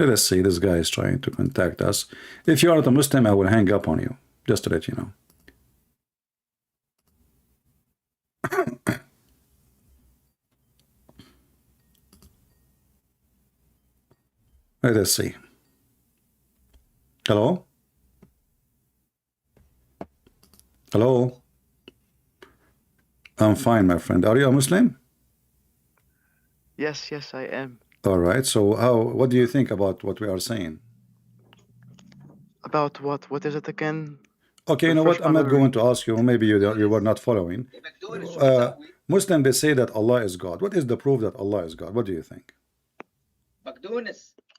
Let us see. This guy is trying to contact us. If you are not a Muslim, I will hang up on you. Just to let you know. Let us see. Hello? Hello? I'm fine, my friend. Are you a Muslim? Yes, yes, I am. All right. So what do you think about what we are saying? About what? What is it again? Okay, you know Refresh what? I'm my not going memory. to ask you. Maybe you were not following. Muslim, they say that Allah is God. What is the proof that Allah is God? What do you think?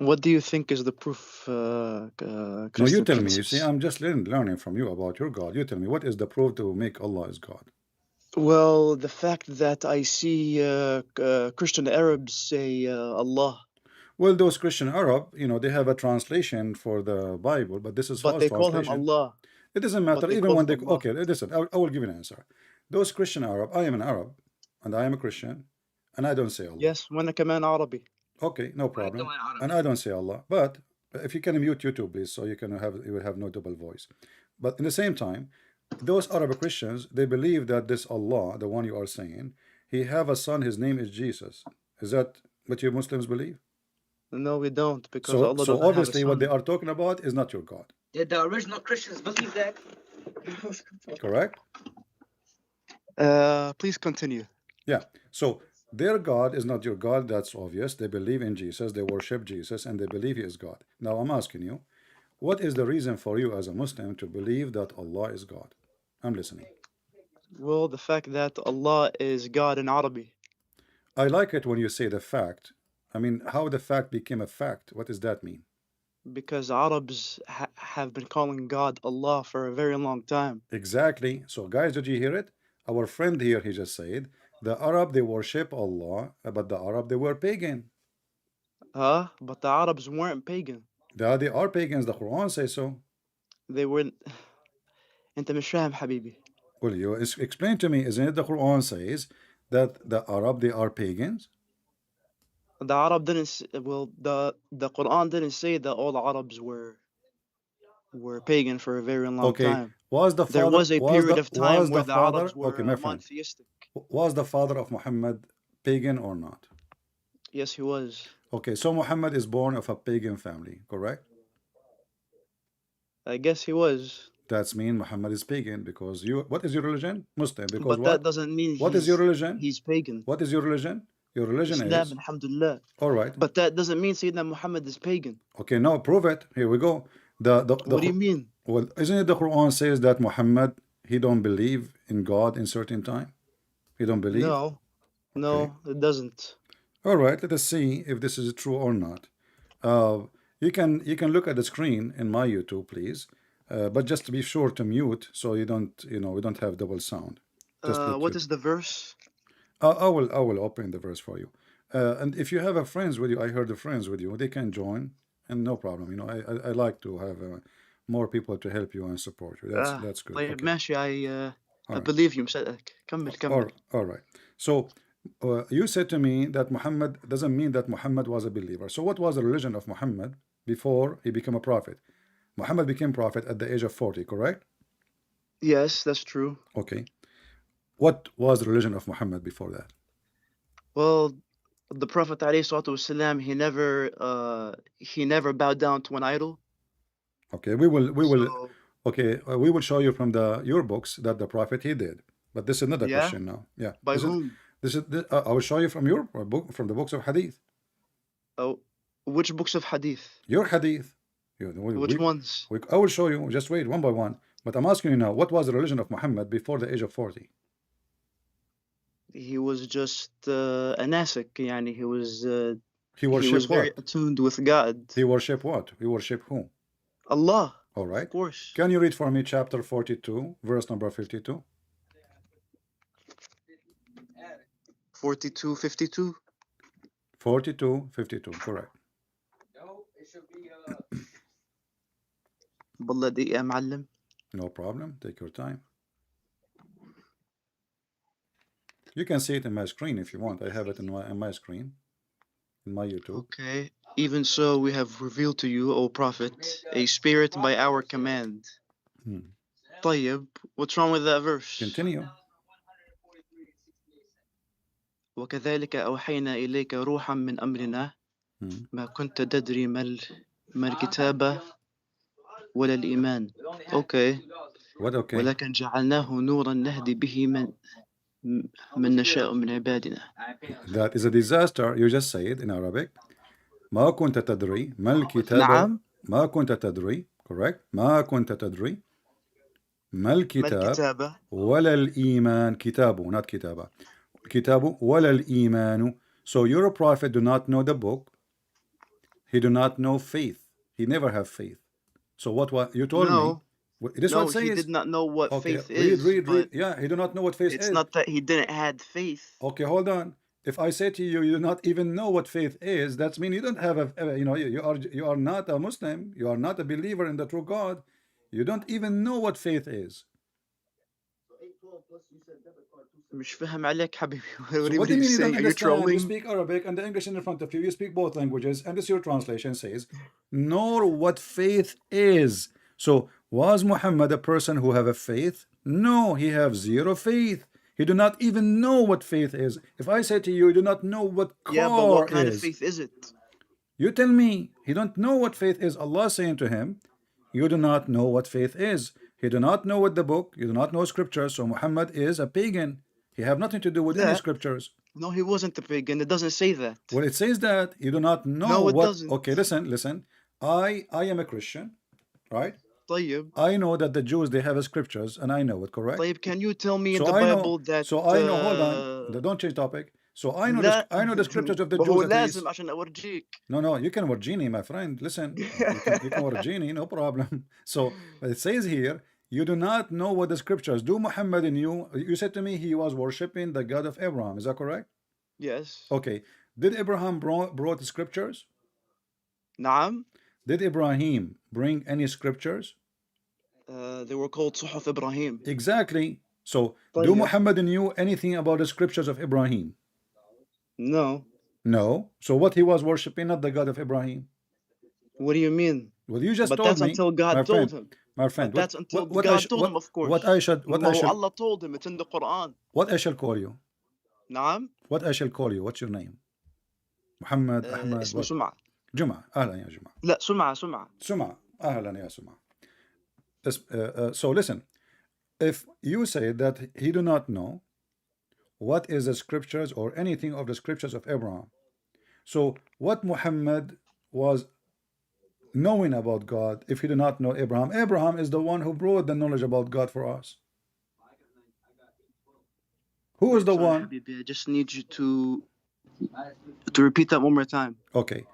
What do you think is the proof, No, you Christian tell me. You see, princess? I'm just learning from you about your God. You tell me, what is the proof to make Allah is God? Well, the fact that I see Christian Arabs say Allah, Well, those Christian Arab, you know, they have a translation for the Bible, but this is but false they call him translation. Allah. It doesn't But matter. they Even call when him they, Allah. okay, listen, I will give you an answer. Those Christian Arab, I am an Arab, and I am a Christian, and I don't say Allah. Yes, وأنا كمان عربي. Okay, no problem. And I don't say Allah. But if you can mute YouTube, please, so you will have no double voice. But in the same time, those Arab Christians, they believe that this Allah, the one you are saying, he have a son, his name is Jesus. Is that what you Muslims believe? No, we don't, because So, Allah so doesn't have a obviously what they son. are talking about is not your God. Did the original Christians believe that? Correct? Please continue. Yeah. So their God is not your God. That's obvious. They believe in Jesus. They worship Jesus, and they believe he is God. Now I'm asking you, what is the reason for you as a Muslim to believe that Allah is God? I'm listening. Well, the fact that Allah is God in Arabic. I like it when you say the fact. I mean, how the fact became a fact. What does that mean? Because Arabs have been calling God Allah for a very long time. Exactly. So guys, did you hear it? Our friend here, he just said, the Arab, they worship Allah, but the Arab, they were pagan. But the Arabs weren't pagan. They are pagans. The Quran says so. They weren't. أنت مش فاهم حبيبي. Well, you explain to me, isn't it the Quran says that the Arab, they are pagans? The Arab didn't. Well, the Quran didn't say that all Arabs were pagan for a very long time. Was the There father was a period of time where the Arabs okay, were my friend, monotheistic. was the father of Muhammad pagan or not? Yes, he was. Okay, so Muhammad is born of a pagan family, correct? I guess he was. That's mean Muhammad is pagan because you. What is your religion? Muslim. Because But that doesn't mean what is your religion? he's pagan. What is your religion? Your religion Islam, is. alhamdulillah. All right. But that doesn't mean Sayyidina Muhammad is pagan. Okay, now prove it. Here we go. What do you mean? Well, isn't it the Quran says that Muhammad, he don't believe in God in certain time? He don't believe? No, it doesn't. All right, let us see if this is true or not. You can look at the screen in my YouTube, please. But just to be sure to mute so you don't, we don't have double sound. What is the verse? I will open the verse for you. And if you have a friends with you, I heard the friends with you, they can join, and no problem. I like to have more people to help you and support you. That's good. طيب Okay. ماشي. I believe you. كمل. All right. So you said to me that Muhammad doesn't mean that Muhammad was a believer. So what was the religion of Muhammad before he became a prophet? Muhammad became prophet at the age of 40, correct? Yes, that's true. Okay. What was the religion of Muhammad before that? Well, the Prophet والسلام, he never bowed down to an idol. Okay, we will show you from your books that the prophet he did. But this is another question now. Yeah. By whom? I will show you from your book, from the books of Hadith. Oh, which books of Hadith? Your Hadith. Which ones? I will show you. Just wait, one by one. But I'm asking you now, what was the religion of Muhammad before the age of 40? He was just a nasik. Yani he was very attuned with God. He worshipped what? He worshipped who? Allah. All right. Of course. Can you read for me chapter 42, verse number 52? 42:52. 42:52, correct. No, it should be بالله دقيقة يا معلم. No problem. Take your time. You can see it in my screen if you want. I have it in my screen, in my YouTube. Okay. Even so, we have revealed to you, O Prophet, a spirit by our command. طيب, what's wrong with that verse? Continue. وكذلك أوحينا إليك روحا من أمرنا ما كنت تدري ما الكتابة ولا الإيمان. Okay. What okay? ولكن جعلناه نورا نهدي به من نشاء من عبادنا. That is a disaster. You just say it in Arabic. ما كنت تدري ما الكتابة. نعم. ما كنت تدري. Correct. ما كنت تدري ما الكتاب ولا الإيمان. كتابه, not كتابة. كتابه ولا الإيمان. So your prophet do not know the book. He do not know faith. He never have faith. So what you told me? This no, what says. He did not know what faith read, is. Read. Yeah, he do not know what faith is. It's not that he didn't had faith. Okay, hold on. If I say to you, you do not even know what faith is, that means you don't have you are not a Muslim. You are not a believer in the true God. You don't even know what faith is. مش فاهم عليك حبيبي. So what do you mean you don't understand? You speak Arabic and the English in front of you. You speak both languages, and this your translation says, nor what faith is. So was Muhammad a person who have a faith? No, he have zero faith. He do not even know what faith is. If I say to you, you do not know what car yeah, but what kind of faith is it? You tell me. He don't know what faith is. Allah saying to him, you do not know what faith is. He do not know what the book. You do not know scriptures. So Muhammad is a pagan. He have nothing to do with any scriptures. No, he wasn't a pagan. It doesn't say that. Well, it says that you do not know. No, it what. Doesn't. Okay, listen. I am a Christian, right? طيب. I know that the Jews, they have a scriptures, and I know it, correct? طيب, can you tell me in the Bible that? So I know. Hold on. Don't change topic. So I know. I know the scriptures of the Jews. لازم عشان أورجيك. No. You can ورجيني, my friend. Listen. you can ورجيني, no problem. So it says here, you do not know what the scriptures do. Muhammad and you said to me he was worshiping the God of Abraham. Is that correct? Yes. Okay. Did Abraham brought the scriptures? نعم. Did Ibrahim bring any scriptures? They were called صحف Ibrahim. Exactly. So do Muhammad and you anything about the scriptures of Ibrahim? No. No. So what he was worshiping, not the God of Ibrahim. What do you mean? Well, you just but told that's me, until God told him. My friend, that's until God told him, of course. Allah told him. It's in the Quran. What I shall call you? نعم. What I shall call you? What's your name? Muhammad, Ahmad. اسمه سمعة. جمعة. أهلا يا جمعة. لا سمعة. سمعة. أهلا يا سمعة. So listen, if you say that he do not know what is the scriptures or anything of the scriptures of Abraham, so what Muhammad was knowing about God if he did not know Abraham? Abraham is the one who brought the knowledge about God for us. Who is the one? Habibi, I just need you to repeat that one more time. Okay.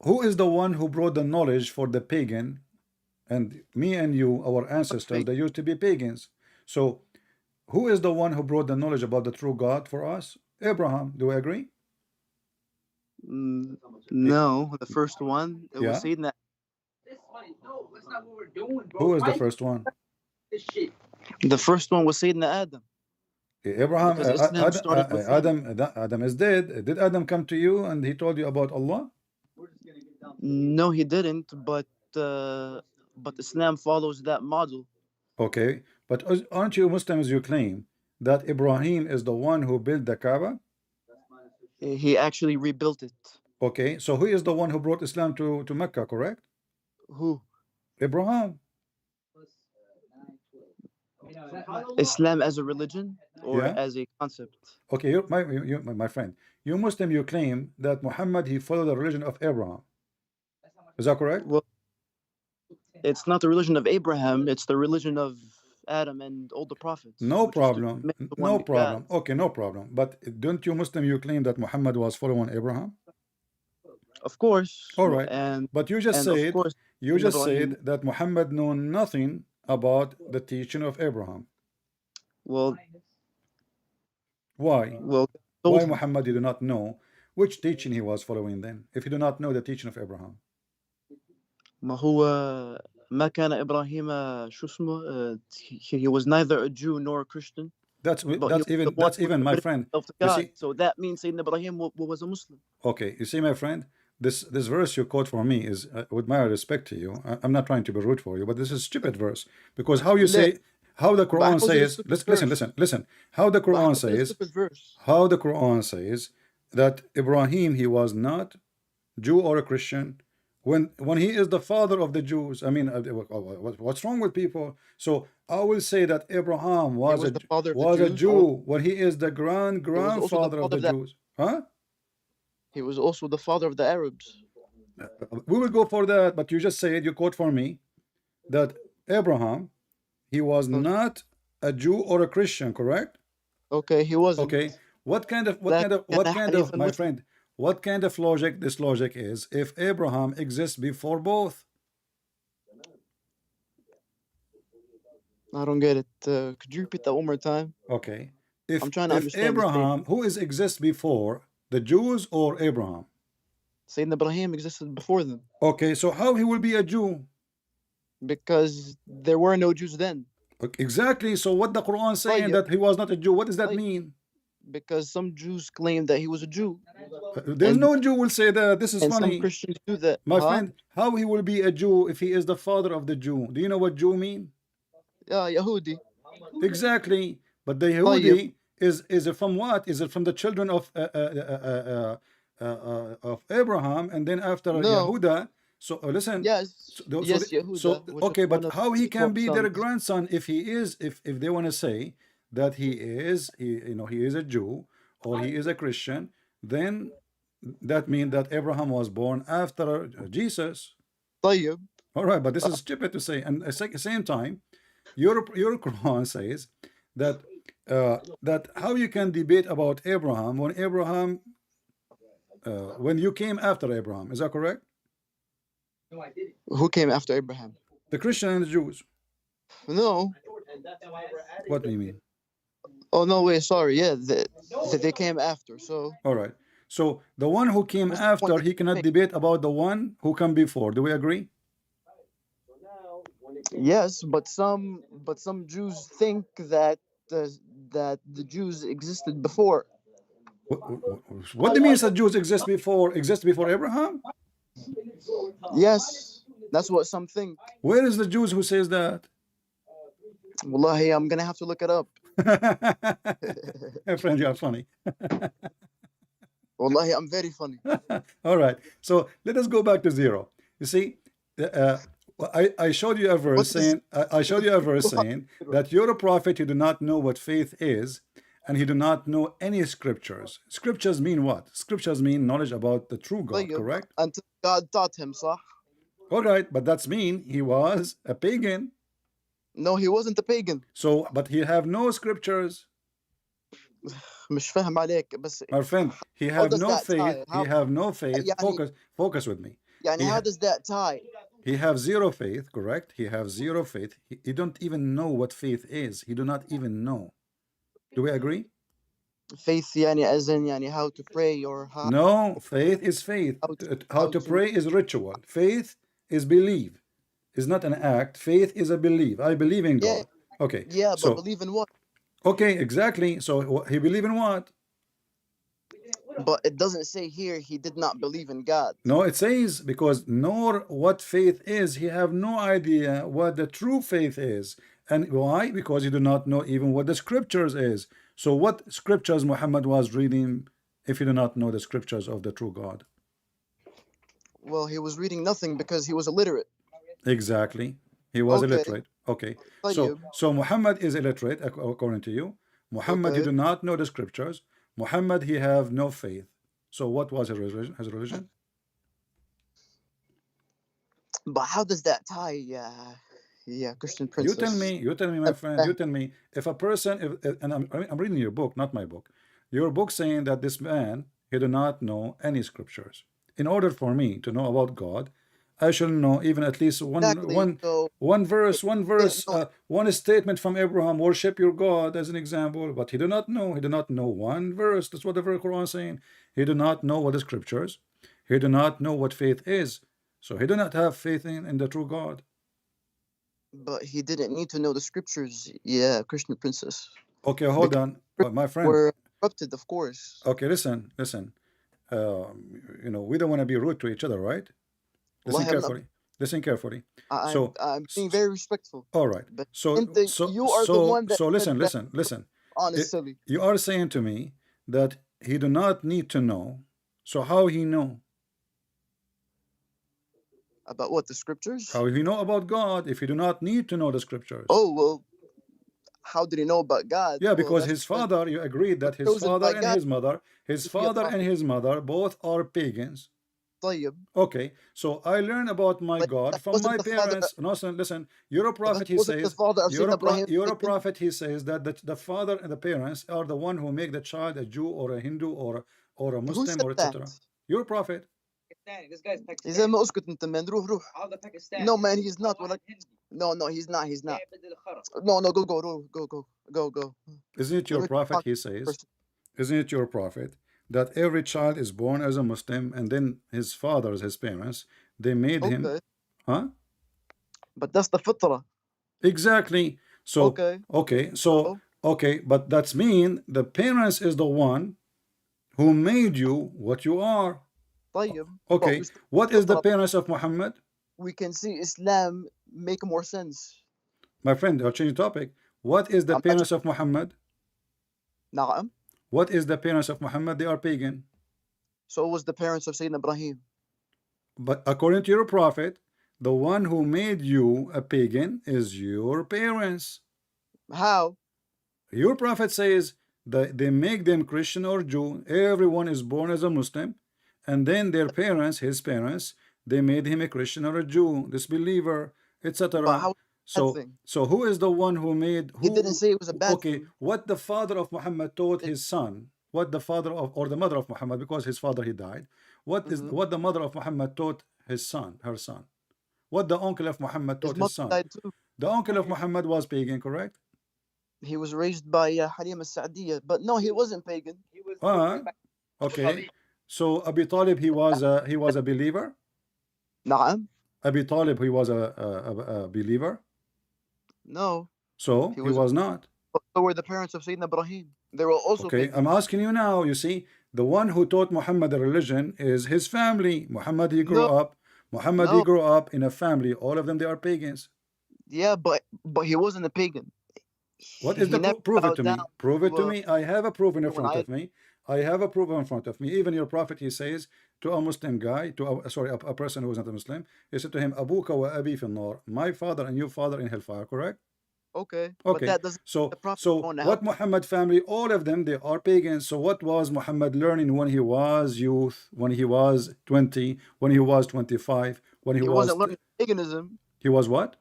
Who is the one who brought the knowledge for the pagan? And me and you, our ancestors, they used to be pagans. So who is the one who brought the knowledge about the true God for us? Abraham. Do we agree? No, the first one. It was Sayyidina. Who is the first one? The first one was Sayyidina Adam. Abraham, Adam is dead. Did Adam come to you and he told you about Allah? No, he didn't. But Islam follows that model. Okay, but aren't you Muslims? You claim that Ibrahim is the one who built the Kaaba. He actually rebuilt it. Okay, so who is the one who brought Islam to Mecca? Correct? Who? Abraham. Islam as a religion or as a concept? Okay, my friend, you Muslim, you claim that Muhammad, he followed the religion of Abraham. Is that correct? Well, it's not the religion of Abraham, it's the religion of Adam and all the prophets. No problem. No problem. Okay, no problem. But don't you Muslim, you claim that Muhammad was following Abraham? Of course. All right. But you just said that Muhammad knew nothing about the teaching of Abraham. Well, why? Well, why Muhammad did not know which teaching he was following then, if he did not know the teaching of Abraham? ما هو ما كان إبراهيم شو اسمه he was neither a Jew nor a Christian. That's even my friend. You see, so that means Sayyidina Ibrahim was a Muslim. Okay, you see, my friend, this verse you quote for me is, with my respect to you, I'm not trying to be rude for you, but this is a stupid verse, because how you say, how the But Quran how's it a says, stupid listen, verse? listen, how the But Quran how's it a says, stupid verse? how the Quran says that Ibrahim, he was not Jew or a Christian, when he is the father of the Jews. I mean, what's wrong with people? So I will say that Abraham He was was the father of the a Jews. Jew when he is the He was also the grandfather of father the of the Jews. Huh? he was also the father of the Arabs. We will go for that, but you just said, you quote for me, that Abraham, he was Okay, not a Jew or a Christian, correct? okay, he wasn't. Okay. What kind of That كان حنيفا my Muslim. friend, what kind of logic this logic is if Abraham exists before both? I don't get it. Could you repeat that one more time? Okay. I'm trying to understand the Abraham, statement. who is exists before the Jews or Abraham? Sayyidina Ibrahim existed before them Okay, so how he will be a Jew? because there were no Jews then. Okay, exactly. So what the Quran saying طيب, that he was not a Jew? What does that طيب, mean? because some Jews claim that he was a Jew, There's and no Jew will say that. This is and some funny. Christians do that. My Huh? friend, how he will be a Jew if he is the father of the Jew? Do you know what Jew mean? Yeah, Yahudi. Exactly. But the طيب, Yehudi is it from what? Is it from the children of Abraham, and then after no. Yehuda? So listen. Yes, yes, Yehuda, which Okay, was one but of how he can 12 be their sons. grandson if he is, if they want to say that he is, he is a Jew or he is a Christian, then that means that Abraham was born after Jesus. طيب. All right, but this is stupid to say. And at the same time, your Quran says that that how you can debate about Abraham when Abraham when you came after Abraham. Is that correct? Who came after Abraham? The Christian and the Jews. No. What do you mean? Oh no, wait, sorry. Yeah, they came after. So All right. So the one who came what's the point after, that he you cannot make? debate about the one who came before. Do we agree? Yes, but some Jews think that that the Jews existed before. What do you mean that Jews exist before Abraham? Yes, that's what some think. Where is the Jews who says that? Wallahi, I'm gonna have to look it up. My friend, you are funny. Wallahi, I'm very funny. All right. So let us go back to zero. You see, I showed you a verse What is saying I showed you a verse saying that you're a prophet, you do not know what faith is, and you do not know any scriptures. Scriptures mean what? Scriptures mean knowledge about the true God, طيب, correct? until God taught him, صح? All right, but that's mean he was a pagan. No, he wasn't a pagan. So, but he have no scriptures. مش فاهم عليك بس My friend, he how have does no that faith. tie? He How have no faith. يعني Focus with me. يعني He how does that tie? He have zero faith, correct? He have zero faith. He don't even know what faith is. He do not even know. Do we agree? Faith يعني as in يعني how to pray or how No, faith is faith. How to pray is ritual. Faith is believe. Is not an act. Faith is a belief. I believe in yeah, God. Okay. yeah, but So, believe in what? okay, exactly. So he believe in what? But it doesn't say here he did not believe in God. No, it says because nor what faith is. He have no idea what the true faith is. And why? Because he do not know even what the scriptures is. So what scriptures Muhammad was reading if he do not know the scriptures of the true God? Well, he was reading nothing because he was illiterate. Exactly. He was Okay. illiterate. Okay. طيب. So Muhammad is illiterate according to you. Muhammad, he Okay. do not know the scriptures. Muhammad, he have no faith. So what was his religion? His religion? But how does that tie? Christian Princess. You tell me, my friend. You tell me if a person, and I'm reading your book, not my book. Your book saying that this man he do not know any scriptures. In order for me to know about God, I should know even at least Exactly. So one verse, no, one statement from Abraham, worship your God as an example. But he do not know. He do not know one verse. That's what the Quran is saying. He do not know what the scriptures. He do not know what faith is. So he do not have faith in the true God. but he didn't need to know the scriptures. Yeah, Christian Princess. Okay, hold on, my friend. Were corrupted, of course. Okay, listen. you know, we don't want to be rude to each other, right? Listen Wallahi, I'm not. carefully. Listen carefully. I'm So, I'm being very respectful. all right. But So, you are the one that so said listen, that listen, listen. Quran is It, silly. you are saying to me that he do not need to know. So how he know? About what, the scriptures? How he know about God if he do not need to know the scriptures? Oh, well, how did he know about God? Yeah, Well, because that's his because father, you agreed he that was his chosen father by and God his to be a father and prophet. his mother both are pagans. طيب. Okay, so I learn about my But God that from wasn't my the father. parents. No, listen. You're a But that prophet. He wasn't the says father of Sayyidina Ibrahim. you're a prophet. He says that the father and the parents are the one who make the child a Jew or a Hindu or a Who Muslim said or that? etc. You're a prophet. Pakistani. This guy's Pakistani. إذا ما أسكت أنت man روح. All the Pakistani. No man, he's not. واحد هندي. No, he's not. He's not. جاي بدل الخرا. No, go. Isn't it Let your me prophet? talk He says, first. isn't it your prophet that every child is born as a Muslim and then his fathers, his parents, they made him, Okay, huh? but that's the fitra. Exactly. So, Okay. so, okay, but that's mean the parents is the one who made you what you are. طيب. Okay, But what is the parents of Muhammad? we can see Islam make more sense. My friend, I'll change the topic. What is the I'm not. parents of Muhammad? نعم. What is the parents of Muhammad? They are pagan. So was the parents of Sayyidina Ibrahim. But according to your prophet, the one who made you a pagan is your parents. How? Your prophet says that they make them Christian or Jew. Everyone is born as a Muslim, and then their parents, his parents, they made him a Christian or a Jew, disbeliever, But etc. how? So who is the one who made He didn't say it was a bad okay, thing. what the father of Muhammad taught his son, what the father of or the mother of Muhammad, because his father he died, what the mother of Muhammad taught his son, her son, what the uncle of Muhammad His taught mother his son. died too. The uncle of Muhammad was pagan, correct? He was raised by Halim al-Sa'diyah, but no, he wasn't pagan. He was Okay. So Abi Talib he was a believer. نعم. Abi Talib he was a believer. No. So he was not. So were the parents of Sayyidina Ibrahim. They were also Okay, pagan. I'm asking you now. You see, the one who taught Muhammad the religion is his family. Muhammad he grew up. Muhammad he grew up in a family. All of them they are pagans. Yeah, but he wasn't a pagan. What is the prove it to me? Prove it to me. I have a proof in front of me. I have a proof in front of me. Even your prophet, he says to a Muslim guy, to a person who is not a Muslim, he said to him, Abuka wa abi fi nar. My father and your father in hellfire, correct? Okay. Okay. But that doesn't so what Muhammad family, all of them, they are pagans. So what was Muhammad learning when he was youth, when he was 20, when he was 25, when he wasn't learning paganism. He was what?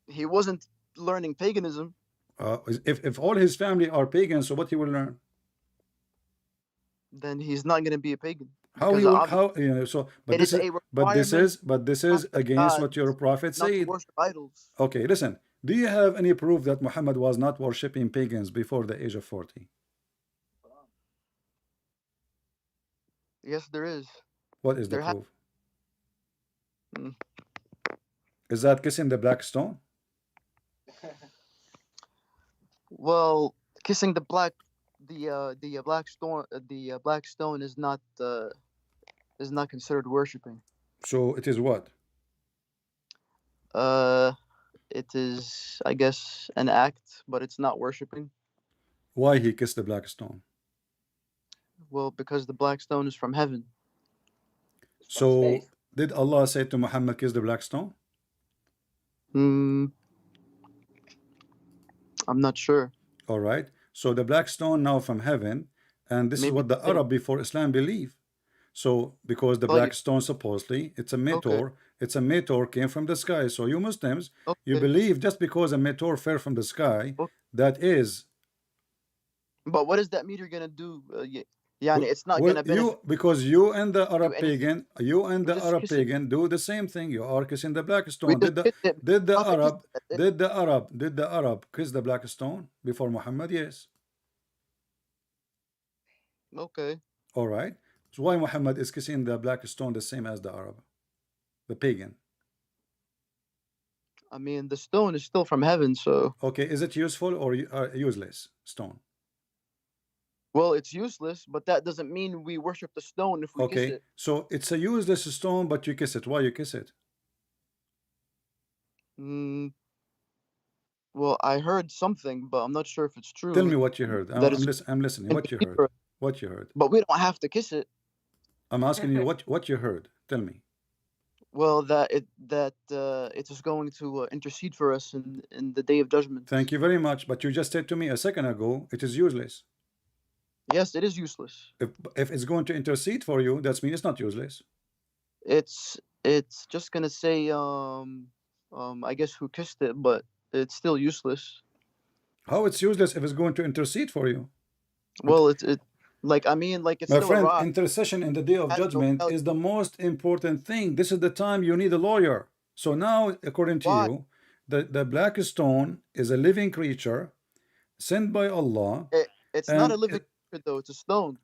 He wasn't learning paganism. If all his family are pagans, so what he will learn? Then he's not going to be a pagan. How he will, how you know? So, but this is against what your prophet said. Worship idols. Okay, listen. Do you have any proof that Muhammad was not worshiping pagans before the age of 40? Yes, there is. What is the proof? Is that kissing the black stone? Well, kissing the black stone is not considered worshiping. So it is what? It is, I guess, an act, but it's not worshiping. Why he kissed the black stone? Well, because the black stone is from heaven. So did Allah say to Muhammad, kiss the black stone? I'm not sure. All right. So the black stone now from heaven, and this is what the Arab before Islam believe. So because the black stone supposedly it's a meteor, it's a meteor came from the sky. So you Muslims, you believe just because a meteor fell from the sky, that is. But what is that meteor gonna do? It's not gonna benefit. Because you and the Arab pagan, do the same thing. You are kissing the black stone. Did the Arab kiss the black stone before Muhammad? Yes. Okay. All right. So why Muhammad is kissing the black stone the same as the Arab, the pagan? I mean, the stone is still from heaven, so. Okay, is it useful or useless stone? Well, it's useless, but that doesn't mean we worship the stone if we kiss Okay, it. so it's a useless stone, but you kiss it. Why you kiss it? Mm, well, I heard something, but I'm not sure if it's Tell me true. what you heard. That is I'm listening. What you intercede heard? for us, What you heard? but we don't have to kiss it. I'm asking you what you heard. Tell me. Well, that it is going to intercede for us in the day of judgment. Thank you very much. But you just said to me a second ago it is useless. Yes, it is useless. If it's going to intercede for you, that means it's not useless. It's just gonna say I guess who kissed it, but it's still useless. How it's useless if it's going to intercede for you? Well, it like I mean like it's My still a friend, rock. intercession in the day of Has no judgment value. is the most important thing. This is the time you need a lawyer. So now, according to Why? you, the black stone is a living creature sent by Allah. It's not a And living creature though. It's a stone.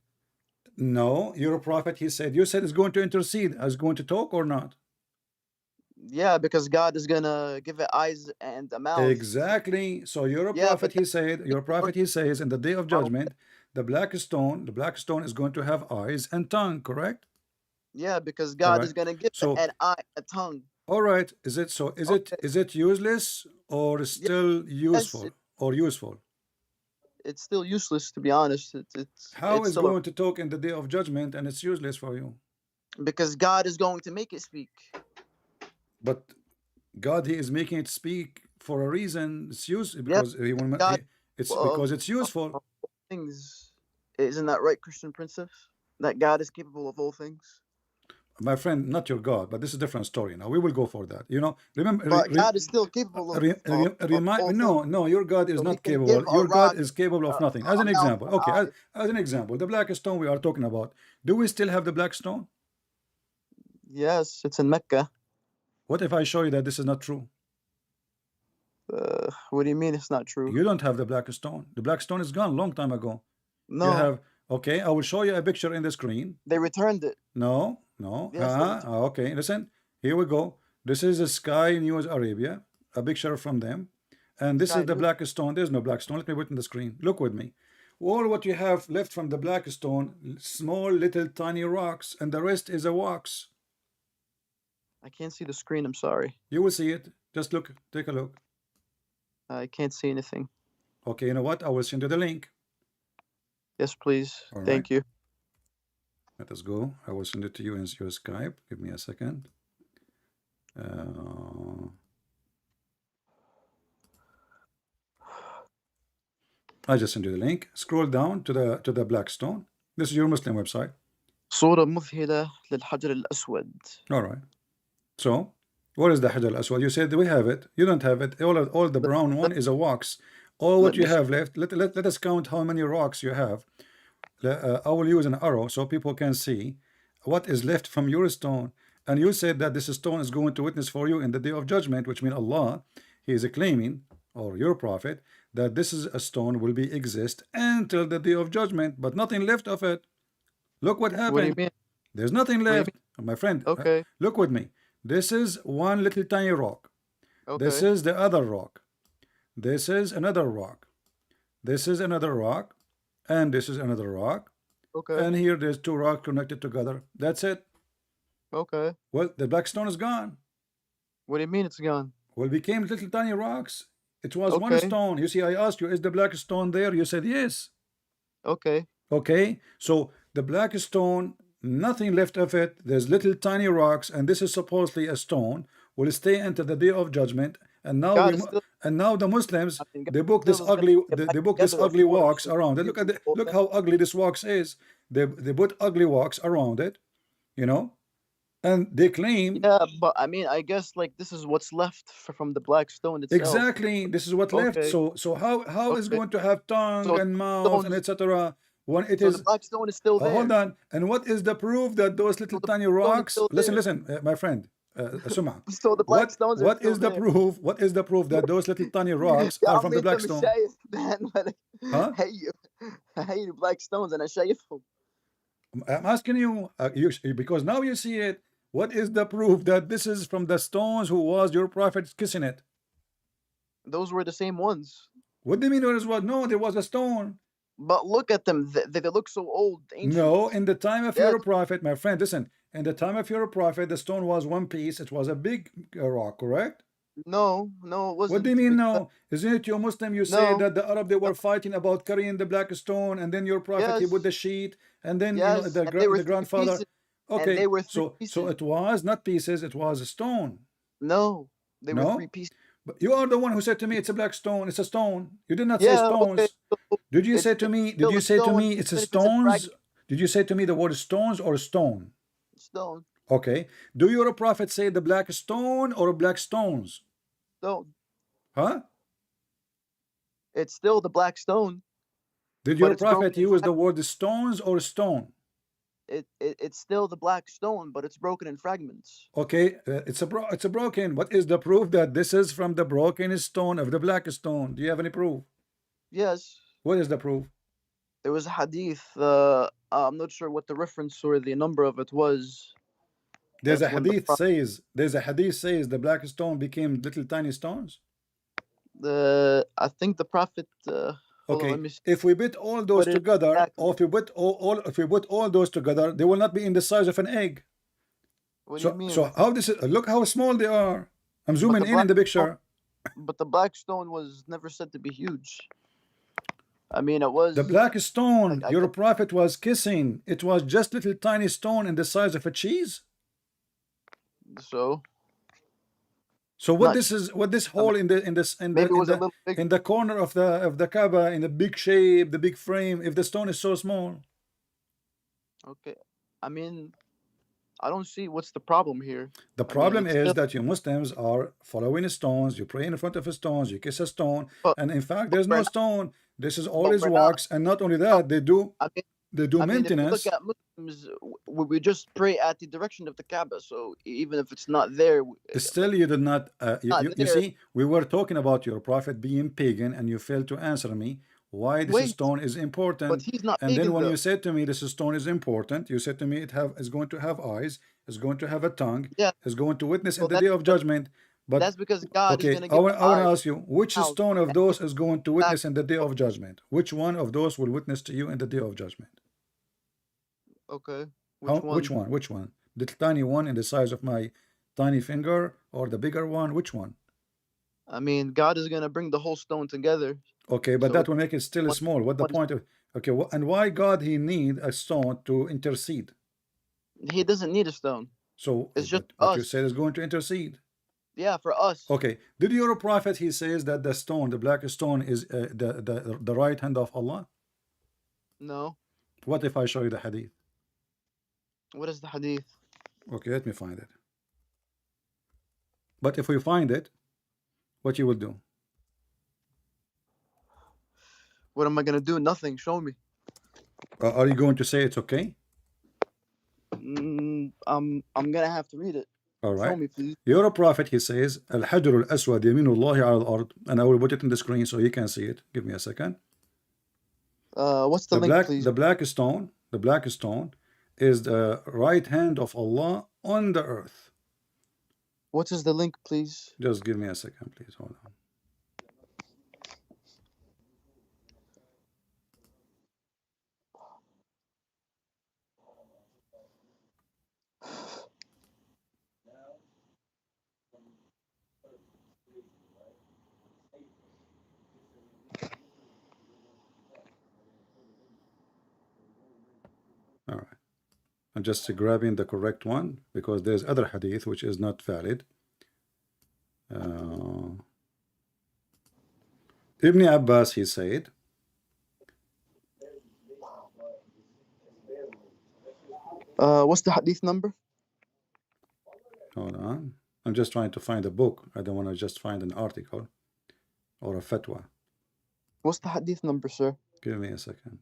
no, you're a prophet. He said, you said it's going to intercede. Is going to talk or not? Yeah, because God is gonna give it eyes and a mouth. Exactly. So you're a Yeah, prophet. but He said, you're a prophet. He says, in the day of Oh, judgment, the black stone is going to have eyes and tongue. Correct? yeah, because God is Correct. gonna give it So, an eye, a tongue. all right. Is it so? Okay. Is it useless or Yes, still useful or useful? it's still useless to be honest. How It's is still going to talk in the day of judgment and it's useless for you? because God is going to make it speak. But God, He is making it speak for a reason. It's useful Yeah, because He will. God It's of because it's all useful. things. Isn't that right, Christian princess? That God is capable of all things. My friend, not your God, but this is a different story. Now we will go for that. You know, remember, But God is still capable of remind me. all No, things. no, your God is So He not can give capable. a Your God rock is capable of nothing. As a an mouth, example, an okay, eye. as an example, the black stone we are talking about. Do we still have the black stone? Yes, it's in Mecca. What if I show you that this is not true? What do you mean it's not true? You don't have the black stone. The black stone is gone long time ago. You No, have, okay, I will show you a picture in the screen. they returned it. No, no. Yes, they returned Okay, listen. Here we go. This is a Sky News Arabia, a picture from them. And this Sky is the News. black stone. There's no black stone. Let me put it in the screen. Look with me. All what you have left from the black stone, small little tiny rocks, and the rest is a wax. I can't see the screen. I'm sorry. You will see it. Just look, take a look. I can't see anything. Okay, you know what? I will send you the link. Yes, please. All right. Thank you. Let us go. I will send it to you in your Skype. Give me a second. I just sent you the link. Scroll down to the black stone. This is your Muslim website. صورة مذهلة للحجر الأسود. All right. So, what is the Hajar al-Aswad? You said we have it. You don't have it. All the brown one is a wax. All what Let you me have left. Let us count how many rocks you have. I will use an arrow so people can see what is left from your stone. And you said that this stone is going to witness for you in the day of judgment, which means Allah, He is claiming, or your prophet, that this is a stone will be exist until the day of judgment, but nothing left of it. Look what What do you happened. mean? There's nothing What do you left, my friend. Okay. Look with me. This is one little tiny rock. This Okay. is the other rock. This is another rock. This is another rock. And this is another rock. Okay. And here there's two rocks connected together. That's it. Okay. Well, the black stone is gone. What do you mean it's gone? Well, became little tiny rocks. It was one Okay. stone. You see, I asked you, is the black stone there? You said yes. Okay. Okay. So the black stone, nothing left of it. There's little tiny rocks, and this is supposedly a stone. Will stay until the day of judgment. And now God is still. the Muslims, I mean, God they book this still is gonna ugly get back they book this together, of ugly course. wax around it. Look at look how ugly this wax is. They put ugly wax around it, you know, and they claim Yeah, but I mean, I guess like this is what's left from the black stone itself. exactly this is what left. Okay. So how is Okay. going to have tongue So and the mouth and stones. etc. when it So is the black stone is still there. hold on. And what is the proof that those little the tiny stone is rocks? still Listen, there. my friend, Suma. So the black stones are What still is the there. proof? What is the proof that those little tiny rocks يا are from عمي the انت black مش stone? شايف man Huh? هي black stones انا شايفهم. I'm asking you, because now you see it. What is the proof that this is from the stones who was your prophet kissing it? Those were the same ones. What do you mean there is what? No, there was a stone. But look at them. They look so old, ancient. No, in the time of Yes. your prophet, my friend, listen. In the time of your prophet, the stone was one piece. It was a big rock, correct? No, it wasn't. What do you mean no? Isn't it you Muslim? You say No. that the Arab, they were fighting about carrying the black stone, and then your prophet, he put the Yes. sheet, and then Yes. the And they were the three grandfather. pieces. And Okay, they were three so pieces. it was not pieces, it was a stone. No, they were No? three pieces. But you are the one who said to me it's a black stone. It's a stone. You did not say Yeah. stones. Okay. So Did you it's say to me? Did still you a say to stone, me it's a even if it's a stones? fragment. Did you say to me the word stones or stone? Stone. Okay. Do your prophet say the black stone or black stones? Stone. Huh? It's still the black stone. Did But your it's broken prophet in use the fragments. word stones or stone? It's still the black stone, but it's broken in fragments. Okay, it's a broken. What is the proof that this is from the broken stone of the black stone? Do you have any proof? Yes. What is the proof? There was a hadith. I'm not sure what the reference or the number of it was. There's a When the hadith says the black stone became little tiny stones. I think the prophet. Hold on, Okay, let me see. if we put all those What is together, exactly? or if we put all those together, they will not be in the size of an egg. What do you mean? So how this is? Look how small they are. I'm But zooming the in the black picture. But the black stone was never said to be huge. I mean, it was. The black stone I your guess prophet was kissing, it was just little tiny stone in the size of a cheese. so. So what Not. this is? What this I mean, hole in the maybe it was a little bigger. in the corner of the Kaaba, in the big shape, the big frame? If the stone is so small, Okay. I mean, I don't see what's the problem here. the I mean, problem it's is still. that you Muslims are following stones. You pray in front of stones. You kiss a stone, But, and in fact, but there's we're no not. stone. This is But always we're not. wax, and not only No, that, they do I mean, if you look maintenance. at Muslims, we just pray at the direction of the Kaaba. So even if it's not there, Still, you did not. You there. see, we were talking about your prophet being pagan, and you failed to answer me why this Wait, stone is but important. he's not And then pagan when though. you said to me this stone is important, you said to me it's going to have eyes, it's going to have a tongue, Yeah. it's going to witness in Well, the day of judgment. But that's because God is okay, gonna give I want to eyes, ask you, which mouth, stone of and those is going to back. witness in the day of judgment? Which one of those will witness to you in the day of judgment? Okay, How, which one? Which one? The tiny one in the size of my tiny finger, or the bigger one? Which one? I mean, God is gonna bring the whole stone together. Okay, but So that will make it still one, small. What the one, point of? Okay, and why God he need a stone to intercede? he doesn't need a stone. So, It's just but you us. said is going to intercede. Yeah, for us. Okay, did your prophet he says that the stone, the black stone, is the right hand of Allah? No. What if I show you the hadith? What is the hadith? Okay, let me find it. But if we find it, what you will do? What am I gonna do? Nothing. Show me. Are you going to say it's okay? I'm gonna have to read it. All Show right. me, please. Your prophet he says, Al-Hajar al-Aswad yaminullahi al-ard, and I will put it in the screen so you can see it. Give me a second. What's the link, please? The black stone is the right hand of Allah on the earth. What is the link, please? Just give me a second, please. Hold on. All right. I'm just grabbing the correct one because there's other hadith which is not valid. Ibn Abbas he said, What's the hadith number? hold on. I'm just trying to find a book. I don't want to just find an article or a fatwa. What's the hadith number, sir? Give me a second.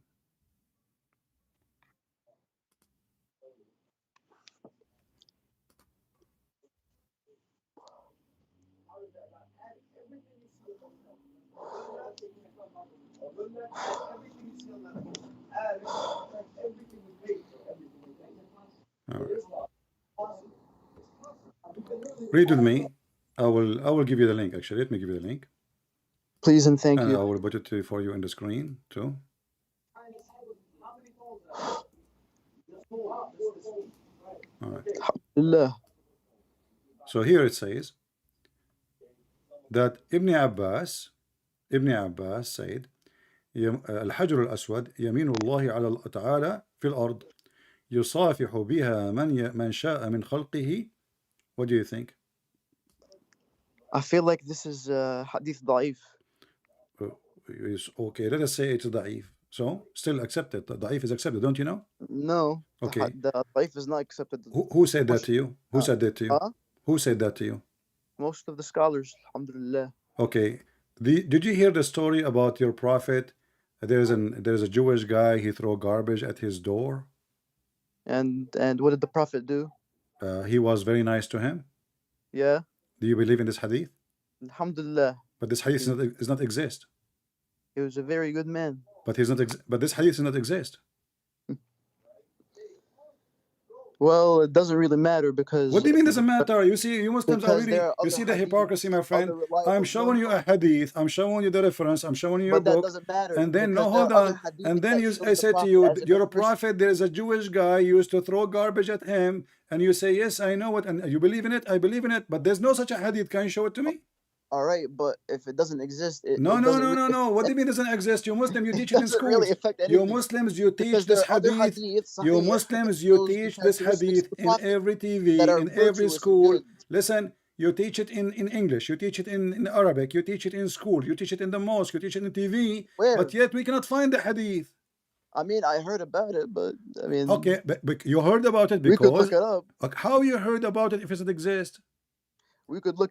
All right. Read with me. I will give you the link. Actually, let me give you the link. Please and thank And you. I will put it for you in the screen too. All right. Alhamdulillah. So here it says that Ibn Abbas said الحجر الأسود يمين الله على تعالى في الأرض يصافح بها من شاء من خلقه. What do you think? I feel like this is hadith da'if. Okay, let us say it's ضعيف. So still accepted. ضعيف is accepted, don't you know? No. Okay. The da'if is not accepted. Who said that to you? Who said that to you? Huh? Who said that to you? Most of the scholars, alhamdulillah. Okay. Did you hear the story about your prophet? There's a Jewish guy, he throw garbage at his door. And what did the Prophet do? He was very nice to him. Yeah. Do you believe in this hadith? Alhamdulillah. But this hadith does not exist. He was a very good man. But he's not. But this hadith does not exist. Well, it doesn't really matter because. What do you mean doesn't matter? You see, you Muslims are really. You see the hypocrisy, my friend. I'm showing you a hadith. I'm showing you the reference. I'm showing you your But that book. doesn't matter. And then because no, hold there are on. other hadith And then that show I the said to Prophet you, as a you're a good person. prophet. There is a Jewish guy used to throw garbage at him, and you say yes, I know it, and you believe in it. I believe in it. But there's no such a hadith. Can you show it to me? All right, but if it doesn't exist, No. What do you mean doesn't exist? You Muslim, you teach it in doesn't schools. really affect anything. You Muslims, you teach Because this there are other hadith. hadiths, You sahih, Muslims, that you shows the teach this characteristics hadith of the in Prophet every TV, that are in every virtuous and school. good. Listen, you teach it in English, you teach it in Arabic, you teach it in school, you teach it in the mosque, you teach it in TV. Where? But yet we cannot find the hadith. I mean, I heard about it, but I mean, Okay, but you heard about it we could because look it up. how you heard about it if it doesn't exist? We could look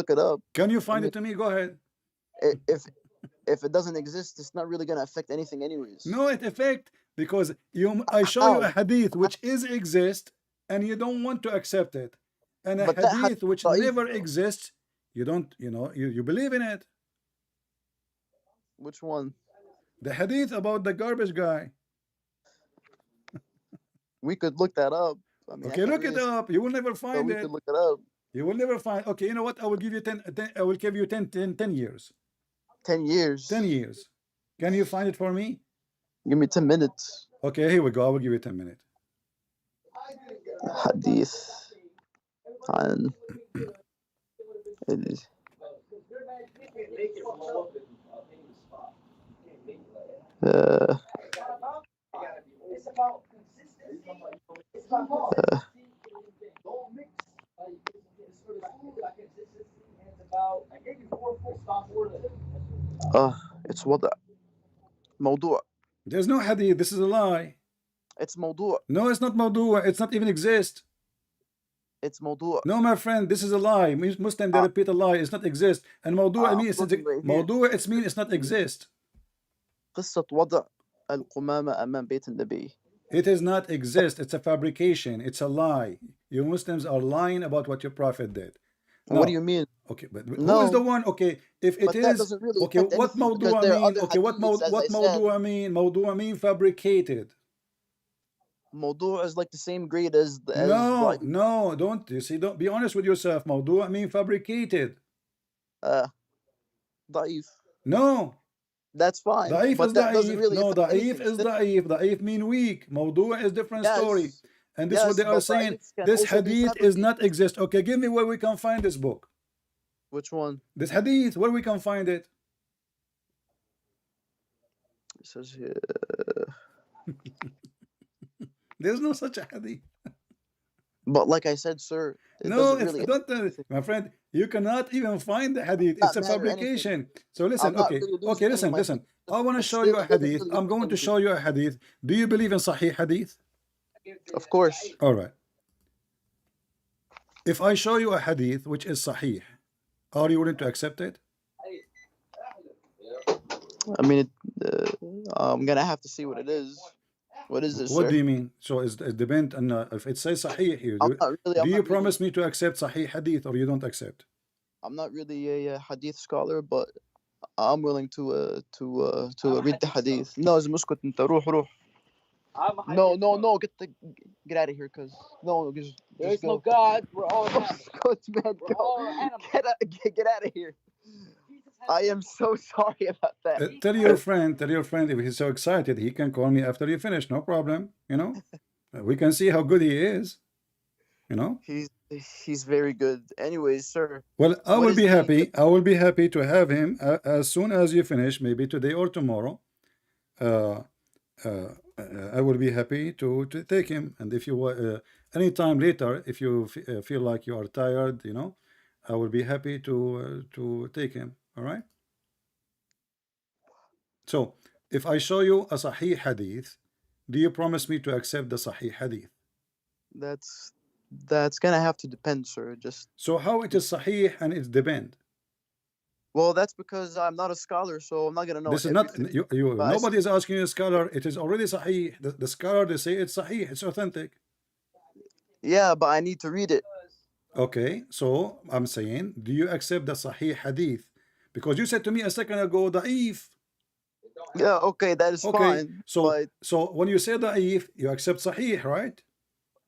it up. Can you find it to me? Go ahead. If it doesn't exist, it's not really gonna affect anything, anyways. No, it affect because I show you a How? hadith which is exist and you don't want to accept it, and a But that hadith which da'if, never though. exists, you don't, you believe in it. Which one? The hadith about the garbage guy. We could look that up. I mean, Okay, look it up. You will never but find we it. could look it up. You will never find. Okay, you know what? I will give you 10. I will give you 10 years. 10 years. 10 years. Can you find it for me? Give me 10 minutes. Okay, here we go. I will give you 10 minutes. Hadith. عن it's وضع موضوع. There's no hadith. This is a lie. It's موضوع. No, it's not mawdu'. It's not even exist. It's موضوع. No, my friend, this is a lie. Muslim, they repeat a lie. It's not exist. And mawdu' means right mawdu' it means it's not exist. قصة وضع القمامة أمام بيت النبي. It does not exist. It's a fabrication. It's a lie. You Muslims are lying about what your prophet did. What do you mean? Okay, but No. who is the one? Okay, if it But that is doesn't really okay, affect what anything because mawdu'a there are mean? other Okay, what hadiths, as I said. mawdu'a mean? Mawdu'a mean fabricated. موضوع is like the same grade as No, ضعيف. no, don't you see? Don't be honest with yourself. Mawdu'a mean fabricated. ضعيف. No, That's fine. da'if But is that doesn't da'if. really No, affect da'if anything. is da'if. Da'if mean weak. Mawdu'a is different story. Yes. And this is what they are but saying. da'if can This also be hadith is not fabricated. exist. Okay, give me where we can find this book. Which one? This hadith, where we can find it. It says here. There's no such a hadith. But like I said, sir, it No, doesn't it's really not, my friend. You cannot even find the hadith. Not It's a matter fabrication. So listen, I'm not okay, really losing okay, any of listen, my listen. I want to It show still you a doesn't hadith. really I'm going to affect show you a hadith. Do you believe in Sahih hadith? Of course. All right. If I show you a hadith which is Sahih, are you willing to accept it? I mean, I'm gonna have to see what it is. What is this, What sir? do you mean? So it depends on if it says Sahih here. I'm not really. Do you promise me to accept Sahih hadith or you don't accept? I'm not really a hadith scholar, but I'm willing to read the hadith. No, زي مسكت انت روح. No, get out of here, cause just There is go. no God. We're all animals. Go, man, We're go. all animals. Get out of here. Jesus I am so sorry about that. Tell your friend if he's so excited, he can call me after you finish. No problem. You know, we can see how good he is. You know. He's very good. Anyways, sir. Well, I What will is be the- happy. I will be happy to have him as soon as you finish, maybe today or tomorrow. Uh, uh, I will be happy to take him. And if you anytime later, if you feel like you are tired, you know, I will be happy to take him. All right. So if I show you a Sahih Hadith, do you promise me to accept the Sahih Hadith? That's gonna have to depend, sir. Just So how it is Sahih and it's depend? well, that's because I'm not a scholar, so I'm not gonna know. This is not everything. you. But I Nobody is asking you a scholar. It is already Sahih. The scholar, they say it's Sahih. It's authentic. Yeah, but I need to read it. Okay, so I'm saying, do you accept the Sahih Hadith? Because you said to me a second ago, Da'if. Yeah, okay, that is Okay, fine. But so when you say Da'if, you accept Sahih, right?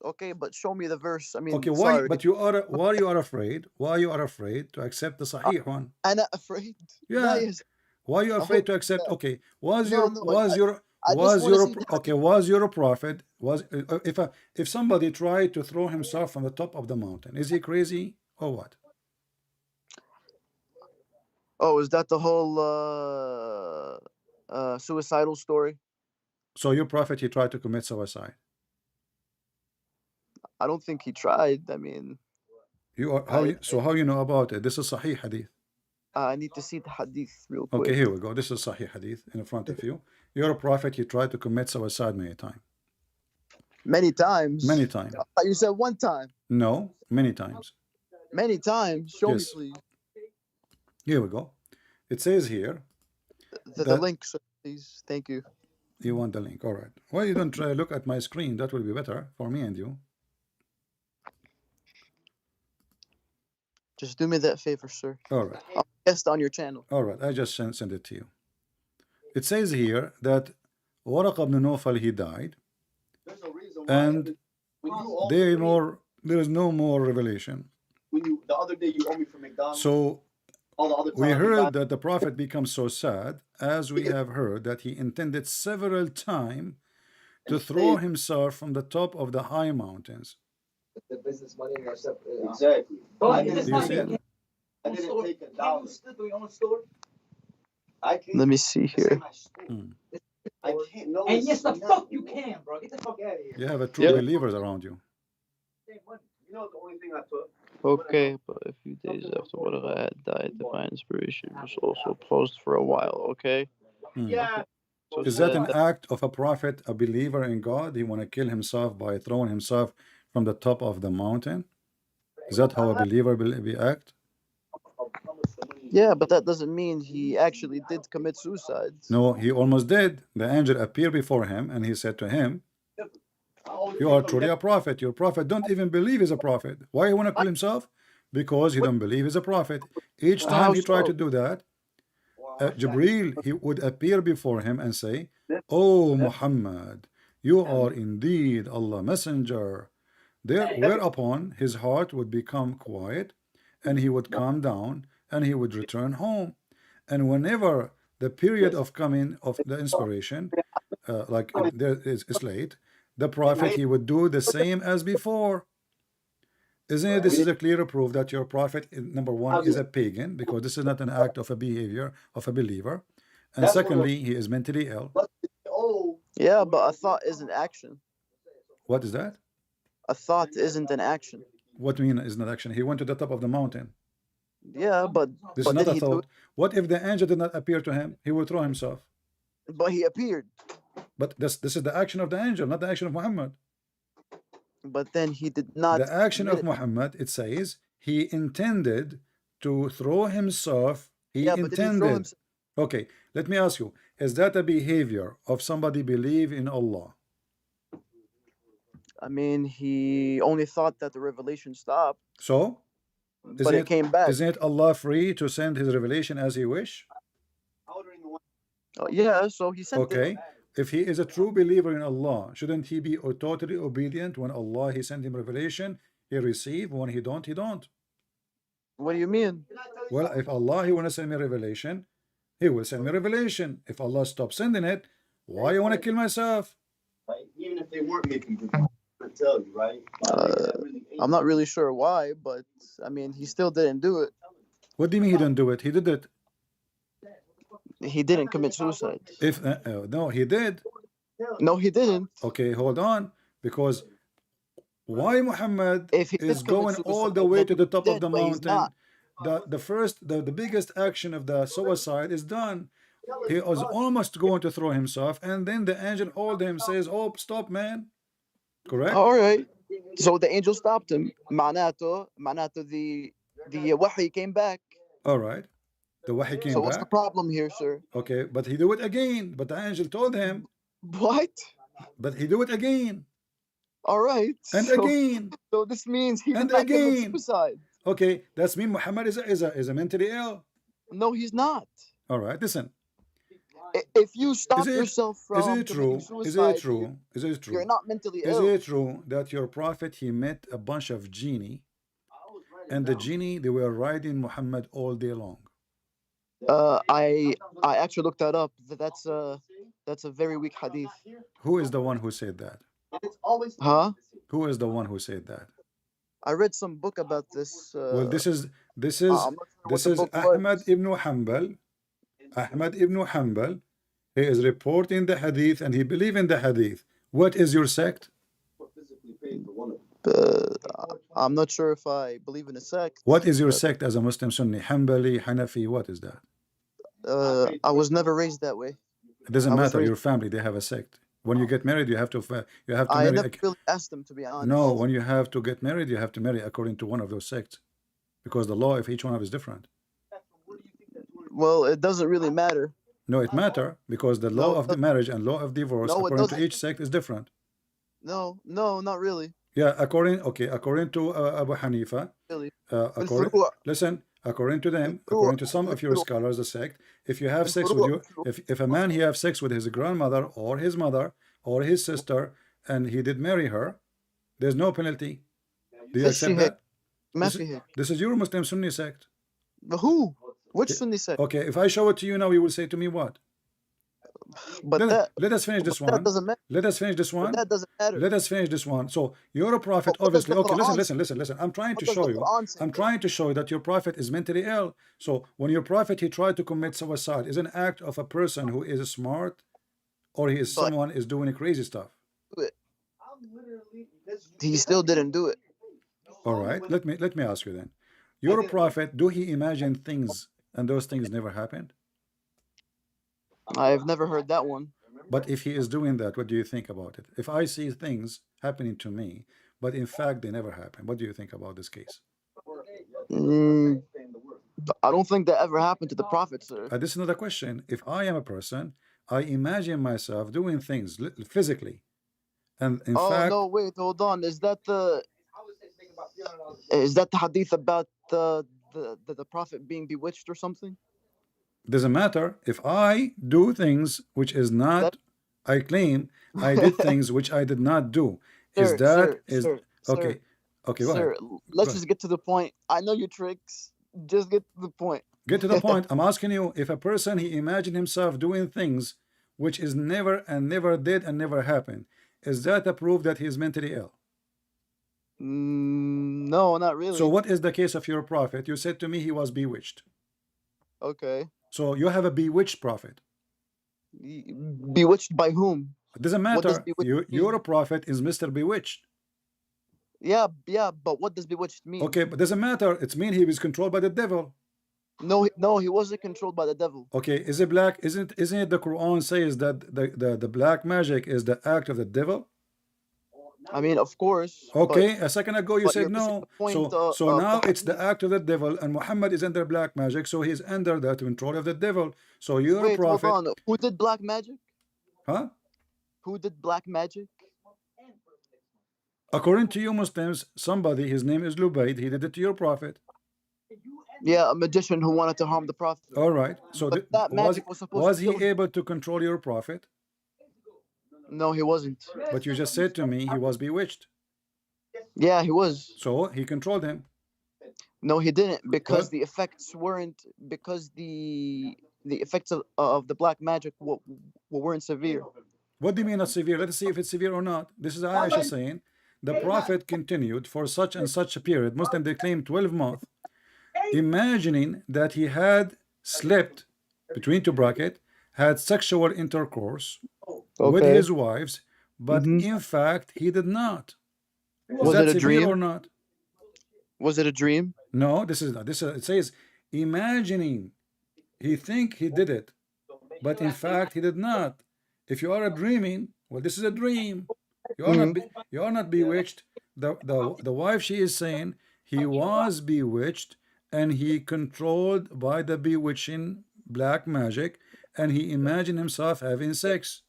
okay, but show me the verse. I mean, Okay, why? sorry. But you are why you are afraid? Why you are afraid to accept the Sahih one? I'm not afraid. Yeah. No, yes. Why you I afraid hope to accept? that- Okay, was No, your no, was your I just was wanna your see the okay was your prophet was if somebody tried to throw himself from the top of the mountain, is he crazy or what? Oh, is that the whole suicidal story? So your prophet, he tried to commit suicide. I don't think he tried. I mean, You are how you, so how you know about it? This is Sahih Hadith. I need to see the hadith real quick. Okay, here we go. This is Sahih Hadith in front of you. Your prophet, he tried to commit suicide many times. Many times. Many times. You said one time. No, many times. Many times. Show Yes. me, please. Here we go. It says here. The That- link, sir, please. Thank you. You want the link? All right. Why you don't try look at my screen? That will be better for me and you. Just do me that favor, sir. All right. I'll guest on your channel. All right. I just send it to you. It says here that Waraq ibn Nawfal, he died, There's a reason and when you there is no more revelation. when you the other day you owe me for McDonald's. So all the other we times you heard got- that the prophet becomes so sad, as we have heard that he intended several times to throw himself from the top of the high mountains. the business money and yourself. Exactly. Bro, I is this didn't, Do you not see your it? I own didn't store? take a Can't dollar. you still do your own store? I can't. Let me see This ain't here. my store. Hmm. I can't. No, And it's yes, the not. fuck you can, bro. Get the fuck out of here. You have a true Yep. believers around you. You know the only thing I took. Okay, but a few days after Warqa had died, divine inspiration was also paused for a while. Okay. Hmm. Yeah. So Is that an act of a prophet, a believer in God? He want to kill himself by throwing himself from the top of the mountain? Is that how a believer will be act? Yeah, but that doesn't mean he actually did commit suicide. No, he almost did. The angel appeared before him and he said to him, you are truly a prophet. Your prophet don't even believe he's a prophet. Why he want to kill himself? Because he don't believe he's a prophet. Each time How he tried so? to do that, Jibreel, he would appear before him and say, "Oh Muhammad, you are indeed Allah messenger." There, whereupon his heart would become quiet, and he would calm down, and he would return home. And whenever the period of coming of the inspiration, like there is late, the prophet, he would do the same as before. Isn't it? This is a clear proof that your prophet, number one, is a pagan, because this is not an act of a behavior of a believer, and secondly, he is mentally ill. Oh, Yeah, but a thought isn't action. What is that? A thought isn't an action. What do you mean is not action? He went to the top of the mountain. Yeah, but This is but not did a he do thought. it? What if the angel did not appear to him? He would throw himself. But he appeared. But this is the action of the angel, not the action of Muhammad. But then he did not. The action commit of it. Muhammad, it says, he intended to throw himself. He Yeah, but did he throw intended. himself? Okay, let me ask you, is that a behavior of somebody believe in Allah? I mean, he only thought that the revelation stopped, So, but it came back. isn't Allah free to send his revelation as he wish? ordering the one. Oh, yeah, so he sent it. Okay, if he is a true believer in Allah, shouldn't he be totally obedient when Allah he sent him revelation? He receive. When he don't, he don't. What do you mean? Well, if Allah he want to send me revelation, he will send me revelation. If Allah stops sending it, why you want to kill myself? Right? Even if they weren't making predictions, to tell you, right? I'm not really sure why, but I mean, he still didn't do it. What do you mean he didn't do it? He did it. He didn't commit suicide. If no, he did. No, he didn't. Okay, hold on. Because why Muhammad If he did is commit going all suicide, the way then to the top he of the did, but he's mountain? not. The biggest action of the suicide is done. He was almost going to throw himself, and then the angel hold him, says, "Oh, stop, man." Correct? All right. So the angel stopped him. معناته the wahi came back. All right. The wahi came So what's the back. problem here, sir? Okay, but he do it again. But the angel told him, What? but he do it again All right. and so, again So this means he and did not commit again. suicide. Okay, that's mean Muhammad is a mentally ill. No, he's not. All right, listen. If you stop Is yourself from it true? committing Is suicide, it true? Is it true? you're not mentally Is ill. it true that your prophet he met a bunch of genie, and the genie they were riding Muhammad all day long? I actually looked that up. That's a very weak hadith. Who is the one who said that? It's always Huh? Who is the one who said that? I read some book about this. Well, this is I'm not sure what the book Ahmad was. ibn Hanbal. Ahmad ibn Hanbal. He is reporting the hadith and he believe in the hadith. What is your sect? physically paid for one of them. I'm not sure if I believe in a sect. What is your but, sect as a Muslim Sunni? Hanbali, Hanafi, what is that? I was never raised that way. It doesn't I was matter. raised- Your family, they have a sect. When you get married, you have to I marry. never really asked them, to be honest. No, when you have to get married, you have to marry according to one of those sects, because the law of each one of is different. Well, it doesn't really matter. No, it matter because the law No, of the marriage and law of divorce No, it according to doesn't. each sect is different. No, not really. Yeah, according to Abu Hanifa, Really. according to them, according to some of your scholars, the sect, if you have sex with if a man he have sex with his grandmother or his mother or his sister and he did marry her, there's no penalty. Do you accept that? ما في هيك. This is your Muslim Sunni sect. But who? Which Sunni sect? Okay, if I show it to you now, you will say to me what? But Let us finish this that one. doesn't matter. Let us finish this one. That doesn't matter. Let us finish this one. So you're a prophet, But what does obviously. the Okay, Quran listen. I'm trying to What does show the you. Quran say I'm then? trying to show you that your prophet is mentally ill. So when your prophet he tried to commit suicide, is an act of a person who is smart, or he is But- someone is doing crazy stuff. He still didn't do it. All right. Let me ask you then. Your prophet, do he imagine things and those things never happened? I've never heard that one. But if he is doing that, what do you think about it? If I see things happening to me, but in fact they never happen, what do you think about this case? I don't think that ever happened to the Prophet, sir. This is another question. If I am a person, I imagine myself doing things physically, and in fact, no, wait, hold on. Is that the hadith about the Prophet being bewitched or something? doesn't matter if I do things which is not. I claim I did things which I did not do. Is Sir, that sir, is sir, okay? Okay, go Sir, ahead. let's Go just get to the point. I know your tricks. Just get to the point. Get to the point. I'm asking you, if a person he imagined himself doing things which is never and never did and never happened, is that a proof that he is mentally ill? No, not really. So what is the case of your prophet? You said to me he was bewitched. Okay. So you have a bewitched prophet. Bewitched by whom? It doesn't What does matter. bewitched mean? Your prophet is Mr. Bewitched. Yeah, but what does bewitched mean? Okay, but doesn't matter. It's mean he was controlled by the devil. No, he wasn't controlled by the devil. Okay, is it black? Isn't it the Quran says that the black magic is the act of the devil? I mean, of course. Okay, a second ago you but said you're missing no. the point, So of now the it's the act of the devil, and Muhammad is under black magic, so he's under the control of the devil. So you're Wait, a prophet. hold on. Who did black magic? Huh? Who did black magic? According to you Muslims, somebody, his name is Lubayd, he did it to your prophet. Yeah, a magician who wanted to harm the prophet. All right. So But that magic was supposed was to he kill him. able to control your prophet? No, he wasn't. But you just said to me he was bewitched. Yeah, he was. So he controlled him. No, he didn't, because What? the effects weren't, because the effects of the black magic weren't severe. What do you mean not severe? Let's see if it's severe or not. This is Aisha saying the Prophet continued for such and such a period. Muslim they claim 12 months, imagining that he had slept between two bracket, had sexual intercourse with Okay. his wives, but Mhm. in fact he did not. Is Was that it a severe or dream? not? Was it a dream? No, this is it says imagining. He think he did it, but in fact he did not. If you are dreaming, well, this is a dream. Mhm. You are not bewitched. The wife, she is saying he was bewitched and he controlled by the bewitching black magic, and he imagined himself having sex.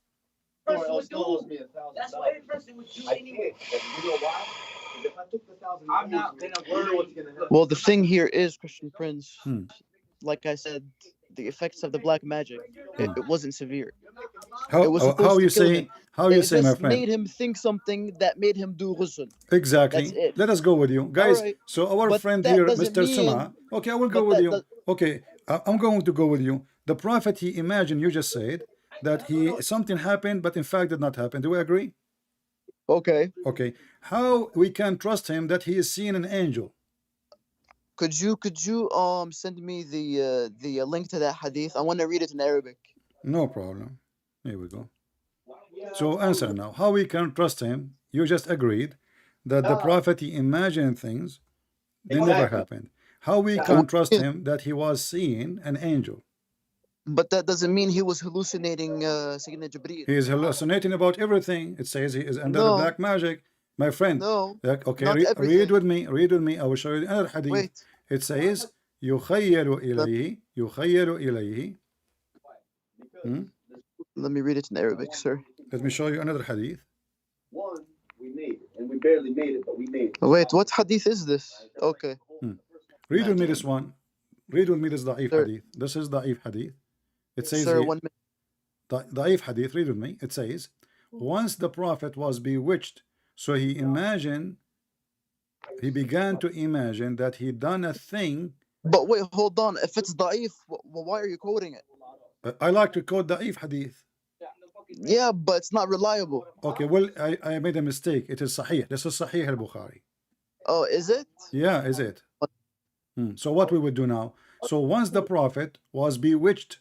Or else still owes me That's $1,000. why every person would do I anyway. can't. You know why? 'Cause if I took the $1,000, I'm not gonna you know worry. what's gonna happen. Well, the thing here is, Christian Prince, Hmm. like I said, the effects of the black magic, it wasn't severe. How It was how supposed you to kill him. say my Just friend? made him think something that made him do ghusl. Exactly. That's it. Let us go with you, All guys. right. So our But friend that here, doesn't Mr. mean. Sama. Okay, I will go But with that you. does. Okay, I'm going to go with you. The prophet, he imagined, you just said that he something happened, but in fact did not happen. Do we agree? Okay. Okay. How we can trust him that he is seeing an angel? Could you send me the link to that hadith? I want to read it in Arabic. No problem. Here we go. So answer now. How we can trust him? You just agreed that the prophet, he imagined things, they never Exactly. happened. How we can trust him that he was seeing an angel? But that doesn't mean he was hallucinating Sayyidina Jibreel. He is hallucinating about everything. It says he is under the No. black magic. My friend, No. okay, Not read everything. with me. Read with me. I will show you another hadith. Wait. It says يخيل إليه. Hmm? Let me read it in Arabic, sir. Let me show you another hadith. One, we made it, and we barely made it, but we made it. Wait, what hadith is this? Okay. Read with me this one. Read with me this da'if Sir. hadith. This is da'if hadith. It says Sir, here, 1 minute. da'if hadith. Read with me. It says, once the prophet was bewitched, so he began to imagine that he done a thing. But wait, hold on. If it's da'if, why are you quoting it? I like to quote da'if hadith. Yeah, but it's not reliable. Okay, well, I made a mistake. It is sahih. This is sahih al-Bukhari. Oh, is it? Yeah, is it? So what we would do now? So once the prophet was bewitched,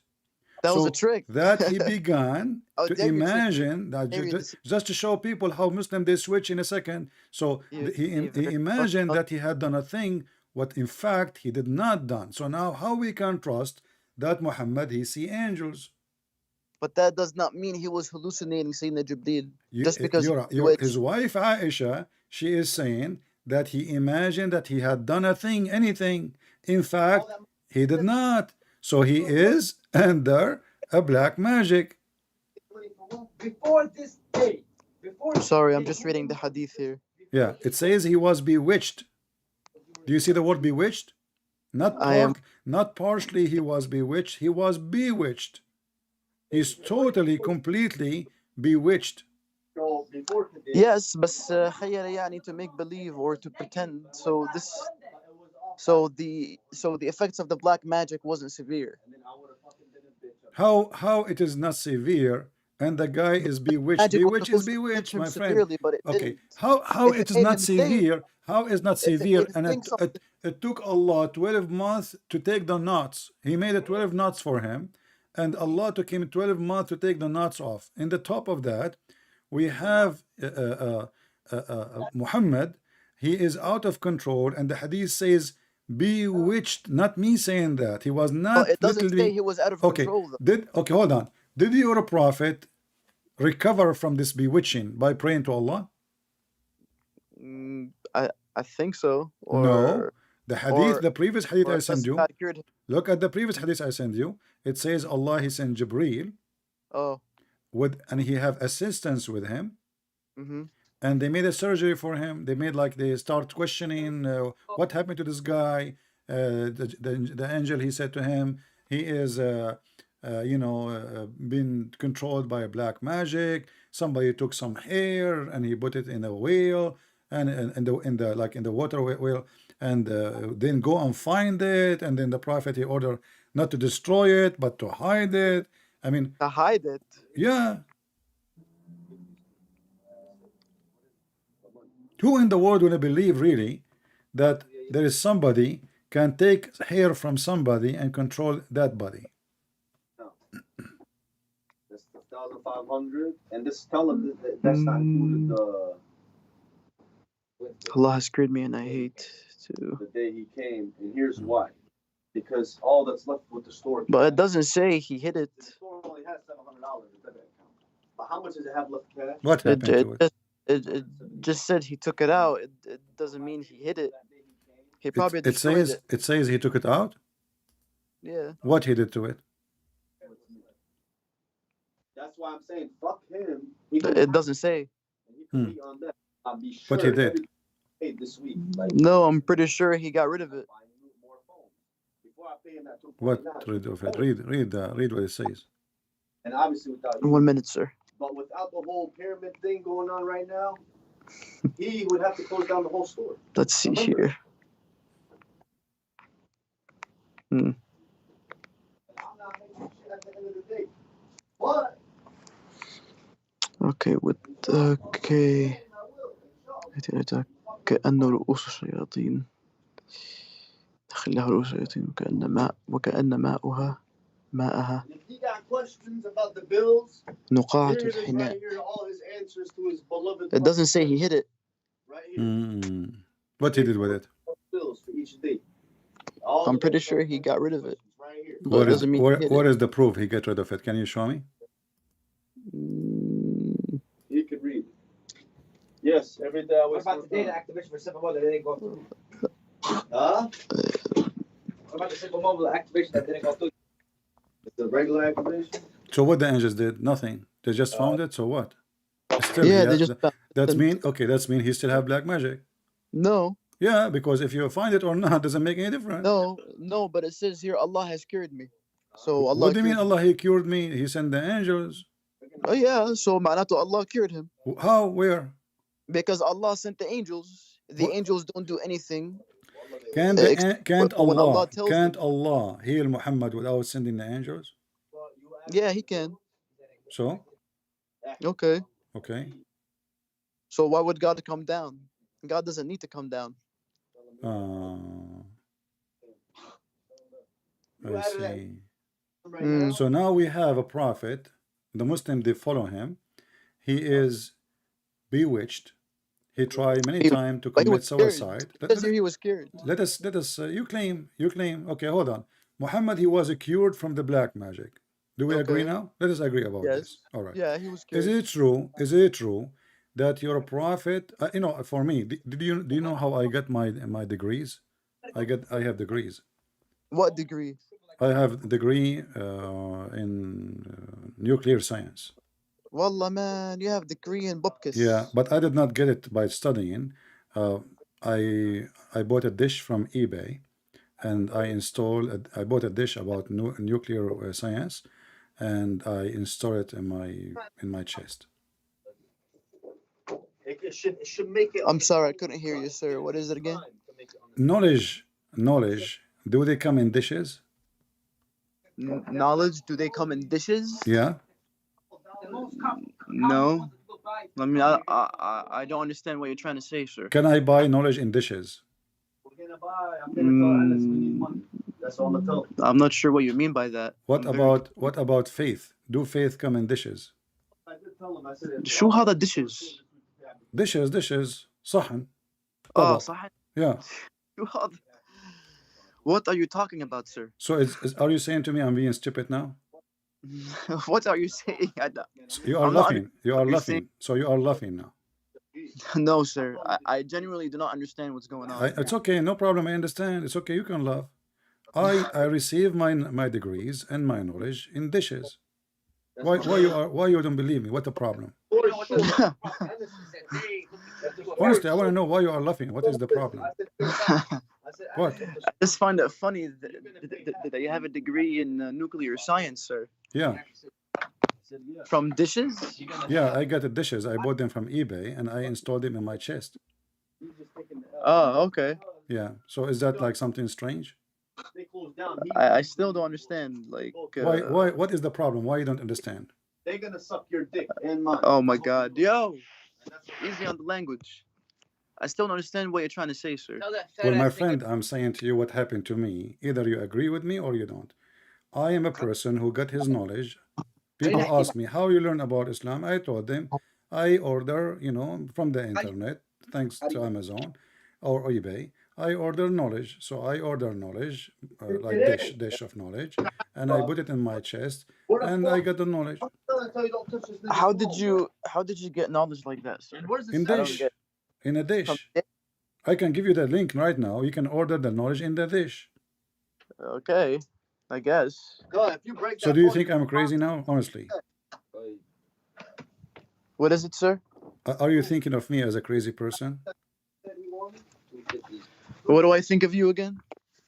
That was so a trick. that he began Oh, to dare you imagine that Dare you just to show people how Muslim they switch in a second. So You- he you- imagined that he had done a thing what in fact he did not done. So now how we can trust that Muhammad he see angels? But that does not mean he was hallucinating Sayyidina Jibreel. You- Just because his wife Aisha, she is saying that he imagined that he had done a thing, anything. In fact, he did not. So he is under a black magic. Before this day. Before. I'm sorry, I'm just reading the hadith here. Yeah, it says he was bewitched. Do you see the word bewitched? I Not partially he was bewitched, he was bewitched. He's totally, completely bewitched. So before today, Yes, بس خير يعني to make believe or to pretend. So the effects of the black magic wasn't severe. How it is not severe and the guy is bewitched? Magic was Bewitched is supposed to bewitched, hit him my friend. severely, but it Okay, didn't. how If it is made not him think- severe? How is not if it severe? made him And think something- it took Allah 12 months to take the knots. He made it 12 knots for him, and Allah took him 12 months to take the knots off. In the top of that, we have Muhammad. He is out of control, and the hadith says bewitched. Not me saying that. He was not. But it doesn't literally, say he was out of okay. control, though. Okay, hold on. Did your prophet recover from this bewitching by praying to Allah? I think so. No. The hadith, or- the previous hadith or I sent you. God cured him. Look at the previous hadith I sent you. It says Allah he sent Jibreel Oh. and he have assistance with him, Mm-hmm. and they made a surgery for him. They start questioning what happened to this guy. The angel, he said to him, he is been controlled by black magic. Somebody took some hair and he put it in a whale and in the water whale, and then go and find it, and then the Prophet he ordered not to destroy it but to hide it. I mean, To hide it. yeah. Who in the world will believe really that there is somebody can take hair from somebody and control that body? That's 1,500, and this tell them that's not included Allah has created me, and I hate to. the day he came, and here's why. Because all that's left with the store. But it doesn't say he hid it. The store only has $700 in the bank account. But how much does it have left cash? What happened to it? It just said he took it out. It doesn't mean he hid it. He probably It destroyed says it says he took it out. Yeah. What he did to it? That's why I'm saying fuck him. It doesn't say. He can be on that. I'll be sure. But he did. Paid this week. Like, No, I'm pretty sure he got rid of it. before I pay him that What $249. read of it? Read what it says. And obviously without you. 1 minute, sir. But without the whole pyramid thing going on right now, he would have to close down the whole store. Let's see here. I'm not making shit at the end of the day. But Okay, okay. كأنه رؤوس الشياطين. خلاها رؤوس الشياطين وكأن ماءها if he got questions about the bills, نقاعة here it is right الحناء. here, all his answers to his beloved. It doesn't say he hid it. Right here. What he did with it? Bills for each day. I'm pretty sure he got rid of it. Right here. But it doesn't mean he hid what it. is the proof he got rid of it? Can you show me? You could read. Yes, every day I What was. about the data activation for Simple Mobile that didn't go through? Huh? What about the Simple Mobile activation that didn't go through? It's a regular activation. So what the angels did? Nothing. They just found it. So what? Still, Yeah, he they has- just found that's it. mean. Okay, that's mean he still have black magic. No, Yeah, because if you find it or not, doesn't make any difference. no, but it says here Allah has cured me. So Allah. What do you mean cured- Allah he cured me? He sent the angels. Oh yeah, so معناته Allah cured him How? Where? because Allah sent the angels. The What? angels don't do anything. Can't But when Allah tells Allah heal Muhammad without sending the angels? Yeah, he can. So Okay. okay. So why would God come down? God doesn't need to come down. I see. Mm. So now we have a prophet. The Muslim they follow him. He is bewitched. He tried many times to But he commit was cured. suicide. It says here he was cured. Let us. You claim. Okay, hold on. Muhammad he was cured from the black magic. Do we agree Okay. now? Let us agree about Yes. this. All right. Yeah, he was cured. Is it true? Is it true that you're a prophet? For me, do you know how I got my degrees? I have degrees. What degree? I have a degree in nuclear science. Wallah man, you have degree in Bupkis. Yeah, but I did not get it by studying. I bought a dish from eBay, and I bought a dish about nuclear science, and I installed it in my chest. It should make it. I'm sorry, I couldn't hear you, sir. What is it again? Knowledge. Do they come in dishes? Knowledge? Do they come in dishes? Yeah. No. I mean, I don't understand what you're trying to say, sir. Can I buy knowledge in dishes? We're gonna buy. I'm gonna tell Alice we need money. That's all I'm gonna tell. I'm not sure what you mean by that. What about faith? Do faith come in dishes? I did tell him. I said. شو هذا dishes? Dishes. صحن. اه طبق. صح. Yeah. شو هذا? What are you talking about, sir? So are you saying to me I'm being stupid now? What are you saying? You are I'm not laughing. You are you're laughing. So you are laughing now. No, sir. I genuinely do not understand what's going on. It's okay. No problem. I understand. It's okay. You can laugh. I receive my degrees and my knowledge in dishes. Why you don't believe me? What the problem? Honestly, I want to know why you are laughing. What is the problem? What? I just find it funny that you have a degree in nuclear science, sir. Yeah. From dishes? Yeah, I got the dishes. I bought them from eBay and I installed them in my chest. Oh, okay. Yeah. So is that like something strange? They close down. I still don't understand. Like, Why? What is the problem? Why you don't understand? They're gonna suck your dick and mine. oh my God, yo, easy on the language. I still don't understand what you're trying to say, sir. Well, my friend, I'm saying to you what happened to me. Either you agree with me or you don't. I am a person who got his knowledge. People ask me how you learn about Islam. I told them I order, you know, from the internet, thanks to Amazon or eBay. I order knowledge, so I order knowledge, like dish of knowledge, and I put it in my chest, and I got the knowledge How did you get knowledge like that, sir? And where's the in I don't dish, get in a from dish. I can give you the link right now. You can order the knowledge in the dish. Okay, I guess. God, if you break So that do you phone, think I'm crazy now? Honestly, What is it, sir? are you thinking of me as a crazy person? What do I think of you again?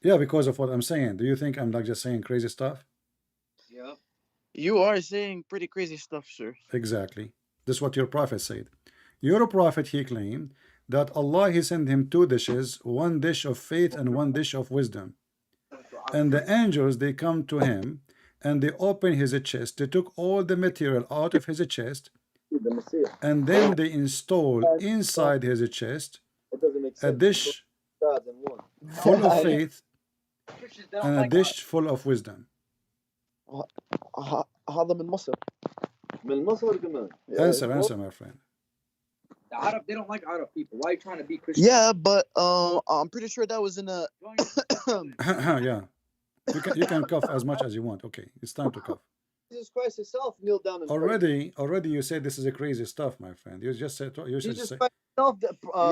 Yeah, because of what I'm saying. Do you think I'm like just saying crazy stuff? yeah. You are saying pretty crazy stuff, sir. Exactly. This is what your prophet said. Your prophet, he claimed that Allah, he sent him two dishes, one dish of faith and one dish of wisdom. And the angels, they come to him and they open his chest. They took all the material out of his chest, and then they installed inside his chest a dish full of faith and a dish full of wisdom. هذا من مصر. من مصر كمان. Answer, my friend. The Arab, they don't like Arab people. Why are you trying to be Christian? Yeah, but I'm pretty sure that was in a. Yeah. You can cough as much as you want. Okay, it's time to cough. Jesus Christ himself kneeled down and Already you said this is a crazy stuff, my friend. You just said you should Jesus say Christ himself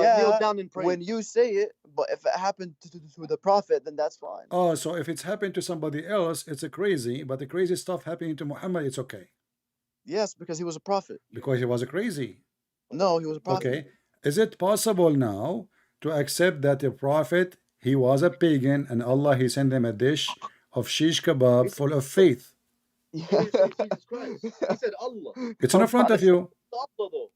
Yeah, kneeled down and prayed. when you say it, but if it happened to the prophet, then that's fine. oh, so if it's happened to somebody else, it's a crazy, but the crazy stuff happening to Muhammad, it's okay. Yes, because he was a prophet. Because he was a crazy. No, he was a prophet. Okay. Is it possible now to accept that the prophet, he was a pagan and Allah, he sent him a dish of shish kebab full of faith? He didn't say Jesus Christ. He said Allah. It's in front of you. Allah though.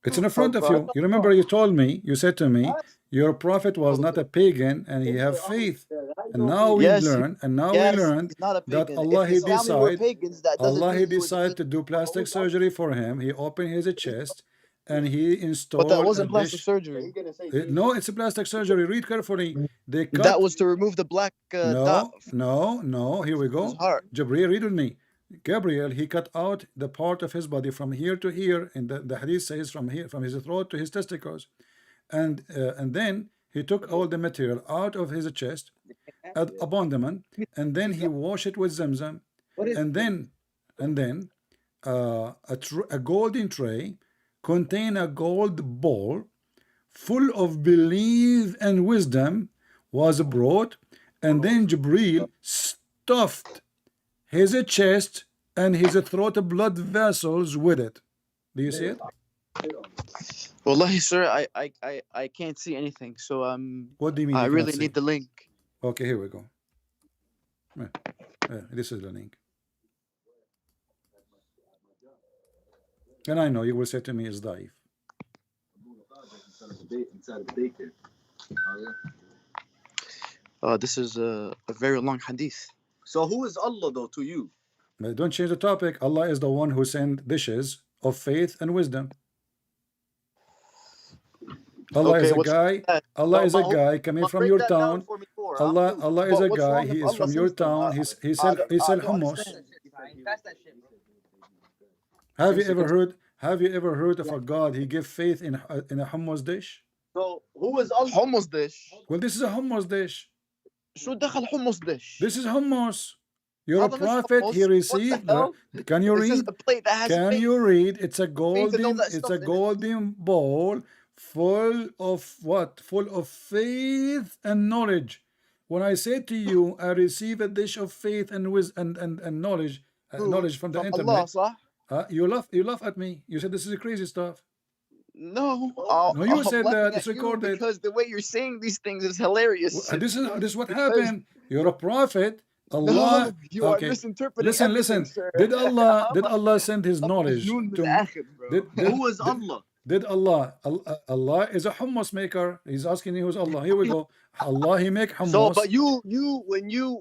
It's in front of you. You remember you told me, you said to me, your prophet was not a pagan and he have faith. And now we Yes, learn, and now yes, we learned he's not a that pagan. Allah, If he Islamic were decide, pagans, that doesn't Allah, mean he he was decided to do plastic surgery for him. He opened his chest and he installed But that a wasn't plastic dish. surgery. No, it's a plastic surgery. Read carefully. They cut. That was to remove the black dot No. Here we from his go. heart. Jabril, read with me. Gabriel, he cut out the part of his body from here to here, and the hadith says from here, from his throat to his testicles, and then he took all the material out of his chest, abandonment, and then he washed it with Zamzam, and then a golden tray contain a gold bowl full of belief and wisdom was brought, and then Jibril stuffed his chest and his throat blood vessels with it. Do you see it? Wallahi, sir, I can't see anything. So What do you mean? I you really cannot see? need the link. Okay, here we go. This is the link. And I know you will say to me it's daif. This is a very long hadith. So who is Allah though to you? But don't change the topic. Allah is the one who sent dishes of faith and wisdom. Allah Okay, is a what's guy. that? Allah is a But- guy coming but from break your that down town. for me more, Allah is But a what's guy. wrong He if is from Allah your sends them? town. He sell don't hummus. understand. Pass that shit. Have you ever heard? Have you ever heard of a God? He give faith in a hummus dish. So who is Allah? Hummus dish. Well, this is a hummus dish. شو دخل hummus dish? This is hummus. Your هذا مش prophet, hummus. he What the received. hell? Can you This is read? a plate that has Can faith. you read? It's a Faith and all golden. that It's stuff a in it. golden bowl full of what? Full of faith and knowledge. When I say to you, I receive a dish of faith and wisdom and knowledge, knowledge from the Allah, internet. صح? You laugh at me. You said this is crazy stuff. No. No, you said I'm that. laughing It's at you recorded. because the way you're saying these things is hilarious. This is what Because- happened. You're a prophet. No, Allah. you are Okay. misinterpreting Listen. everything, sir. Did Allah send His knowledge مجنون to? بالآخر, bro. Did Who is Allah? Did Allah is a hummus maker. He's asking you who's Allah. Here we go. Allah, he make So, hummus. but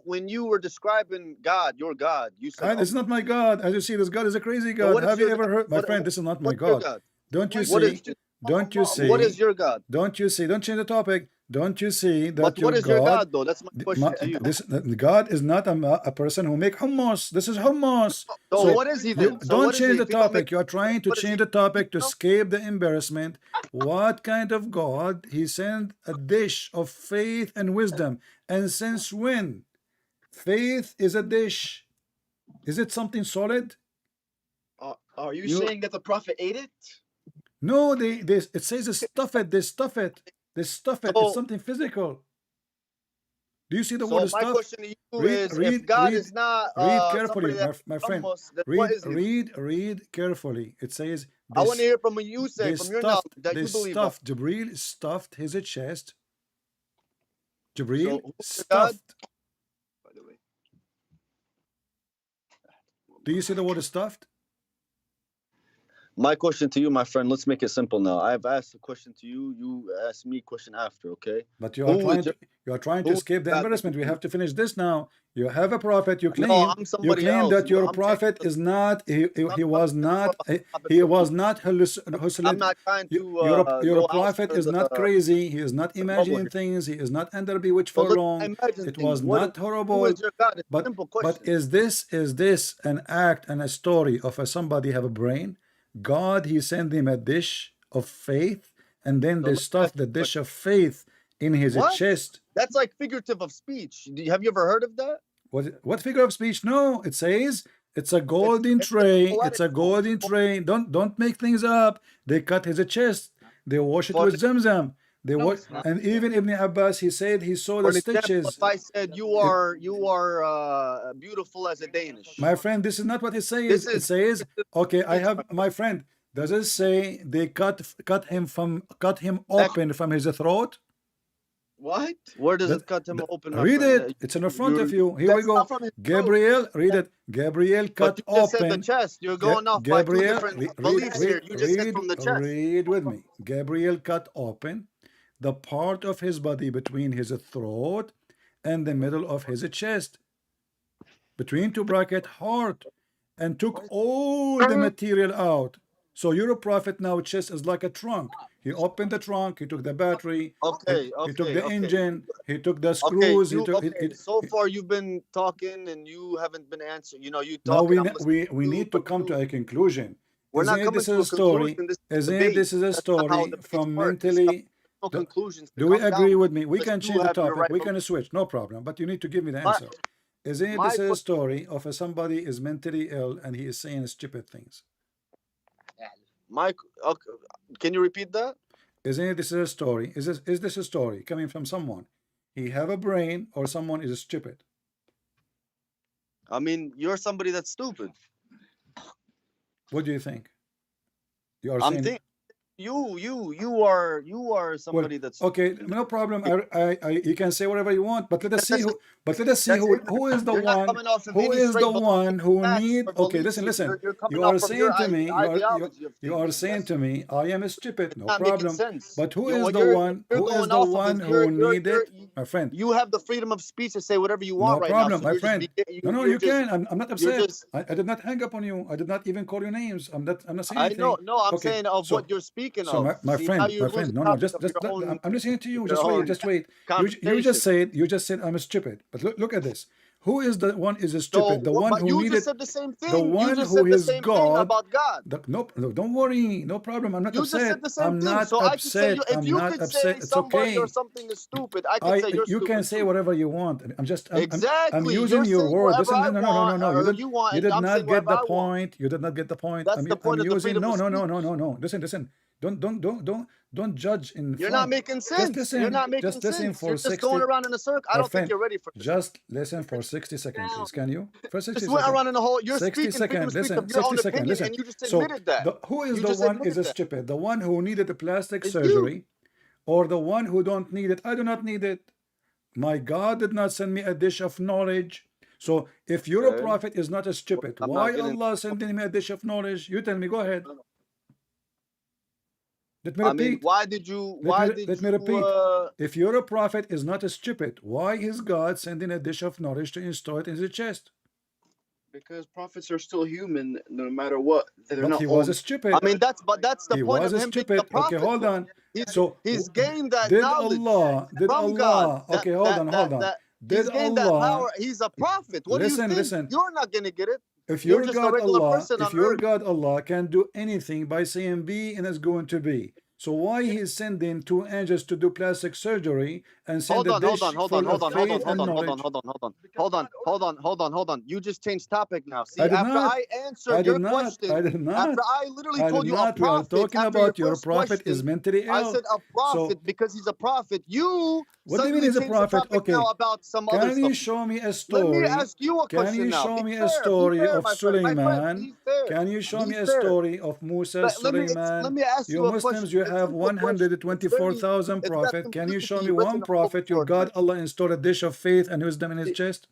when you were describing God, your God, you said And it's Allah. not my God. As you see, this God is a crazy So God. what is Have you your ever God? heard? My What, friend, this is not my what's your God. God? Don't you What is see? Don't you see? what is your God? Don't you see? Don't change the topic. Don't you see But that what your is your God, God though? That's my question to you. this God is not a person who make hummus. This is hummus. So So what is he you then? So don't what is change he? the If he don't make, topic. You are trying to what is change he? the topic to You know? escape the embarrassment. What kind of God? He sent a dish of faith and wisdom. And since when? Faith is a dish. Is it something solid? Are you You saying that the prophet ate it? No, it says they stuff it, they stuff it, they stuff it. It's So something physical. Do you see the so word my stuff? question to you is, if God is not Read somebody carefully, that my friend. hummus, then what is he? Read carefully. It says I want to this. hear from you say, from your knowledge, that They you believe on. stuffed. Jibril stuffed his chest. So Jibril who's your God? stuffed. By the way. Do you see the word stuffed? My question to you, my friend, let's make it simple now. I've asked a question to you, you ask me a question after, okay? But you are trying to who is escape the God? embarrassment. We have to finish this now. You have a prophet. You No, claim I'm somebody that else. your I'm prophet saying is not. He was not. He was not hallucinating. I'm not trying to Your go prophet outside is not crazy. He is not the bubble imagining here. things. He is not under bewitched So for let's long. imagine It things. was not Who horrible. is your God? It's a But simple question. is this an act and a story of somebody have a brain? God, he sent him a dish of faith, and then So they let me ask stuffed you the a dish question. of faith in his What? chest. That's like figurative of speech. Have you ever heard of that? What figure of speech? No, it says it's a golden It's in the tray. poetic It's a golden form. tray. Don't make things up. They cut his chest. They wash it For with Zamzam. They no, wash, it's not. and even Ibn Abbas, he said he saw For the an example, stitches. if I said you are beautiful as a Danish, My friend, this is not what it says. this It is says, okay, I speech, have my my friend. Does it say they cut him friend. open from his throat? What? Where does That, it cut him open, my read friend? it. It's in the front of you. Here we That's not go. from his throat. Gabriel, read it. Gabriel But cut you just said the open. chest. You're going off by two Gabriel, different beliefs here. You just said from the chest. read with me. Gabriel cut open the part of his body between his throat and the middle of his chest, between two bracket heart, and took all the material out. So your prophet now chest is like a trunk. He opened the trunk, he took the battery, Okay, he took okay, the okay. engine, he took the Okay, screws, so far you've been talking and you haven't been answering. You know, you now talking, I'm listening we to you, need to but come to a conclusion. we're not Isn't it coming this to a is a story? conclusion. This is a Isn't it debate. this is a That's not how story debates from work. mentally? No conclusions. Do we Come agree down with me? We because can you change the have your topic. right We belief. can switch, no problem. But you need to give me the My, answer. Isn't it my this is a question, story of somebody is mentally ill and he is saying stupid things? my, okay, can you repeat that? Isn't it this is a story? Is this a story coming from someone? He have a brain or someone is stupid? I mean, you're somebody that's stupid. What do you think? You are I'm saying thinking you are somebody that's okay, stupid. no problem. You can say whatever you want, but let us see That's who. But let us see that's it. who is the You're not one. coming off of Who any is the straight one who facts need? or Okay, beliefs. listen. You're coming You off are from saying your to me. ideology of You are thinking. saying That's to me, I am stupid. No not making problem. sense. But who You know, is what the one? you're Who is going the off of one is who need it, my friend? you have the freedom of speech to say whatever you want No right now. problem, So my you're just friend. you, No, you're you just can. I'm not you're upset. just I did not hang up on you. I did not even call your names. I'm not saying I anything. know no I'm Okay, saying of so what you're speaking so of. my See now friend, you're losing no, topic just of your own I'm listening to you. Just wait, just wait. conversation. You just said I'm stupid. But look at this. Who is the one is So stupid? The one but who you just needed, said the same the thing. You one just who said the is same thing God. about God. Nope, no, don't worry, no problem. I'm not You just said upset. the same I'm thing. not So I could say upset. if I'm you not could say upset. It's somebody or okay. something is stupid, I could say you're You can stupid say too. whatever you want. I'm Exactly. using You're your saying word. whatever Listen, I want no. or you want, You and did I'm saying not get whatever the I want. point. You did not get the point. That's the I'm point of the using freedom of speech. no. Listen. Don't judge in You're not front. making Just sense. You're listen. not making Just listen sense. for You're just going 60. around in a circle. I My don't think friend, you're ready for this. just listen for 60 seconds, please. Can you? For 60 Just went seconds. around in a whole. You're 60 speaking freedom of seconds. speech Listen. of your 60 own seconds. opinion, Listen. and you just So admitted that. who is You the just one is admitted that. stupid? The one who needed a plastic It's you. surgery, or the one who don't need it? I do not need it. My God did not send me a dish of knowledge. So if your Okay. prophet is not a stupid, I'm why not getting. Allah sending me a dish of knowledge? You tell me. Go ahead. Let me I mean, repeat. why did you? Let me repeat. If you're a prophet is not a stupid, why is God sending a dish of knowledge to install it in his chest? Because prophets are still human, no matter what. They're But not he all. was a stupid. I mean, that's the He point was of a him being a stupid. Okay, prophet. hold on. So He's gained that did knowledge did from God. Allah? Okay, hold on. He's Did gained that Allah? power. He's a prophet. What do you think? Listen. You're not gonna get it. If You're your just a God regular Allah, person if on your earth. God Allah can do anything by saying be and it's going to be, so why he's sending two angels to do plastic surgery and send a dish full of faith and knowledge? Hold on. You just changed topic now. See, I did after not. I answered your question, I did not. after I literally I told did you a not. We are prophet, talking after about your first prophet is question, mentally I ill. said a prophet So because he's a prophet. You what do you mean suddenly he's a changed the prophet? topic Okay. now about some other Can you stuff. show me a Let me story? ask you a Can question you now. show Be me a fair, story of my friend. My friend, Suleiman? be fair. Can you show Be me a fair. story of Musa, Let Suleiman? me ask You you a Muslims, question. you A have simple question. 124,000 It's got prophets. Can you show me simplicity one written all prophet your over it, God man. Allah installed a dish of faith and wisdom in his chest?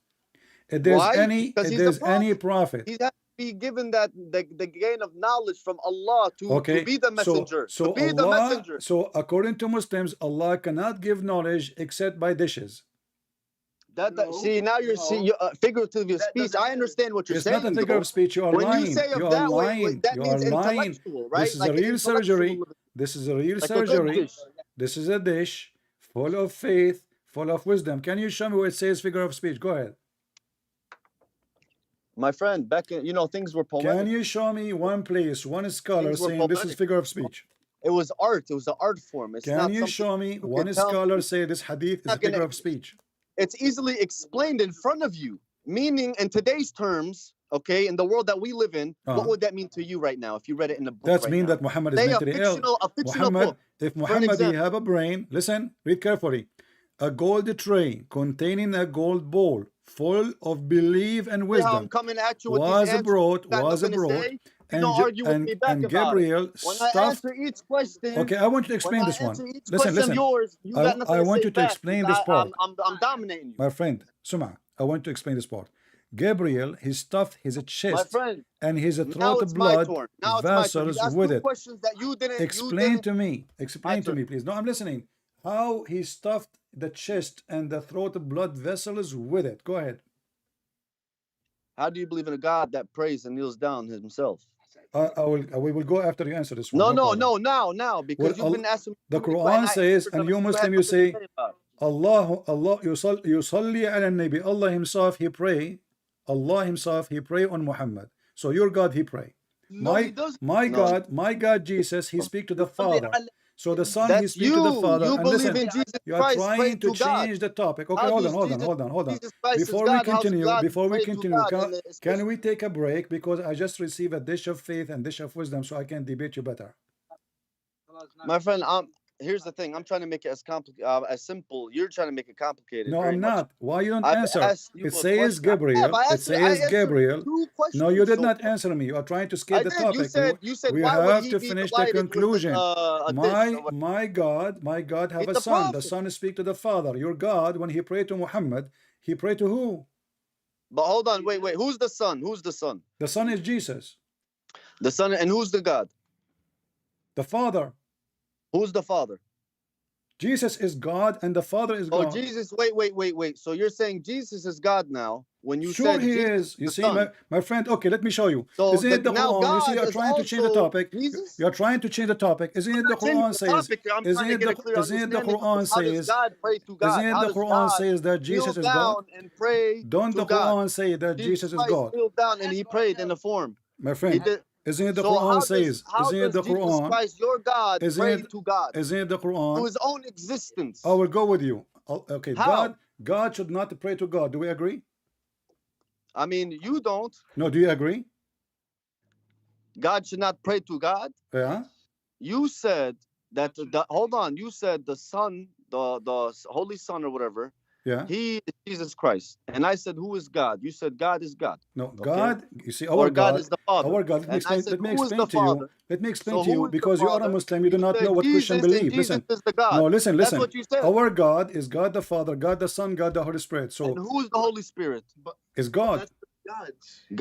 If Why? Because he's a there's any prophet. prophet. He has to be given that the gain of knowledge from Allah to Okay, be the messenger. so To be the Allah, messenger. so according to Muslims, Allah cannot give knowledge except by dishes. See, now you're figurative of speech. I understand what you're It's saying. not a figure though. of speech. You are When lying. you say of You are that way, lying. that You means are lying. intellectual, right? This is Like a an real surgery. intellectual, This is a real like a good surgery. dish. This is a dish full of faith, full of wisdom. Can you show me where it says figure of speech? Go ahead. My friend, back in, things were poetic. Can you show me one place, one scholar Things were saying this is poetic. figure of speech? It was art. It was an art form. It's Can not you something show me you can one tell scholar me. say this hadith is Not a figure gonna- of speech? It's easily explained in front of you. Meaning, in today's terms, okay, in the world that we live in, what would that mean to you right now if you read it in a book? That's right mean now? that Muhammad is Say mentally ill. a fictional Muhammad, book. if For an Muhammad he example. have a brain, listen, read carefully. A gold tray containing a gold bowl full of belief and See how I'm wisdom coming at you with was these answers. brought, You got nothing to say. You don't argue with me back and about it. Gabriel When I stuffed. answer each question, Okay, I want you to when explain I this one. answer each Listen, question of yours, you got nothing I to want say you to back. explain this part. I'm dominating you. My friend, Suma, I want to explain this part. Gabriel, he stuffed his My chest friend, and his now throat it's my blood turn. Now it's my turn. You vessels asked with two it. questions that you didn't. Explain to me. Explain to turn. me, please. No, I'm listening. How he stuffed the chest and the throat blood vessels with it. Go ahead. How do you believe in a God that prays and kneels down himself? We will go after you answer this one. No, problem. now, because Well, you've been asking me. The too many Quran questions. says, and you Muslim, you say, Allah. Allah, yusalli ala nabi. Allah himself, he pray. Allah himself, he pray on Muhammad. So your God, he pray. No, he doesn't. My God, Jesus, he speak to the Father. So the Son, he speak to the Father. You And believe listen, in Jesus you are Christ, trying pray to to God. change the topic. Okay, How hold does on. Jesus Christ is God, how's God pray to God Can we take a break? Because I just received a dish of faith and dish of wisdom, so I can debate you better. My friend, here's the thing. I'm trying to make it as simple. You're trying to make it complicated. No, I'm not. Why you don't I've answer? asked you It a says question. Gabriel. I It says answered Gabriel. 2 questions No, you did so not far. answer me. You are trying to skip I the did. topic. You said We why would have he to be finish the delighted with conclusion. a dish? My God have He's a a son. The prophet. son speak to the Father. Your God, when he prayed to Muhammad, he prayed to who? But hold on, wait. Who's the son? Who's the son? The son is Jesus. The son, and who's the God? The Father. Who's the father? Jesus is God and the Father is God. Oh, Jesus, wait. So you're saying Jesus is God now? When you Sure said he Jesus is. You the see, son. my friend, okay, let me show you. So Isn't it the now Quran? You see, God you're is trying to change the also topic. Jesus? You're trying to change the topic. Isn't it the Quran says? Isn't it the Quran How does says? God pray to God? Isn't it How the does Quran God says that kneel Jesus is God? down and pray Don't to the God? Quran say that Jesus is Christ God? kneeled down and he prayed in the form. My He friend, did. isn't it the So Quran says? how Isn't it does the Jesus Quran? Christ, your God, pray to God? Isn't it the To Quran? his own existence. I will go with you. Okay, How? God should not pray to God. Do we agree? I mean, you don't. No, do you agree? God should not pray to God. Yeah. You said that hold on. You said the Son, the Holy Son or whatever. Yeah. He is Jesus Christ. And I said, who is God? You said God is God. No, Okay? God. You see, Or our God is the Father. Our God. Let me explain to you. Let me explain to you because you are a Muslim. You do not know what Christian believe. Listen. Jesus is the God. No, listen. That's what you said. Our God is God the Father, God the Son, God the Holy Spirit. So and who is the Holy Spirit? is God. God.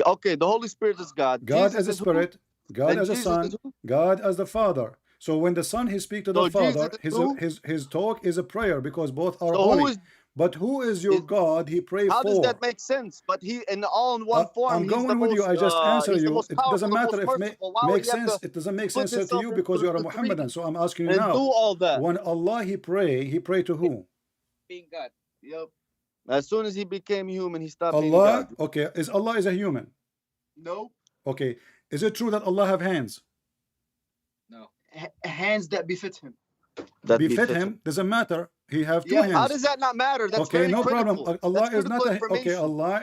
Okay, the Holy Spirit is God. God Jesus as a is who? Spirit, God And as a Jesus Son, is who? God as the Father. So when the Son he speak to So the Father, Jesus is who? his talk is a prayer because both are So holy. who is? But who is your God he pray How does that for? make sense? But he, in all in one form, I'm he's the going with you. most. I just answer He's the you. most It powerful, doesn't the matter most if it merciful. Why would makes he have sense. to It doesn't make put sense to himself you into because you are a the screen Muhammadan. So I'm asking you and do now. all that? When Allah he pray to who? Being God. Yep. As soon as he became human, he stopped being Allah. God. Okay, is Allah is a human? No. Okay, is it true that Allah have hands? No. Hands that befit him. That Befit him doesn't matter. He have two hands. How does that not matter? That's okay, very no critical. problem. Allah That's is not critical a okay. information. Allah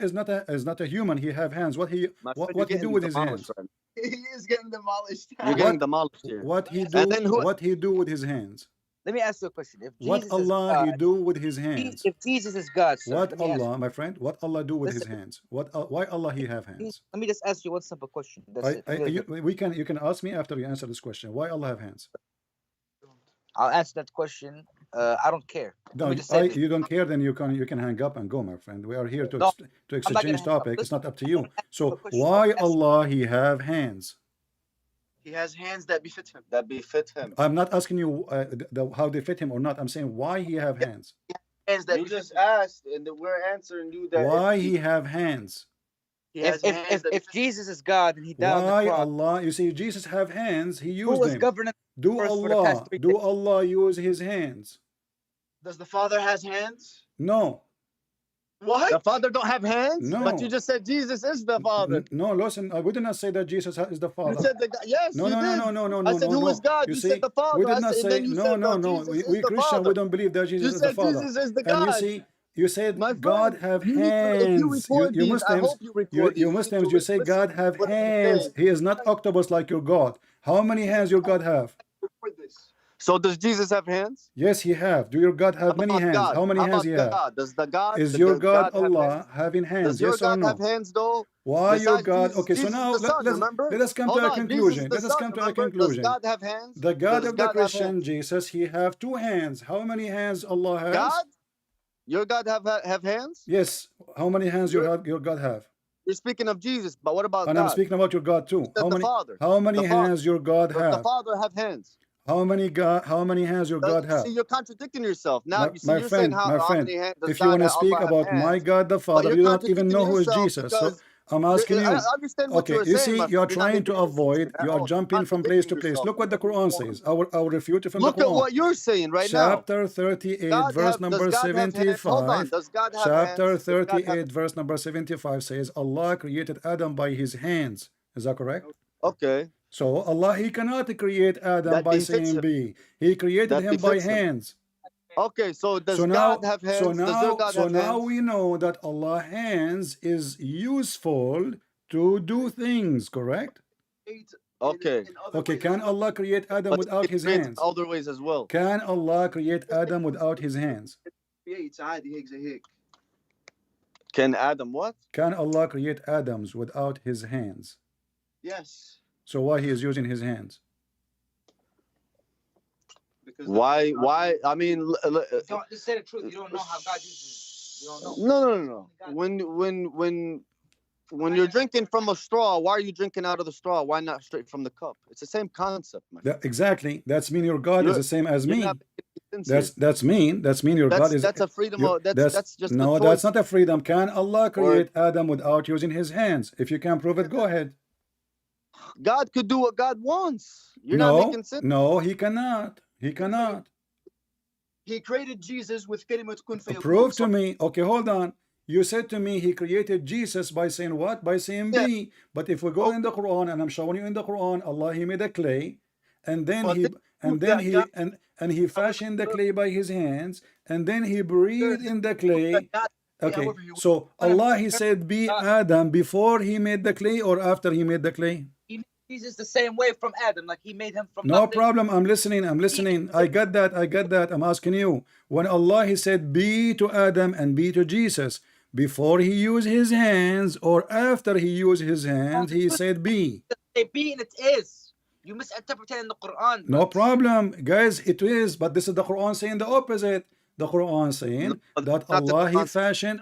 is not a human. He have hands. What he My friend, what he do with his hands? Right? He is getting demolished. You're getting demolished here. What he And do? then who? What he do with his hands? Let me ask you a question. If What Jesus Allah is he God, do with his hands? if Jesus is God, sir, What let me ask Allah, my friend? What Allah do with his Listen. hands? Why Allah he have hands? let me just ask you one simple question. That's it. Really quick. You can ask me after you answer this question. Why Allah have hands? I'll answer that question. I don't care. No, Let me just say this. you don't care. Then you can hang up and go, my friend. We are here to No, to I'm not gonna exchange hang up. topic. It's Listen, not up to you. I'm gonna So ask you a question. why Ask- Allah he have hands? He has hands that befit him. That befit him. I'm not asking you how they fit him or not. I'm saying why he have hands. Hands that You befit just him. asked, and we're answering you that. Why he have hands? He has hands that If befit him. Jesus is God and he died on Why the cross, Allah? You see, Jesus have hands. He who used was them. governing Do earth for the past 3 days? Allah use his hands? Does the Father has hands? No. What? The Father don't have hands? No. But you just said Jesus is the Father. No, listen, I would not say that Jesus is the You Father. said the God. Yes, No, you no, no, did. no, no, no, I no, said, no, who is no. God? You You see, said the Father. we did I not said, say, and then you said, no, Jesus is we the Christian, Father. we don't believe that Jesus You is the said Father. Jesus is the And God. you said My God friend, have you need to, if you hands. record You these, I Muslims, hope you record these. you Muslims, you say listen God to have what I'm hands. saying. He is not octopus like your God. How many hands your God have? Record this. So does Jesus have hands? Yes, he have. Do your God How have many about hands? God? How many How hands about he have? God? Does the God, Is the your God God have Allah hands? having hands? Does your Yes or God have no? hands though? Why your Besides God? Jesus, Okay, so Jesus now the Son, remember? let us come Hold to a on, Jesus conclusion. the Let us Son, come to a remember? Does conclusion. God have hands? The God Does of the God have Christian, hands? Jesus, he have two hands. How many hands Allah has? God? Your God have hands? Yes. How many hands your God have? You're speaking of Jesus, but what about And I'm God? speaking about your God too. Said the Father. How many The Father. hands your God Does the have? Father have hands? How many hands your God have? See, you're contradicting yourself. Now, you see, My you're saying friend, my how friend, many hands does if you want to speak Allah have about my hands? God the But Father, you're you don't even contradicting know who is yourself Jesus. So because I'm asking I you. understand what you Okay, were you saying, see, my you're friend. You're not trying to making any sense avoid, at you are all. jumping from place Contradicting to place. yourself. Look what the Quran says. I will refute it from Look the at Quran. what you're saying right now. Chapter 38, verse number Does God have hands? Hold on. 75. Does God have Chapter hands? Does God have 38, verse number 75 says, Allah created Adam by his hands. Is that correct? Okay. So Allah, he cannot create Adam That by befits saying him. be. He created That him by befits him. hands. Okay, so does God have hands? Does your God have now hands? we know that Allah hands is useful to do things, correct? Okay. Okay, can Allah create Adam But without it's his created hands? other ways as well. Can Allah create Adam without his hands? Can Adam what? Can Allah create Adams without his hands? Yes. So why he is using his hands? Because Why? I mean, Just say the truth. You don't know how God uses. You don't know. no. When you're drinking from a straw, why are you drinking out of the straw? Why not straight from the cup? It's the same concept, man. Exactly. That's mean your God is the same as me. That's mean your God is. That's a freedom. That's just no. a choice. That's not a freedom. Can Allah create Adam without using his hands? If you can prove it, go ahead. God could do what God wants. You're not making sense. No, he cannot. He cannot. He created Jesus with kalimat kun fayakun. Prove to me. Okay, hold on. You said to me he created Jesus by saying what? By saying be. But if we go in the Quran, and I'm showing you in the Quran, Allah he made a clay, and then he fashioned the clay by his hands, and then he breathed in the clay. Okay, so Allah he said be Adam before he made the clay or after he made the clay? He made Jesus the same way from Adam, like he made him from No nothing. problem. I'm listening. I got that. I'm asking you. When Allah he said be to Adam and be to Jesus, before he used his hands or after he used his hands, he said be. Be and it is. You misinterpreted in the Quran. No problem, guys. It is, but this is the Quran saying the opposite. the Quran saying No, that that's not the Allah He Quran. fashioned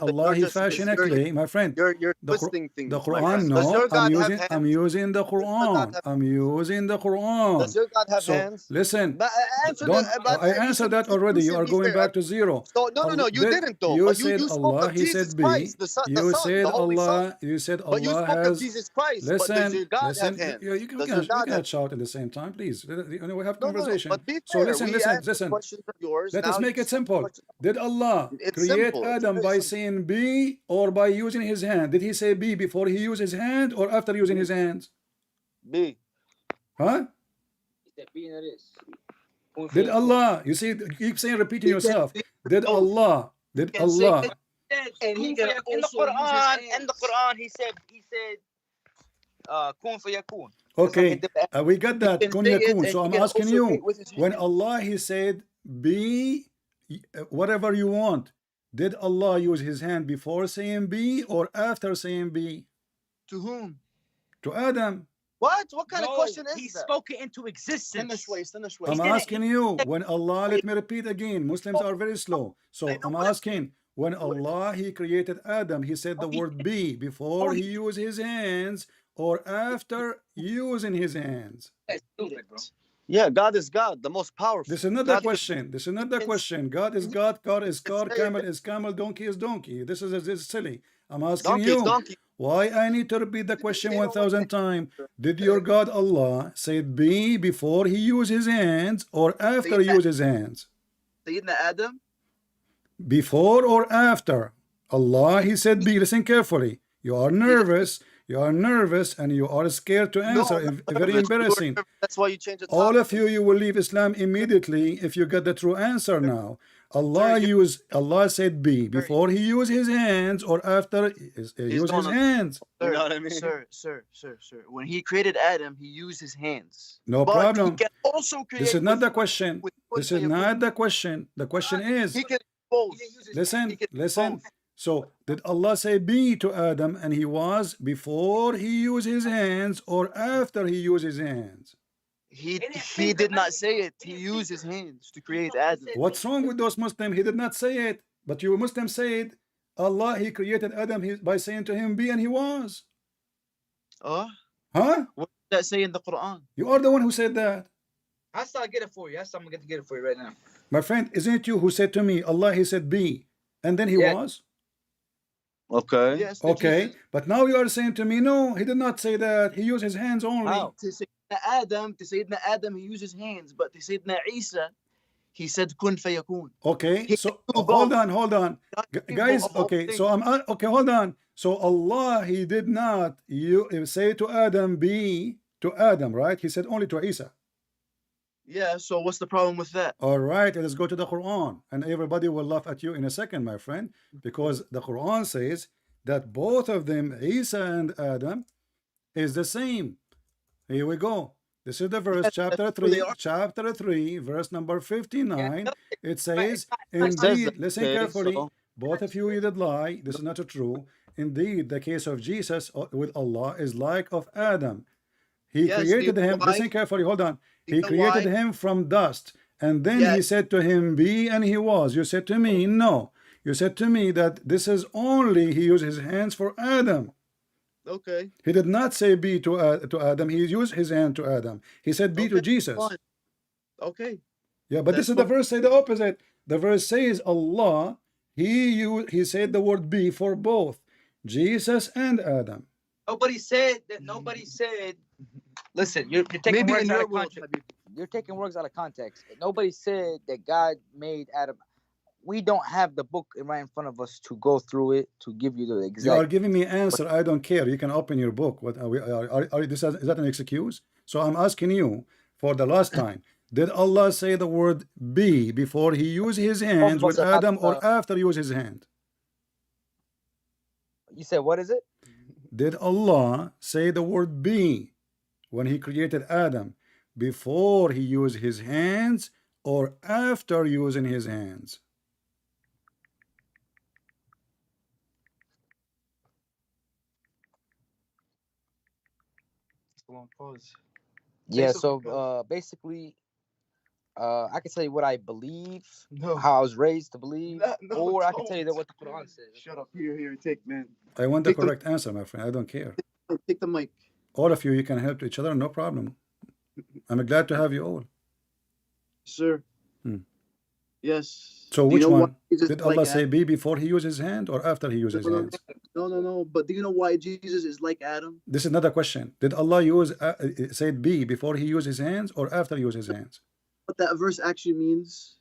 a You're clay, my friend. you're The twisting the things, my Quran, friend. Does no, your I'm God have using hands? the Does your God Quran. have I'm using the Does Quran. your God have So hands? listen, But answer don't but I you answered should that you already. You should are be going fair. back to zero. So no, you Did didn't though. you You said spoke Allah? of He said Jesus B. Christ, the Son, You said the Holy Son. Allah. You said But you Allah spoke of has. Jesus Christ. But does Listen, your God listen. have hands? We Does your God have cannot shout at the same time, please. We have no. conversation. But be So fair. listen, We listen, answered listen. questions of yours. Let us Now make you it say simple. questions. Did Allah It's create simple. It's Adam very by simple. saying B or by using his hand? Did he say B before he used his hand or after using his hands? B. Huh? Did Allah, you see, you keep saying, repeating He can yourself. say Did both. Allah, did He can say Allah, and he can in the also use his Quran, hands. he said kun fayakun. okay, we got He that, can kun say it yakun. and So he I'm can asking also you, create with his when hands. Allah, he said, be whatever you want, did Allah use his hand before saying B or after saying B? To whom? To Adam. What kind of question is He that? spoke it into existence. استنى شوي. I'm didn't- asking you, when Allah, let me repeat again, Muslims are very slow. So I know I'm what- asking, when Allah, he created Adam, he said the word be before he used his hands or after using his hands? Stupid, bro. Yeah, God is God, the most powerful. This is not the God question. This is not the question. God is God, car is car, camel is camel, donkey is donkey. This is silly. I'm asking Donkey is you, donkey. why I need to repeat the question They don't 1,000 times? Did your God Allah say be before he used his hands or after he used his hands? Sayyidina Adam. Before or after? Allah, he said be. Listen carefully. You are nervous. You are nervous and you are scared to answer. I'm not Very nervous. You were embarrassing. nervous. That's why you changed the topic. All of you, you will leave Islam immediately if you get the true answer now. Allah said be before he used his hands or after he used his hands. You know what I mean? Sir. When he created Adam, he used his hands. No But problem. he can also create. This is not with- the question. with- This is not the question. The question is, He can both. listen, can listen. both. So did Allah say be to Adam and he was before he used his hands or after he used his hands? He did not say it. He used his hands to create Adam. What's wrong with those Muslims? He did not say it. But you Muslims said Allah, he created Adam by saying to him be and he was. Oh, Huh? what does that say in the Quran? You are the one who said that. I still get it for you. I'm gonna get it for you right now. My friend, isn't it you who said to me, Allah, he said be, and then he Yeah. was? Okay. Yes. Okay, but now you are saying to me, no, he did not say that. He used his hands only. How? To Sayyidina Adam, he used his hands, but to Sayyidina Isa, he said kun fayakun. Okay, He so can do hold both. on, hold on. Guys, both okay, things. so okay, hold on. So Allah, he did not say to Adam, be to Adam, right? He said only to Isa. Yeah, so what's the problem with that? All right, let's go to the Quran, and everybody will laugh at you in a second, my friend, because the Quran says that both of them, Isa and Adam, is the same. Here we go. This is the verse, chapter 3, verse number 59. It says, indeed, listen carefully, both of you did lie. This is not true. Indeed, the case of Jesus with Allah is like of Adam. He created him, listen carefully, hold on. He created him from dust. And then he said to him, be, and he was. You said to me, no. You said to me that this is only, he used his hands for Adam. Okay. He did not say be to Adam. He used his hand to Adam. He said be to Jesus. Fine. Okay. Yeah, but this is the verse say the opposite. The verse says Allah, he said the word be for both Jesus and Adam. Nobody said that. Nobody said. Listen, you're taking Maybe words in out your of world, context. You're taking words out of context. Nobody said that God made Adam. We don't have the book right in front of us to go through it to give you the exact. You are giving me answer. I don't care. You can open your book. What is that an excuse? So I'm asking you for the last time. Did Allah say the word be before he used his hands with Adam or after he used his hand? You said what is it? Did Allah say the word be when he created Adam before he used his hands or after using his hands? Yeah, so Basically, basically I can tell you what I believe, No. how I was raised to believe, No, or I can tell you don't. that what the Quran says. Shut up. Here, take, man. I want the Take the, correct answer, my friend. I don't care. take the mic. All of you, you can help each other, no problem. I'm glad to have you all. Sir. Yes. So Do which you know one? why Jesus Did is like Allah say Adam? be before he used his hand or after he used his hands? No. But do you know why Jesus is like Adam? This is not a question. Did Allah use said be before he used his hands or after he used his hands? What that verse actually means?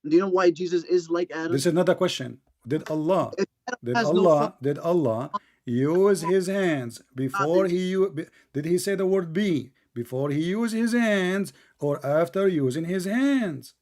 Do you know why Jesus is like Adam? This is not a question. Did Allah If Adam did has no Allah father, did Allah use his hands before did he say the word be before he used his hands or after using his hands?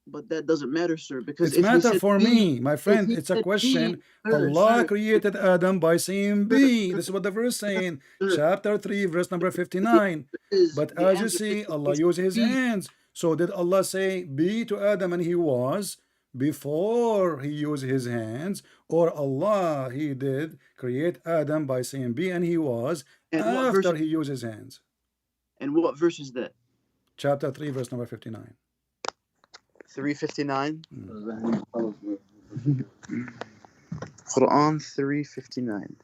but that doesn't matter, sir, because It's if he matter said for be, me, my if friend. he It's a said question. be, sir, Allah sir, created Adam by saying be. This is what the verse saying, sir, chapter 3, verse number the 59. is But the as you answer see, is Allah used his be. hands. So did Allah say be to Adam and he was before he used his hands, or Allah he did create Adam by saying be and he was And what verse? after he used his hands? And what verse is that? Chapter 3, verse number 59. 359. Quran 359.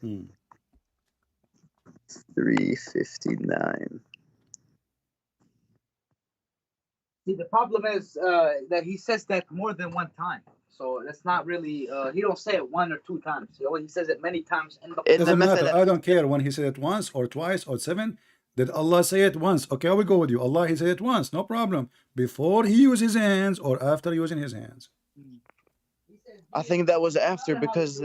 359. See, the problem is that he says that more than one time. So that's not really. He don't say it one or two times. He says it many times in the. In the Doesn't matter. method, I don't care when he said it once or twice or seven. Did Allah say it once? Okay, I will go with you. Allah, he said it once, no problem. Before he used his hands or after using his hands? I think that was after, because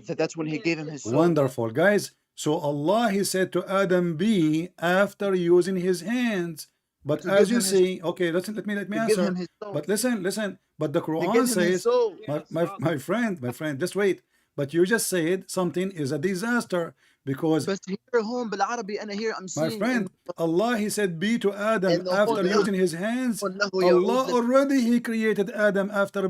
that's when he gave him his soul. Wonderful, guys. So Allah, he said to Adam be after using his hands. But To as give you him his- see, okay, listen, let me To give answer. him his soul. But listen. But the To Quran give him his says, soul. my friend, just wait. But you just said something is a disaster because بس here home بالعربي أنا here I'm my seeing friend, Allah, he said be to Adam إنه after هون using his hands. إنه Allah يعوز. already he created Adam after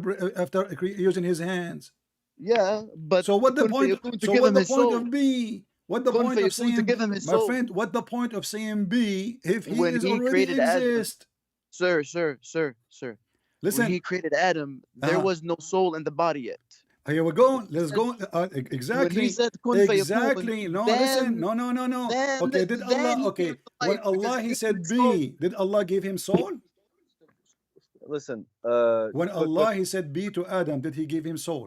using his hands. Yeah, but So what the كن point? فيكون to So give what him the his point soul. of be? What the كن point of فيكون to saying, give him his my soul. friend? What the point of saying be if he When is he already created Adam. exist? Sir. When Listen, he created Adam, there was no soul in the body yet. here we go. Let's go. When he Exactly. said kun fayakun, Exactly. No, then, listen. No. Then, Okay, did then Allah? he Okay, came to when life Allah because he he said gave his soul. be, did Allah give him soul? Listen, When Allah he said be to Adam, did he give him soul?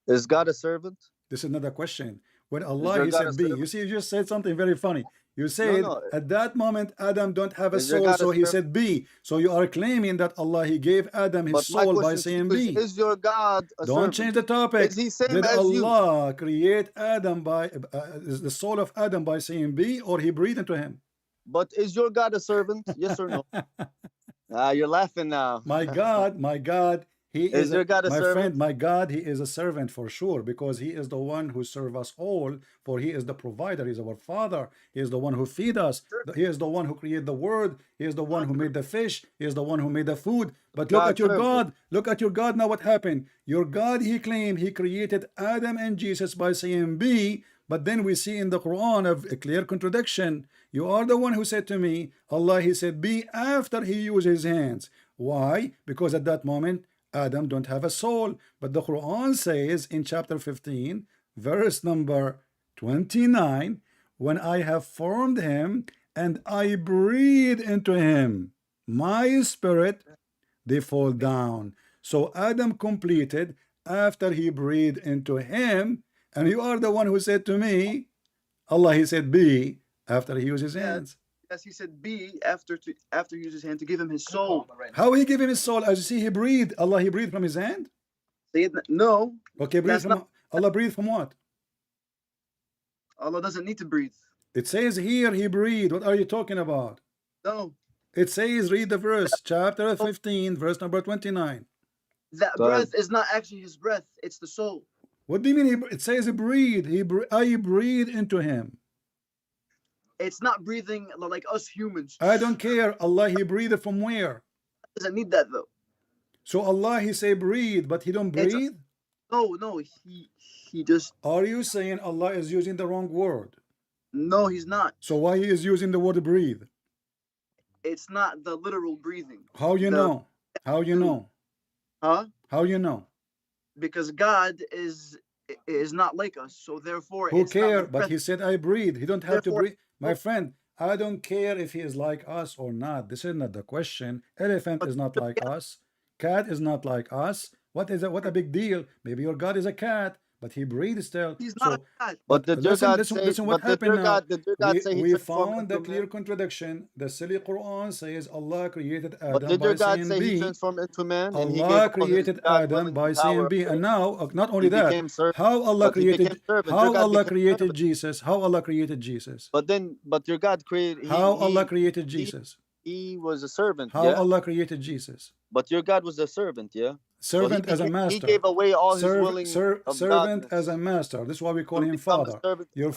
is God a servant? This is not a question. When Allah your he God said a be, servant? you see, you just said something very funny. You said no. at that moment Adam don't have a Is your soul, God a so he servant? said be. So you are claiming that Allah he gave Adam his But my soul by question to saying you be. is your God a Don't servant? change the topic. Is he same Did as you? Allah create Adam by the soul of Adam by saying be, or he breathed into him? But is your God a servant? Yes or no? You're laughing now. My God, he Is your God a my servant? friend, my God, he is a servant for sure, because he is the one who serves us all, for he is the provider, he is our father, he is the one who feed us, he is the one who created the word, he is the one who made the fish, he is the one who made the food. But look at your God, look at your God now, what happened? Your God, he claimed he created Adam and Jesus by saying be, but then we see in the Quran a clear contradiction. You are the one who said to me, Allah, he said be after he used his hands. Why? Because at that moment Adam don't have a soul. But the Quran says in chapter 15, verse number 29, when I have formed him and I breathe into him my spirit, they fall down. So Adam completed after he breathed into him, and you are the one who said to me, Allah, he said be after he used his hands. Yes, he said be after he used his hand to give him his soul. How he give him his soul? As you see, he breathed. Allah, he breathed from his hand. No. Okay, breathe from Allah. Breathe from what? Allah doesn't need to breathe. It says here he breathed. What are you talking about? No. It says, read the verse, chapter 15, verse number 29. That breath is not actually his breath. It's the soul. What do you mean? It says he breathed. I breathe into him. It's not breathing like us humans. I don't care. Allah, he breathed from where? Doesn't need that though. So Allah, he say breathe, but he don't breathe? No, he just. Are you saying Allah is using the wrong word? No, he's not. So why he is using the word breathe? It's not the literal breathing. How you know? How you know? Huh? How you know? Because God is not like us, so therefore Who it's not care? like But he said I breathe. He don't have to Therefore- breathe. My friend, I don't care if he is like us or not. This is not the question. Elephant is not like us. Cat is not like us. What is it? What a big deal? Maybe your God is a cat, but he breathes still. He's not So, a God. But did your God say? listen what But did happened your now. God? Did your God say he We transformed found the into clear man? contradiction. The silly Quran says Allah created But Adam did by your God saying say he B. transformed into man and he gave Allah all his created God Adam willing by saying power? B, and now not only He that, became servant. how Allah But he became created, servant. Your how God Allah became created servant. Jesus, how Allah created Jesus, But your God created. how Allah created Jesus, He was a servant. how Yeah. Allah created Jesus. But your God was a servant. Yeah. Servant as a He master. gave away all his willing of Servant godness as a master. This is why we call to him become father. a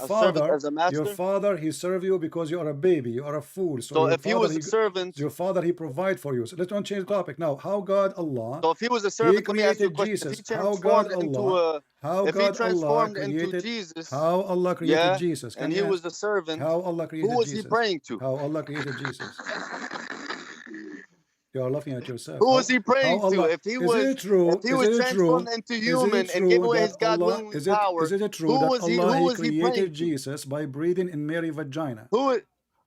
servant as a master. Your father, he serve you because you are a baby, you are a fool. So if he was a servant, your father, he provide for you. So let's not change the topic now. How God Allah? So if he was a He servant, let me ask you a created question. Jesus. If he transformed into Jesus, How Allah created Jesus? and he was a servant, How Allah created who was Jesus? he praying to? How Allah created Jesus? You are laughing at yourself. Who was he praying to? If he was, is it true? if he was transformed into human and gave away his God willing power, is it true who that was he? Allah Who he was he praying created to? Jesus by breathing in Mary's vagina?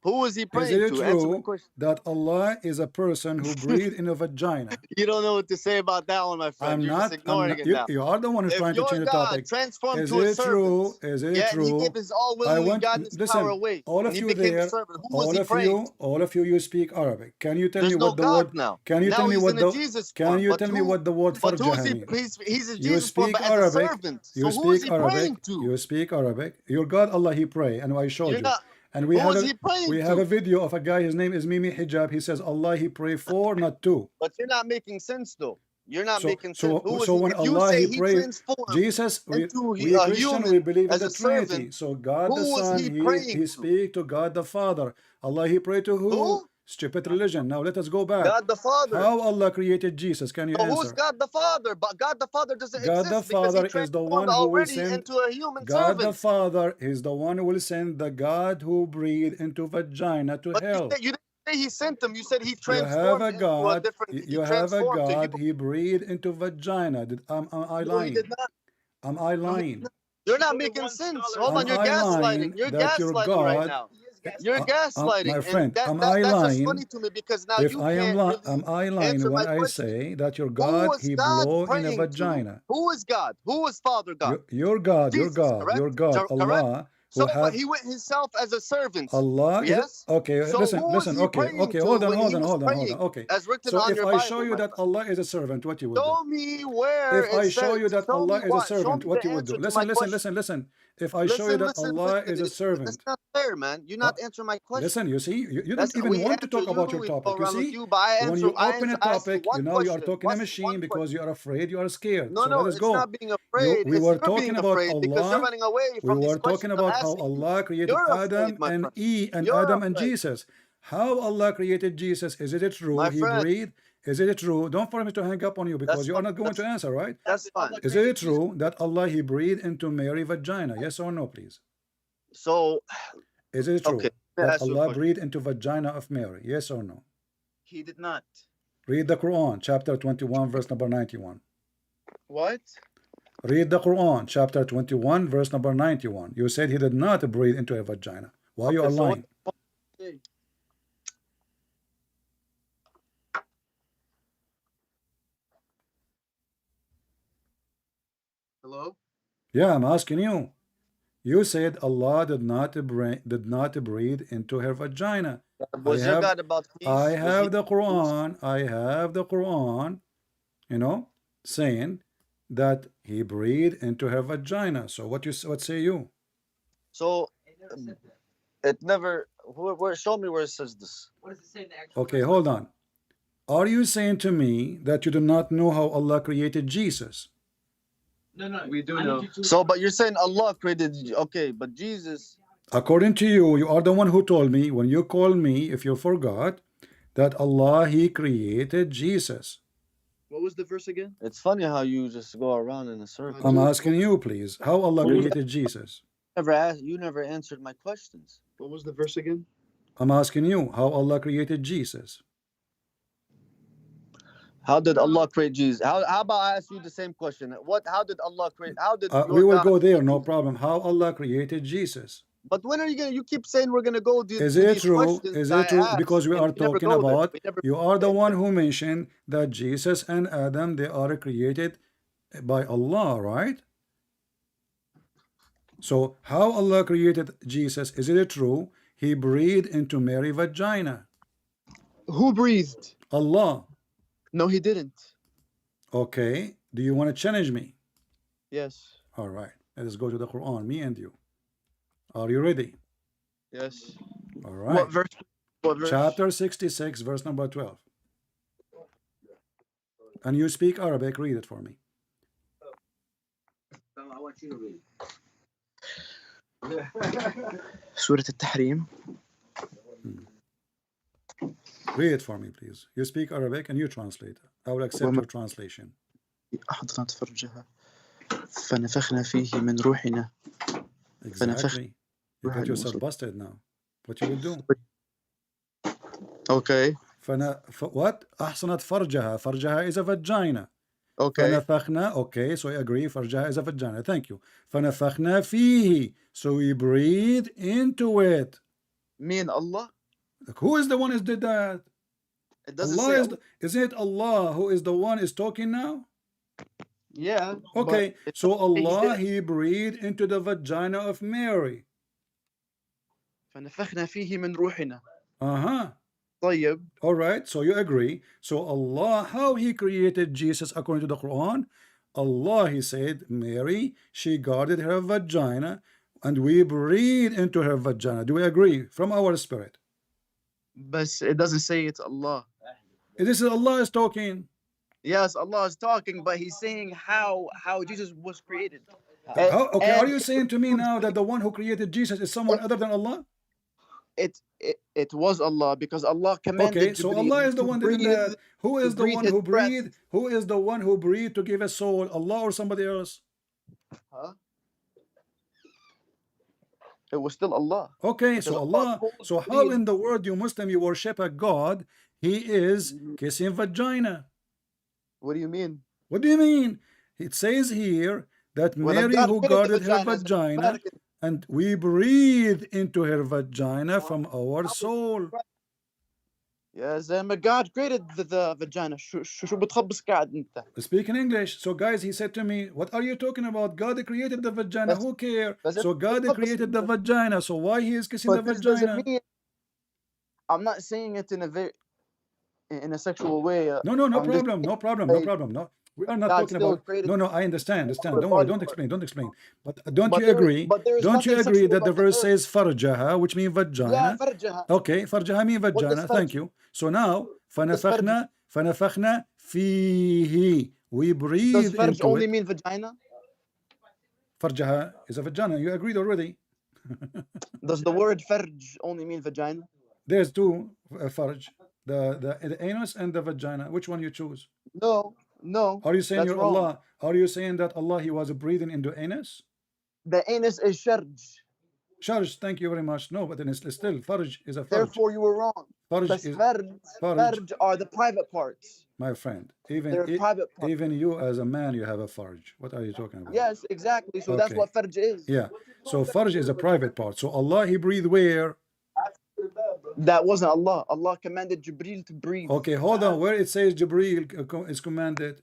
Who was he Is praying it to? Answer my true question. that Allah is a person who breathed in a vagina? You don't know what to say about that one, my friend. You're just ignoring it now. You are the one who's If trying to your change the God topic. transformed Is to a it true? servant, Is it and he true? gave his all I willingly want godness power listen. away, All and of he you became a there, servant. Who was he praying to? all of you, you speak Arabic. Can you tell There's me no what the God word? now. Can you Now tell me he's what in a the? Jesus Can form. you tell me what the word But who is farjaha he? means? He's a You Jesus form, speak but as a Arabic. servant. You So who is speak he praying Arabic. to? You speak Arabic. Your God Allah he pray, and I showed You're you. not. And Who is he praying we have to? a video of a guy. His name is Mimi Hijab. He says Allah he pray for, not to. But you're not making sense though. You're not making sense. So Who was so he? when If you Allah say he he pray, transformed Jesus, into we a Christian, we human believe in as the a Trinity. servant, So God the who was Son, he praying he to? speak to God the Father. Allah he pray to who? Who? Stupid religion. Now let us go back. God the Father. How Allah created Jesus? Can you So who's answer? God the Father? But God the Father doesn't God the exist because he Father is the transformed one who will already send. into a human God the servant. Father is the one who will send the God who breathed into vagina to But hell. you didn't say he sent him. You said he You have transformed a into a God. different. You He have a transformed to God. human. He breathed into vagina. Am I No, he lying? did not. Am I No, he did lying? not. You're not making sense. Hold on, Am you're I lying gaslighting. You're that your gaslighting right God? now. You're My gaslighting, and friend, am I that's just lying? funny to me because now If you I am can't lying, really am I lying answer when my I question. say that your Who God was he God blow in a praying to? vagina? Who was God? Who was Father God? Your God, Jesus, correct? your God, Correct? Allah, So, who but have he went himself as a servant. Allah is Yes. okay. So who was he Okay, praying to hold on, when he was hold on. praying, Okay, as written so on if your I show Bible, you my that friend? Allah is a servant, what you will do? Show me where If it I show says. you that Show Allah me is a what? Show servant, me what the you will do? answer to my question. Listen. If I show you that Allah is a That's servant, not fair, man. You're not answering my question. listen, you see, you don't That's even we want to answer talk about you. your We go topic. You around with see, you, but I when answer. you open a I ask you topic, one you are question. talking a machine One question. because you are afraid, you are scared. No, So let no, us it's go. not being afraid. We It's were you're talking being about afraid because you're Allah. running away We from these were questions talking I'm about how asking you. Allah created You're afraid, Adam my and friend. You're Adam and afraid, Jesus. How Allah created Jesus? Is it true? my He friend. breathed. Is it true? Don't for me to hang up on you because That's you are fine. not going to answer, right? That's fine. Is it true that Allah he breathed into Mary's vagina? Yes or no, please? So, Is it true okay, let me that ask you a Allah question. breathed into vagina of Mary? Yes or no? He did not. Read the Quran, chapter 21, verse number 91. What? Read the Quran, chapter 21, verse number 91. You said he did not breathe into a vagina. Why you are So lying? Hello? Yeah, I'm asking you. You said Allah did not breathe into her vagina. Was your God about peace? I have the peace? Quran. I have the Quran. You know, saying that he breathed into her vagina. So what say you? So it never. Where? Show me where it says this. What does it say in the actual Okay, verse? hold on. Are you saying to me that you do not know how Allah created Jesus? No, We do I know. need you to- So, but you're saying Allah created. Okay, but Jesus. According to you, you are the one who told me when you called me, if you forgot, that Allah he created Jesus. What was the verse again? It's funny how you just go around in a circle. I'm asking you, please, how Allah created Jesus? never asked. You never answered my questions. What was the verse again? I'm asking you how Allah created Jesus. How did Allah create Jesus? How about I ask you the same question? How did Allah create? How did We your will God go there, create no Jesus? problem. How Allah created Jesus. But when are you gonna? You keep saying we're gonna go Is to it these true? questions Is that it true? I Because asked, we and are we never talking go there. about, We never. you are the one who mentioned that Jesus and Adam, they are created by Allah, right? So how Allah created Jesus? Is it true? He breathed into Mary's vagina. Who breathed? Allah. No, he didn't. Okay. Do you want to challenge me? Yes. All right. Let's go to the Quran, me and you. Are you ready? Yes. All right. What verse? What verse? Chapter 66, verse number 12. And you speak Arabic, read it for me. I want you to read. Surah Al-Tahrim. Read it for me, please. You speak Arabic and you translate. I will accept your translation. أحضنت فرجها فنفخنا فيه من روحنا. Exactly. You got yourself busted now. What you will do? Okay. What? أحصنت فرجها. فرجها is a vagina. Okay. فنفخنا. Okay, so I agree. فرجها is a vagina. Thank you. فنفخنا فيه. So we breathe into it. Me and Allah? Who is the one who did that? It doesn't Allah say. is it Allah who is the one is talking now? Yeah. Okay, so Allah, he he breathed into the vagina of Mary. فنفخنا فيه من روحنا. طيب. All right, so you agree. So Allah, how he created Jesus according to the Quran? Allah, he said, Mary, she guarded her vagina and we breathe into her vagina. Do we agree? From our spirit. But it doesn't say it's Allah. This is Allah is talking. Yes, Allah is talking, but he's saying how Jesus was created. Okay, are you saying to me now that the one who created Jesus is someone other than Allah? It was Allah, because Allah commanded. Okay, so Allah is the one that did that. Who is the one who breathed? Who is the one who breathed to give a soul? Allah or somebody else? Huh? It was still Allah. Okay, so Allah. So how in the world you Muslim you worship a God? He is kissing vagina. What do you mean? What do you mean? It says here that Mary who guarded her vagina and we breathe into her vagina from our soul. Yes, God created the vagina. شو بتخبص قاعد انت? Speak in English. So guys, he said to me, what are you talking about? God created the vagina. Who cares? So God created the vagina. So why he is kissing the vagina? I'm not saying it in a sexual way. No problem. No, we are not talking about. No, I understand. Don't worry. Don't explain. But don't you agree? Don't you agree that the verse says farjaha, which means vagina? Yeah, farjaha. Okay, farjaha means vagina. Thank you. So now, فنفخنا فيه. We breathe Does farj into only it. mean vagina? Farjaha is a vagina. You agreed already. Does the word farj only mean vagina? There's two farj. The anus and the vagina. Which one you choose? No. Are you saying you're wrong. Allah? Are you saying that Allah he was breathing into anus? The anus is sharj. Sharj, thank you very much. No, but then it's still farj is a farj. Therefore, you were wrong. Farj are the private parts. My friend, even you as a man, you have a farj. What are you talking about? Yes, exactly. So that's what farj is. Yeah. So farj is a private part. So Allah he breathed where? That wasn't Allah. Allah commanded Jibreel to breathe. Okay, hold on. Where it says Jibreel is commanded?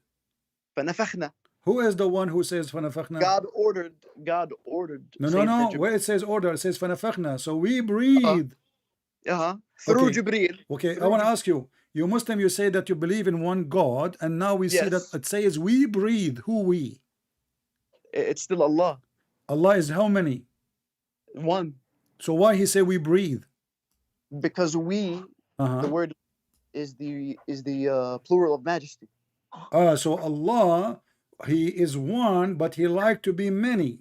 فنفخنا. Who is the one who says فنفخنا? God ordered. No. Where it says order, it says فنفخنا. So we breathe. Through Jibreel. Okay, I want to ask you. You Muslim, you say that you believe in one God, and now we see that it says we breathe. Who we? It's still Allah. Allah is how many? One. So why he say we breathe? Because we, the word is the plural of majesty. So Allah, he is one, but he like to be many.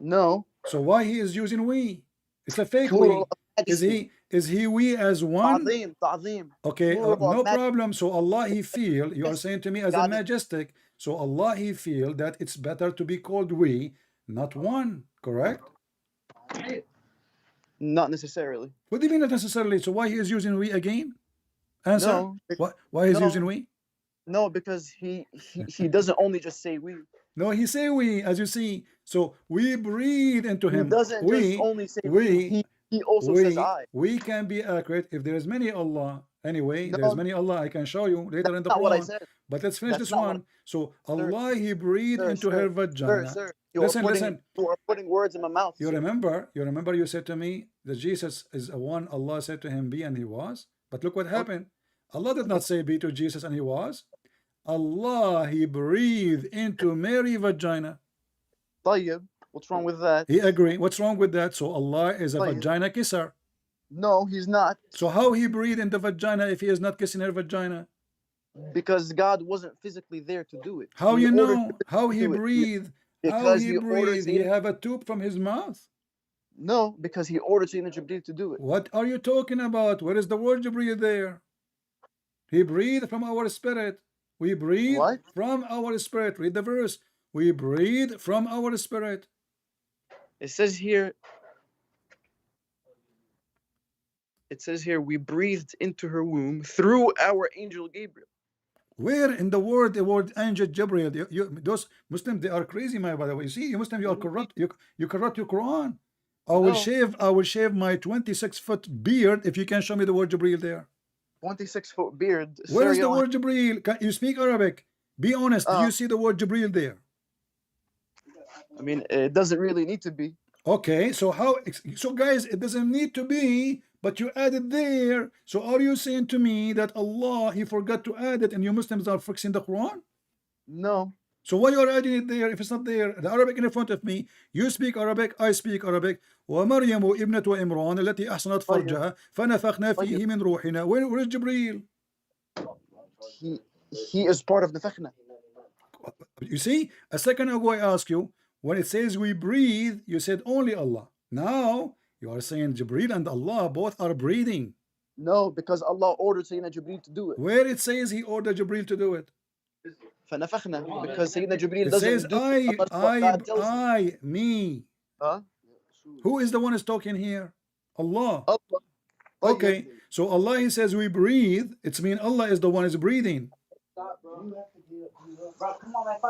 No. So why he is using we? It's a fake plural we. Is he we as one? Ta'zim. Okay, no problem. So Allah he feel, you are saying to me as a majestic. So Allah he feel that it's better to be called we, not one, correct? Not necessarily. What do you mean not necessarily? So why he is using we again? Answer. No. Why he's No. using we? No, because he doesn't only just say we. No, he say we, as you see. So we breathe into him. He doesn't just only say we. He also says I. We can be accurate if there is many Allah. Anyway, No, there's many Allah. I can show you later in the not what I Quran. said. But let's finish That's this not one. So Allah, he breathed Sir, into sir, her vagina. Sir, Listen. You are putting words in my mouth. You sir. remember you said to me that Jesus is one. Allah said to him, be, and he was. But look what happened. Allah did not say be to Jesus and he was. Allah, he breathed into Mary's vagina. طيب, what's wrong with that? He agree. What's wrong with that? So Allah is a vagina kisser. No, he's not. So how he breathed in the vagina if he is not kissing her vagina? Because God wasn't physically there to do it. How He you ordered know? him to How he do it. breathed? How Because he he ordered breathed? He Sayyidina- have a tube from his mouth. No, because he ordered Sayyidina Jibreel to do it. What are you talking about? Where is the word Jibreel there? He breathed from our spirit. We breathe What? from our spirit. Read the verse. We breathe from our spirit. It says here, we breathed into her womb through our angel Gabriel. Where in the word angel Gabriel? Those Muslims, they are crazy, by the way. You see, you Muslims, you are corrupt. You corrupt your Quran. I will shave my 26-foot beard if you can show me the word Jibreel there. 26-foot beard. Where is the word Jibreel? Can you speak Arabic? Be honest. Do you see the word Jibreel there? I mean, it doesn't really need to be. Okay, so guys, it doesn't need to be, but you add it there. So are you saying to me that Allah, he forgot to add it and you Muslims are fixing the Quran? No. So why you are adding it there if it's not there? The Arabic in front of me, you speak Arabic, I speak Arabic. ومريم ابنة عمران التي أحصنت فرجها فنفخنا فيه من روحنا. Where is Jibreel? He is part of the Nafakhna. You see, a second ago I asked you, when it says we breathe, you said only Allah. Now you are saying Jibreel and Allah both are breathing. No, because Allah ordered Sayyidina Jibreel to do it. Where it says he ordered Jibreel to do it? فنفخنا, because Sayyidina Jibreel It doesn't says do it unless what God tells him. me. Huh? Who is the one who's talking here? Allah. Allah. Okay, so Allah, he says we breathe. It's mean Allah is the one who's breathing.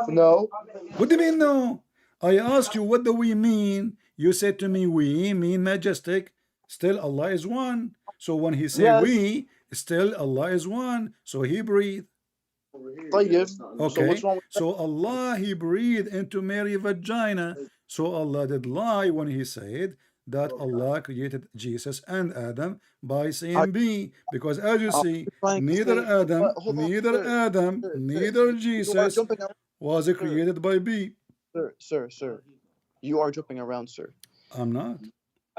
No. What do you mean no? I asked you what do we mean? You said to me we mean majestic. Still Allah is one. So when he said we, still Allah is one. So he breathed. Okay, so Allah, he breathed into Mary's vagina. So Allah did lie when he said that Allah created Jesus and Adam by saying be, because as you see, neither Adam, neither Jesus was created by be. Sir, you are jumping around, sir. I'm not.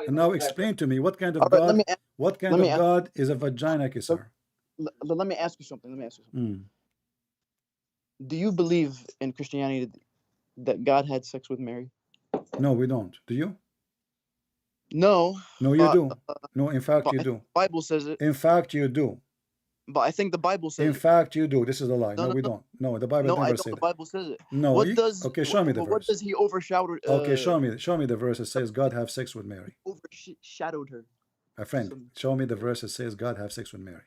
And now explain to me what kind of God, God is a vagina kisser? Let me ask you something. Do you believe in Christianity that God had sex with Mary? No, we don't. Do you? No. No, you do. No, in fact, you do. The Bible says it. In fact, you do. But I think the Bible says in fact, you do. This is a lie. No, we don't. No, the Bible never said the it. Bible says it. No. Okay, show me the verse. What does he overshadow? Okay, show me the verse that says God have sex with Mary. Overshadowed her. My friend, show me the verse that says God have sex with Mary.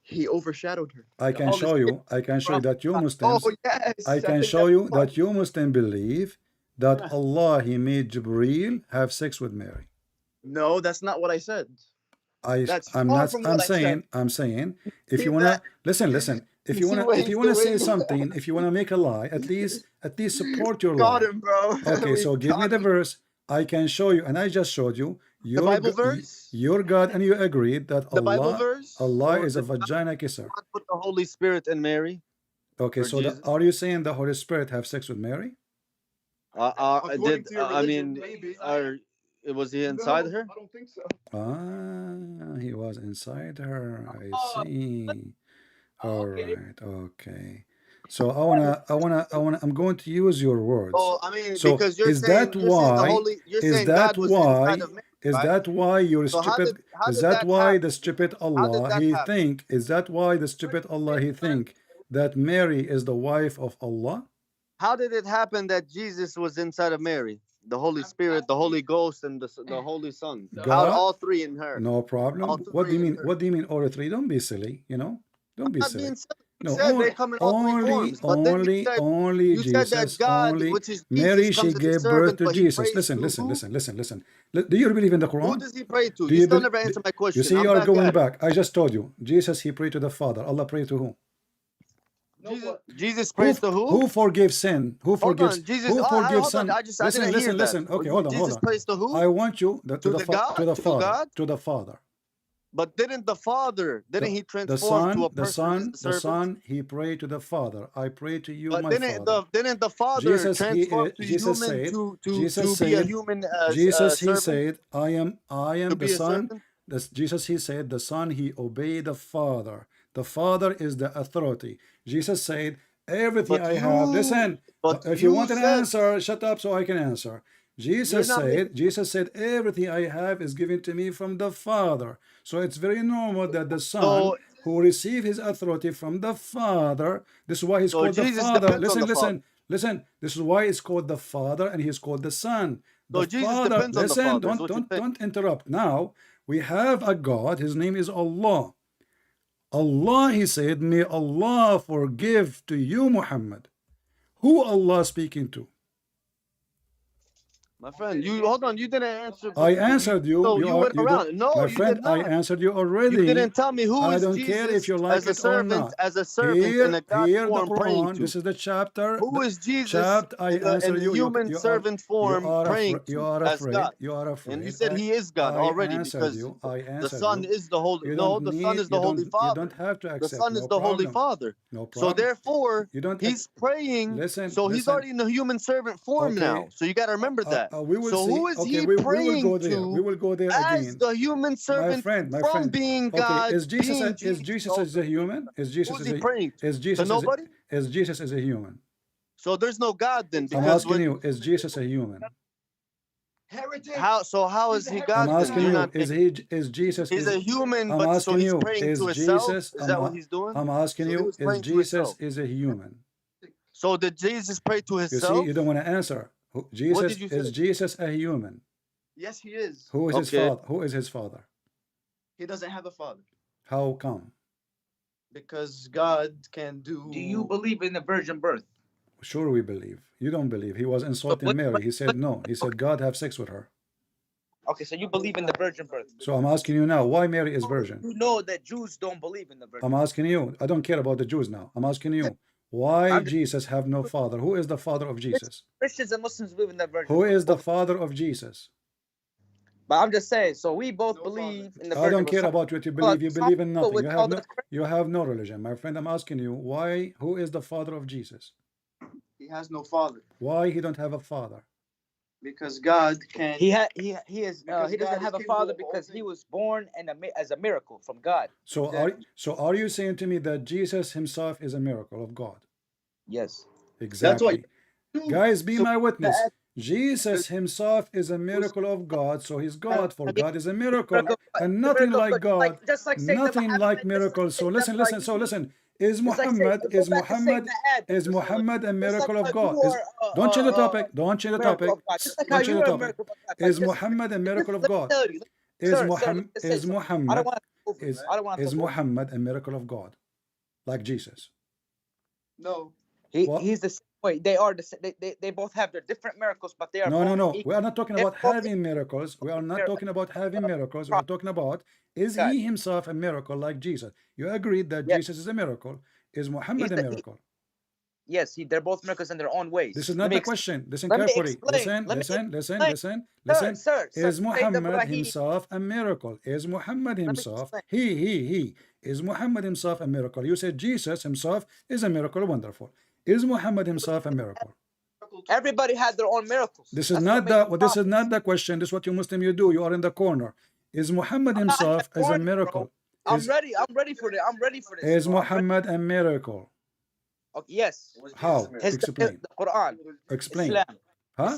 He overshadowed her. I can show you that you Muslims. I can show you that you Muslims believe that Allah, he made Jibreel have sex with Mary. No, that's not what I said. I'm saying if you wanna listen, if you wanna say something, if you wanna make a lie, at least support your lie. Got him, bro. Okay, so give me the verse. I can show you, and I just showed you the Bible verse. Your God, and you agreed that the Bible verse. Allah is a vagina kisser. Put the Holy Spirit in Mary. Okay, so are you saying the Holy Spirit have sex with Mary? Was he inside her? I don't think so. He was inside her. I see. All right. Okay. So I'm going to use your words. Oh, I mean, so because you're is saying, that why? Is that why? Is that why you're stupid? Is that why the stupid Allah he think? Is that why the stupid Allah he think that Mary is the wife of Allah? How did it happen that Jesus was inside of Mary? The Holy Spirit, the Holy Ghost, and the Holy Son. How God, all three in her. no All problem. What do three you in mean? her. What do you mean all three? Don't be silly, you know? Don't be Not silly. being silly. You No, said they come in all three forms, but then only you said that Jesus, God, only which is Mary, Jesus, she comes as a gave birth servant, to but he Jesus. prays Listen, to listen, who? listen, listen, listen. Do you believe in the Who Quran? does he pray to? Do You you still believe? never answered my You question. see, I'm you are back going at it. back. I just told you. Jesus, he prayed to the Father. Allah prayed to who? Jesus prays to who? Who forgives sin? Who forgives? Hold on, Jesus. Who forgives Hold on. sin? I Listen, didn't hear listen, that. listen. Okay, hold on, hold Jesus on. prays to who? I want you to the God? to the To Father, God? to the Father. But didn't the Father, didn't he transform to a person as a The servant? Son, he prayed to the Father. I pray to you, But my Father. didn't the Father Jesus, transform to Jesus human said, to Jesus be a said, human as a Jesus, he servant? said, I am To the be a Son. servant? Jesus, he said, the Son, he obeyed the Father. The Father is the authority. Jesus said, everything But I have. Listen, if you you want an said answer, shut up so I can answer. you're not making. Jesus said, everything I have is given to me from the Father. So it's very normal that the Son So who received his authority from the Father, this is why he's called the Jesus Father. depends on the Father. Listen. This is why it's called the Father and he's called the Son. The So Jesus Father, depends on the listen, Father. Is what you're saying. don't interrupt. Now we have a God, his name is Allah. Allah, he said, may Allah forgive to you, Muhammad. Who Allah speaking to? My friend, you hold on. You didn't answer. I answered you. So you went You don't, around. No, my you friend. did I not. answered you You already. didn't tell me who I is don't care if Jesus you like as a it or servant, not. in a God Here the form praying Quran. to. This is the chapter. Who is Jesus Chapter. I answer in you. human servant form praying You to are as afraid. God? You are And you afraid. said he is God I already answered because you. I the answered Son you. is the Holy. You No, don't the Son need. is the Holy You Father. don't have to The accept. Son No is the Holy problem. Father. No So problem. therefore, You don't. he's praying. Listen. So he's Listen. already in the human servant form Okay. now. So you got to remember that. We will So see. who is Okay, he we will praying go there. We to will go there as again. the human servant My from friend. being Okay, God, is Jesus being Jesus? as a human? Who's he praying to? Is Jesus To nobody? is Jesus as a human? So there's no God then, I'm because asking you, is Jesus a human? Heretic. how is he I'm God then? asking You're you, not making. is Jesus He's a human, I'm but so asking he's you, praying to is himself. Jesus Is that what he's doing? I'm asking So he you, was is praying to Jesus himself. is a human? So did Jesus pray to You see, himself? you don't want to answer. What Jesus did you is say? Jesus a human? Yes, he is. Who is his Okay. father? Who is his father? He doesn't have a father How come? because God can do. Do you believe in the virgin birth? Sure, we believe. You don't believe. He was insulting Mary. He said no. He said God have sex with her. Okay, so you believe in the virgin birth. So I'm asking you now, why Mary is virgin? You know that Jews don't believe in the virgin I'm asking you. I don't care about the Jews now. I'm asking you, why Jesus have no father? Who is the father of Jesus? Christians and Muslims believe in the virgin Who birth. is the father of Jesus? But I'm just saying, so we both believe in the virgin I don't birth. care about what you believe. You believe in nothing. You have no religion. My friend, I'm asking you, why? Who is the father of Jesus? He has no father Why he don't have a father? because God can. He doesn't have a father because he was born as a miracle from God. So are you saying to me that Jesus himself is a miracle of God? Yes. Exactly. Guys, be my witness. the- Jesus himself is a miracle of God, so he's God, for God is a miracle, Miracle, and the nothing miracle, like but God, just like saying that nothing Muhammad- like just miracles. So saying listen, that listen, so listen. Is It's like saying- Muhammad, go back to saying the ad. is Muhammad a Just miracle like of how God? you are, Don't change the topic. Don't change the miracle topic. of God. Just like Don't how change you the are a topic. miracle of God. Is Just- Muhammad a miracle of let me God? tell you. Is Sir, Muhammad let me say is something. I Muhammad don't want to over. is I don't want to is talk over. Muhammad a miracle of God, like Jesus? No. What? He's the same way. They are the same. They both have their different miracles, but they are No. both We equal. are not talking They're about both having miracles. We are not talking about having miracles. We are talking about, is God. he himself a miracle like Jesus? You agreed that Yes. Jesus is a miracle. Is Muhammad a miracle? Yes, they're both miracles in their own ways. This is not the question. Listen let me carefully. explain. Listen. Sir, Is Muhammad Ibrahim. himself a miracle? Is Muhammad himself, he, is Muhammad himself a miracle? You said Jesus himself is a miracle. Wonderful. Is Muhammad himself a miracle? Everybody had their own miracles. This is not the question. This is what you Muslim you do. You are in the corner. Is Muhammad himself as a miracle? I'm ready for it. I'm ready for this. Is Muhammad a miracle? Okay, yes. How? Explain. The Quran. Explain. Islam. Huh?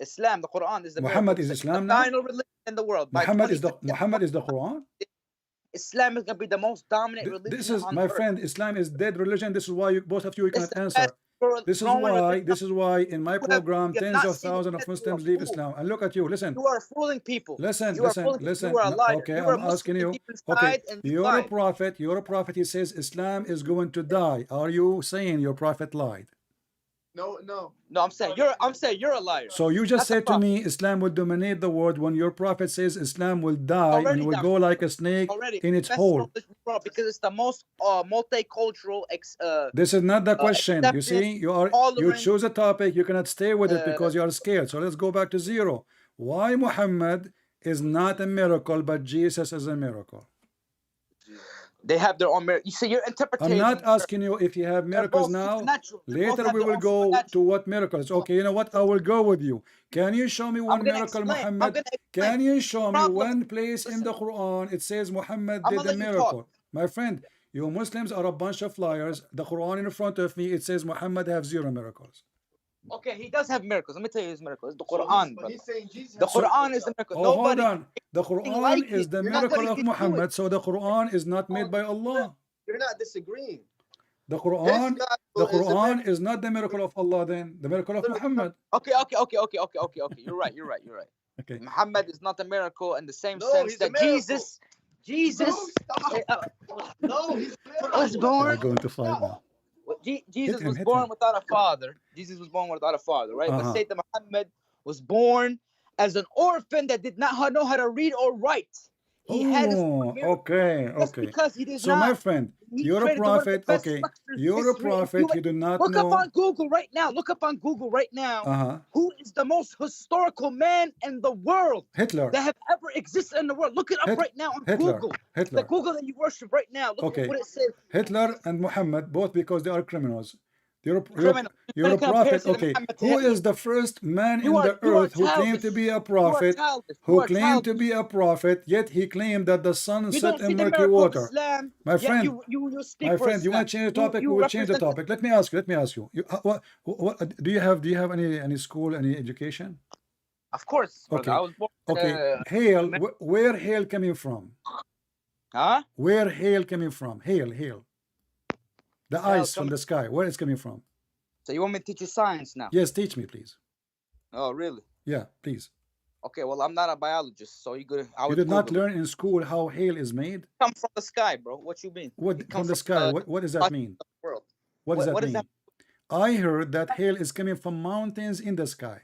Islam. The Quran is the Muhammad miracle. is Islam the now? final religion in the world. Muhammad is the Quran? Islam is going to be the most dominant religion This is, on my earth. friend, Islam is dead religion. This is why both of you cannot answer. This is why in my program tens of thousands of Muslims leave Islam. And look at you, listen. You are fooling people. Listen. You are a liar. Okay, you are I'm asking you. deep Okay, inside and you're a prophet. You're a prophet. He says Islam is going to die. Are you saying your prophet lied? No. No, I'm saying you're a liar. So you just said to me Islam will dominate the world when your prophet says Islam will die and will go like a snake in its hole. Because it's the most multicultural. This is not the question. You see, you choose a topic, you cannot stay with it because you are scared. So let's go back to zero. Why Muhammad is not a miracle, but Jesus is a miracle? They have their own miracle. You see, your interpretation. I'm not asking you if you have miracles now. Later we will go to what miracles. Okay, you know what? I will go with you. Can you show me one miracle, Muhammad? Can you show me one place in the Quran it says Muhammad did a miracle? My friend, you Muslims are a bunch of liars. The Quran in front of me, it says Muhammad have 0 miracles. Okay, he does have miracles. Let me tell you his miracles. The Quran, brother. The Quran is the miracle. Oh, hold on. The Quran is the miracle of Muhammad. So the Quran is not made by Allah. You're not disagreeing. The Quran is not the miracle of Allah then. The miracle of Muhammad. Okay. You're right. Okay. Muhammad is not a miracle in the same sense that Jesus. No, he's was born. We're going to fight now. Jesus was born without a father. Jesus was born without a father, right? But Sayyidina Muhammad was born as an orphan that did not know how to read or write. Okay. Because he did so my friend, you're a prophet. Okay, you're a prophet. You do not know. Look up on Google right now. Who is the most historical man in the world? Hitler. That have ever existed in the world. Look it up right now on Google. Hitler. The Google that you worship right now. Look at what it says. Hitler and Muhammad, both because they are criminals. You're a prophet. Okay, who is the first man in the earth who claimed to be a prophet? Who claimed to be a prophet? Yet he claimed that the sun set in murky water. My friend, you want to change the topic? We will change the topic. Let me ask you. What do you have? Any school, any education? Of course. Okay. I was born, hail. Where hail coming from? Huh? Where hail coming from? Hail. The ice from the sky, where it's coming from? So you want me to teach you science now? Yes, teach me, please. Oh, really? Yeah, please. Okay, well, I'm not a biologist, so you did not learn in school how hail is made? Come from the sky, bro. What you mean? What from the sky? What does that mean? What does that mean? I heard that hail is coming from mountains in the sky.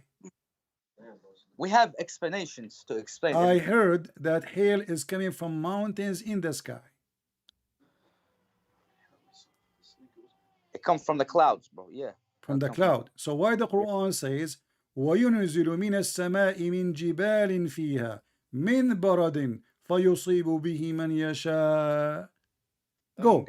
We have explanations to explain. I heard that hail is coming from mountains in the sky. It comes from the clouds, bro. Yeah. From the cloud. So why the Quran says وَيُنْزِلُ مِنَ السَّمَاءِ مِنْ جِبَالٍ فِيهَا مِنْ بَرَدٍ فَيُصِيبُ بِهِ مَنْ يَشَاءُ. Go.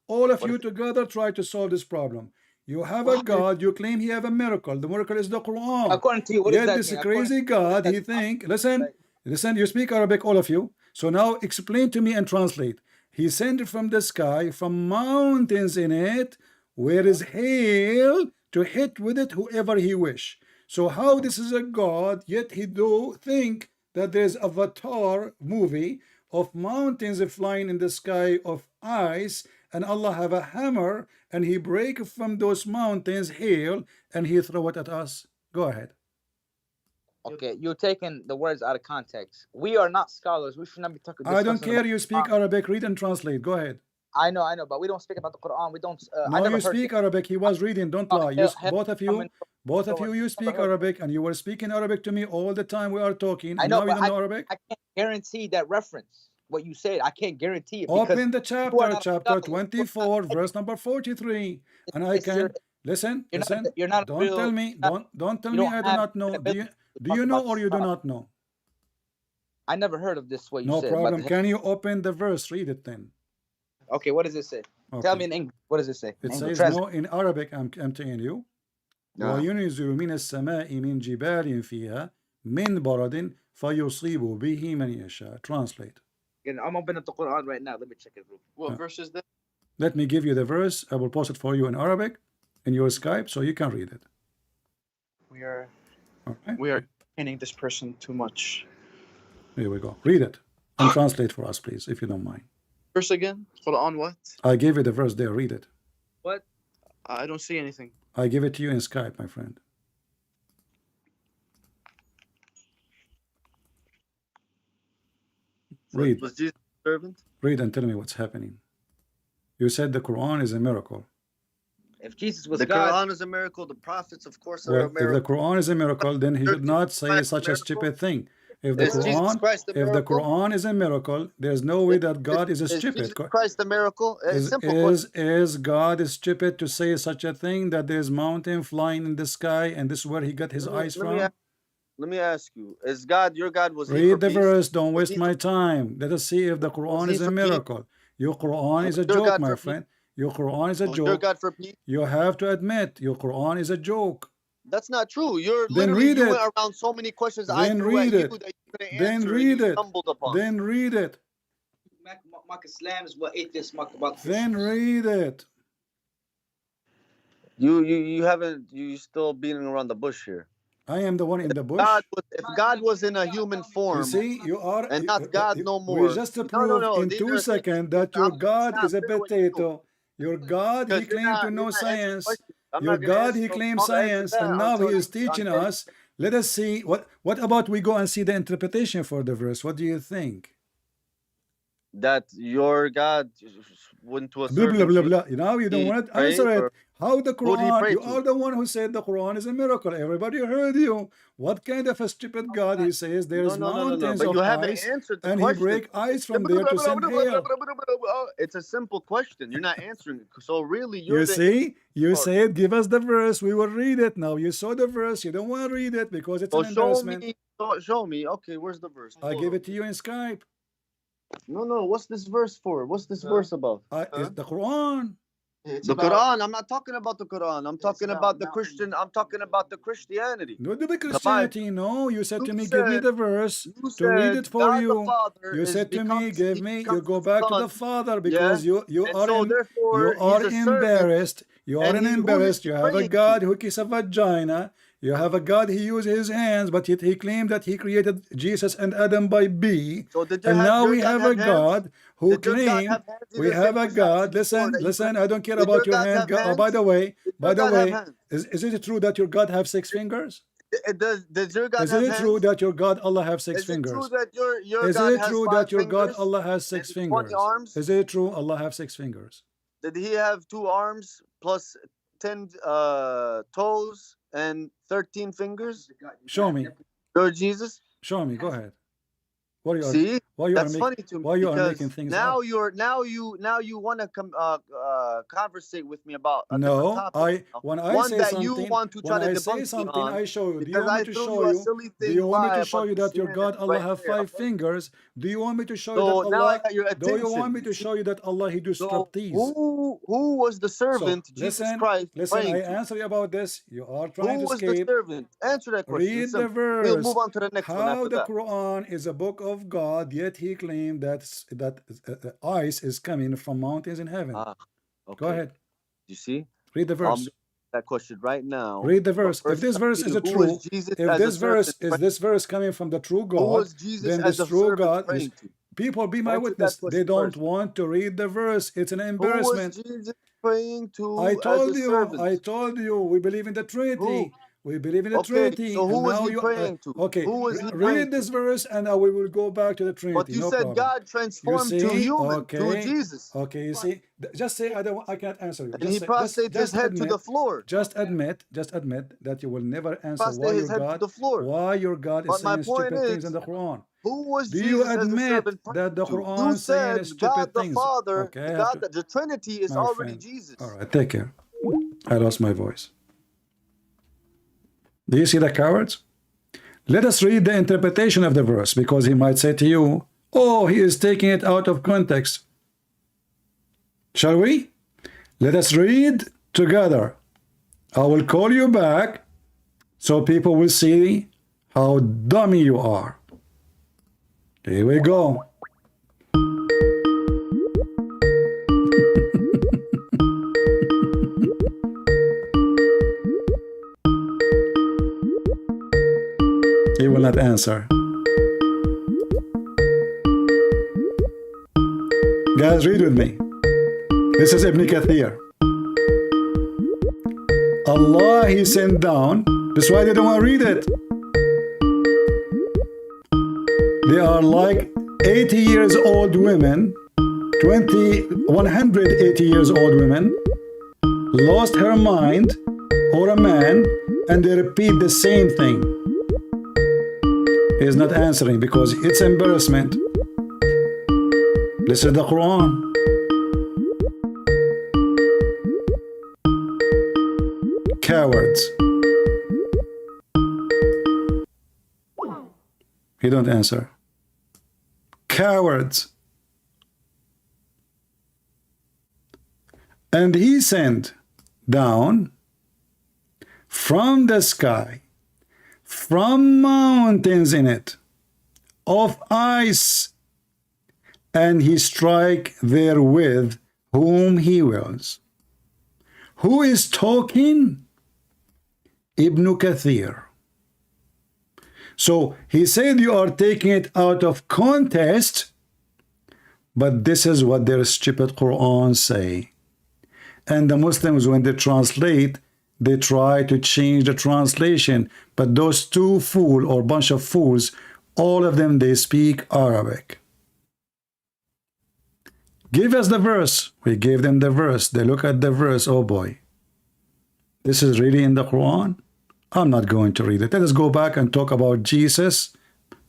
All of you together try to solve this problem. You have a God, you claim he have a miracle. The miracle is the Quran. According to you, what Yet does that this crazy God, he think, listen, you speak Arabic, all of you. So now explain to me and translate. He sent from the sky, from mountains in it, where is hail to hit with it whoever he wish. So how this is a God, yet he do think that there's Avatar movie of mountains flying in the sky of ice, and Allah have a hammer and he break from those mountains hail and he throw it at us. Go ahead. Okay, you're taking the words out of context. We are not scholars. We should not be talking. I don't care. You speak Arabic. Read and translate. Go ahead. I know, but we don't speak about the Quran. We don't. No, you speak Arabic. He was reading. Don't lie. Both of you, you speak Arabic, and you were speaking Arabic to me all the time we are talking. I know, now you don't know Arabic. I can't guarantee that reference. What you said, I can't guarantee it. Open the chapter 24, verse number 43, and I can listen. You're not. Don't tell me. Don't tell me I do not know. Do you know or you do not know? I never heard of this. What you said. No problem. But can you open the verse? Read it then. Okay, what does it say? Okay. Tell me in English. What does it say? It says no in Arabic. I'm telling you. وَيُنْزِلُ مِنَ السَّمَاءِ مِنْ جِبَالٍ فِيهَا مِنْ بَرَدٍ فَيُصِيبُ بِهِ مَنْ يَشَاءُ. Translate. I'm opening up the Quran right now. Let me check it. What verse is that? Let me give you the verse. I will post it for you in Arabic in your Skype so you can read it. We are entertaining this person too much. Here we go. Read it and translate for us, please, if you don't mind. Verse again? Quran what? I gave you the verse there. Read it. What? I don't see anything. I give it to you in Skype, my friend. Read. Was Jesus a servant? Read and tell me what's happening. You said the Quran is a miracle. If Jesus was The God, Quran is a miracle. The prophets, of course, are Well, a if the miracle. Quran is a miracle, then he should not say Christ such a miracle? stupid thing. If the Is Jesus Quran, Christ a if the miracle? Quran is a miracle, there's no way that God is a Is stupid. Jesus Christ a miracle? Is Simple question. is God is stupid to say such a thing that there's mountain flying in the sky and this is where he got his eyes from? Let me ask you: is God your God? Was he for Read the peace? verse. Don't Was waste he my for, time. Let us see if the Quran he is a for peace? miracle. Your Quran is a Was your joke, God my for peace? friend. Your Quran is a Was your joke. God for peace? You have to admit your Quran is a joke. That's not true. You're Then literally read you it. went around so many questions I Then threw at read you it. that you couldn't Then answer and read you it. stumbled upon. Then read it. Mark Islam is what atheists mock about Then Christians. read it. You haven't you still beating around the bush here. I am the one in the bush. If God was in a human You form see, you are. and not God no We more. just No, proved in these 2 are things seconds that your I'm God not is a fair what you're doing. potato. Your God, he Because claimed to know you're not answering science. questions. I'm Your not gonna God, answer he no, claimed I'll answer science, that and now until he is you teaching until us. Let us see what about we go and see the interpretation for the verse. What do you think? that your God went to a Blah blah servant blah field. blah. Now you don't He want to prayed, answer it. or How the who did he Quran? pray You to? are the one who said the Quran is a miracle. Everybody heard you. What kind of a stupid God he says there is mountains But of you haven't ice answered the and he question. break ice from there to send hail. It's a simple question. You're not answering it. So really, You you're the see, you part. said give us the verse. We will read it. Now you saw the verse. You don't want to read it because it's So an embarrassment. show me. Okay, where's the verse? I gave it to you in Skype. No. What's this verse for? What's this verse about? It's the Quran. The Quran. I'm not talking about the Quran. I'm talking about the Christian. I'm talking about the Christianity. Not the The Bible. Christianity. No, you said You to me, give me said the verse you to read said it for God the you. Father You is said to me, becomes give he me. You becomes go the back to the Son. Father Yeah. because you And are so in. therefore You are he's a servant. embarrassed. You are And an who is embarrassed. he You have a praying God to? who kisses a vagina. You have a God he used his hands, but yet he claimed that he created Jesus and Adam by B. So did And now your we God have have a hands? God who Did your God claimed have hands? You we didn't say have a precisely God. before that you Listen. I don't care Did about your your God hand. have Oh, by hands? the way, Did your God have hands? is it true that your God have 6 fingers? Does your God Is have it true hands? that your God Allah have 6 Is it true fingers? that your Is God it has true 5 that your God fingers Allah has 6 and 20 fingers? arms? Is it true Allah have 6 fingers? Did he have 2 arms plus 10 toes and 13 fingers? Show me. Lord Jesus? Show me. Go ahead. What are you? See, Why you are that's making? funny to me Why you are because making things now up? you want to conversate with me about a different No, topic. when I One say that you something, want to try to I debunk say me something, on I show you. Do you because want me I to threw show you a you? silly Do thing you want me lie to show about you that your God Christianity Allah right have there. 5 fingers? Do you want me to show you So that now I Allah? got your Do you want attention. me to show you that Allah he do So striptease? who was the So servant Jesus Christ listen. I praying to? answer you about this. You are trying Who to was the escape. servant? Answer that question. It's Read the simple. We'll move verse. on to the next one How after the that. Quran is a book of God, yet he claimed that ice is coming from mountains in heaven. Okay. Go ahead. You see? Read the verse. That question right now. Read the verse. If this verse is true, if this verse coming from the true Who God, was Jesus then as this a true servant God is. praying to? People, be my Answer witness. that question They don't first. want to read the verse. It's an Who was embarrassment. Jesus praying to I as a told you. servant? I told you. We believe in the Trinity. Who? We believe in the Okay, Trinity. so who And was now he you. praying to? Okay. Who was he praying Read to? this verse, and we will go back to the But Trinity. you No said problem. God You transformed to see? human, to Okay. Jesus. Okay. You see? Just say I can't answer you. And he prostrated his head to the floor. Just admit that you will never answer Prostrated his head to the floor. why your God is But my saying point stupid things in is, the Quran. who was Do you Jesus as a admit servant that praying the to? Quran You saying said stupid God the things? Father, Okay, I have to, the Trinity is my already friend. Jesus. All right, take care. I lost my voice. Do you see the cowards? Let us read the interpretation of the verse, because he might say to you, oh, he is taking it out of context. Shall we? Let us read together. I will call you back so people will see how dummy you are. Here we go. He will not answer. Guys, read with me. This is Ibn Kathir. Allah He sent down. That's why they don't want to read it. They are like 80 years old women, 180 years old women, lost her mind, or a man, and they repeat the same thing. He is not answering because it's embarrassment. This is the Quran. Cowards. He don't answer. Cowards. And he sent down from the sky, from mountains in it, of ice, and he strike therewith whom he wills. Who is talking? Ibn Kathir. So he said you are taking it out of context, but this is what their stupid Quran say. And the Muslims, when they translate, they try to change the translation. But those two fools or bunch of fools, all of them, they speak Arabic. Give us the verse. We gave them the verse. They look at the verse. Oh boy. This is really in the Quran? I'm not going to read it. Let us go back and talk about Jesus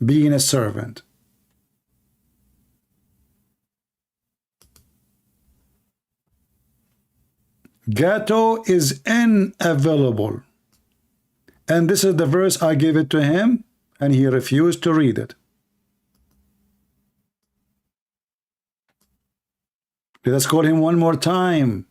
being a servant. Gato is unavailable. And this is the verse I gave it to him, and he refused to read it. Let us call him one more time.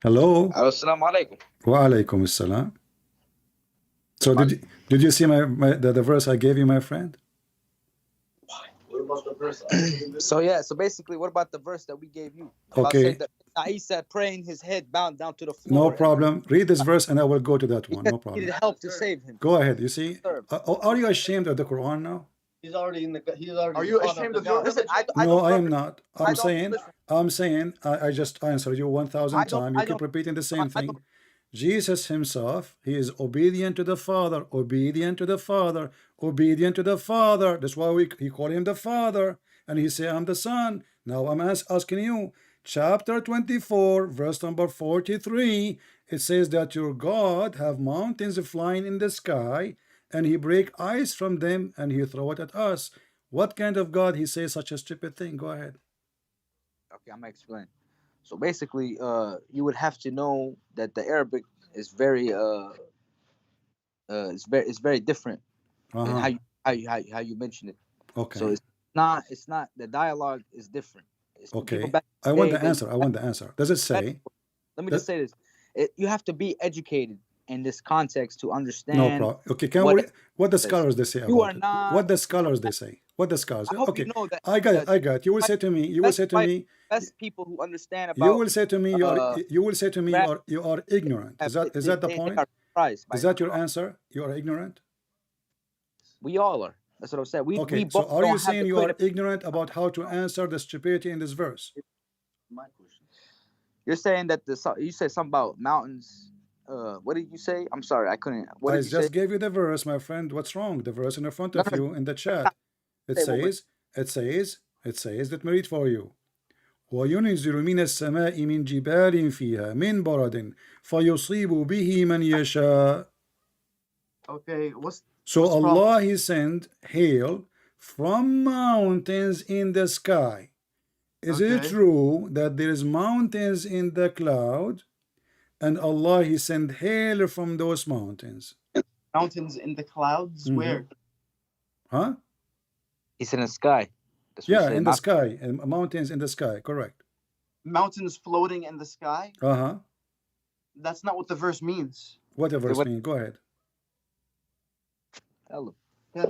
Hello. Assalamu alaikum. Wa alaikum assalam. So did you see the verse I gave you, my friend? What about the verse? So yeah, so basically, what about the verse that we gave you? Okay. Isa praying his head bound down to the floor. No problem. Read this verse and I will go to that one. No problem. He needed help to save him. Go ahead. You see? Are you ashamed of the Quran now? He's already in the. He's already. Are you ashamed of your? Listen, No, I am not. I'm saying, I just answered you 1,000 times. You keep repeating the same thing. Jesus himself, he is obedient to the Father, obedient to the Father, obedient to the Father. That's why he call him the Father. And he say, I'm the Son. Now I'm asking you, chapter 24, verse number 43, it says that your God have mountains flying in the sky, and he break ice from them, and he throw it at us. What kind of God he says such a stupid thing? Go ahead. Okay, I'm gonna explain. So basically, you would have to know that the Arabic is very it's very different in how you mention it. Okay. So it's not the dialogue is different. Okay. I want the answer. Does it say? Let me just say this: you have to be educated in this context to understand. No problem. Okay. What the scholars they say about it? What the scholars they say? What the scholars? Okay. You know that, I got it. You will say to me. You will say to me. Best people who understand about. You will say to me. You will say to me. You are ignorant. Is that the point? Is that your answer? You are ignorant. We all are. That's what I said. Okay. So are you saying you are ignorant about how to answer the stupidity in this verse? My question. You're saying that you said something about mountains. What did you say? I'm sorry, I couldn't. What did you just say? gave you the verse, my friend. What's wrong? The verse in front of you in the chat. It says. Let me read for you. وينزل من السماء من جبال فيها من برد فيصيب به من يشاء. Okay, So Allah he sent hail from mountains in the sky. Is it true that there is mountains in the cloud, and Allah he sent hail from those mountains? Mountains in the clouds? Where? Huh? It's in the sky. Yeah, in the sky, and mountains in the sky. Correct. Mountains floating in the sky? That's not what the verse means. What the verse means? Go ahead. Hello. Yeah.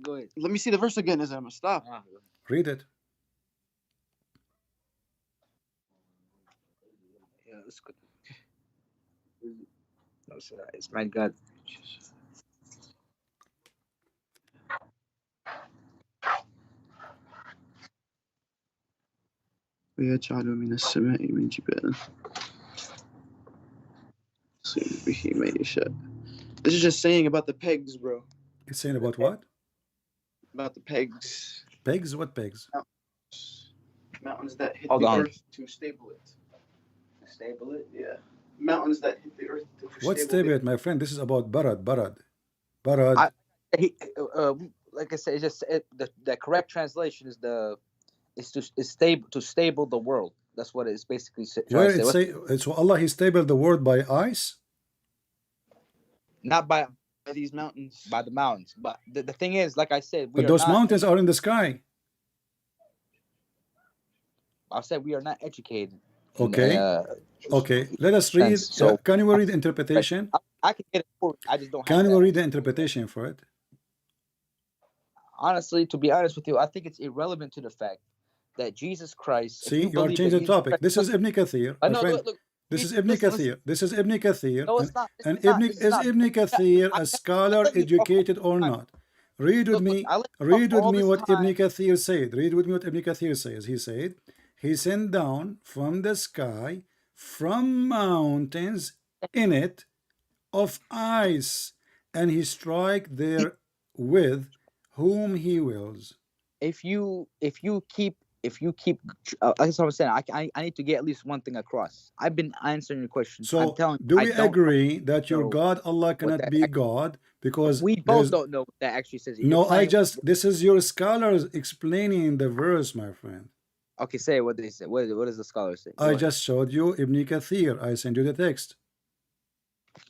Go ahead. Let me see the verse again. Is I'm gonna stop. Read it. Yeah, that's good. It's my God. ويجعل من السماء من جبال يصيب به من يشاء. This is just saying about the pegs, bro. It's saying about what? About the pegs. Pegs? What pegs? Mountains that hit Hold the on. earth to stable it. Stable it. Yeah. Mountains that hit the earth to What's stable stable it, my friend? This is about barad. Barad. Like I said, it's just the correct translation is stable the world. That's what it's basically Where trying to it say. say so Allah He stable the world by ice? Not by these mountains. by the mountains, but the thing is, like I said, But those mountains are in the sky. I said we are not educated. Okay. Okay. Let us read. So can you read the interpretation? I can get it for it. I just don't. Can have we that. read the interpretation for it? Honestly, to be honest with you, I think it's irrelevant to the fact that Jesus Christ. See, you are changing the topic. This is Ibn Kathir. I know. Look, this is Ibn Kathir. This is Ibn Kathir. No, it's not. And Ibn Kathir a scholar, educated or not? Read with me. Read with me what Ibn Kathir said. Read with me what Ibn Kathir says. He said, He sent down from the sky, from mountains in it, of ice, and He strike there with whom He wills. If you keep that's what I'm saying. I need to get at least one thing across. I've been answering your question. So I'm telling do you, we agree that your God Allah cannot be God because we both don't know what that actually says? No, this is your scholars explaining the verse, my friend. Okay, say what they say. What does the scholar say? I just showed you Ibn Kathir. I sent you the text.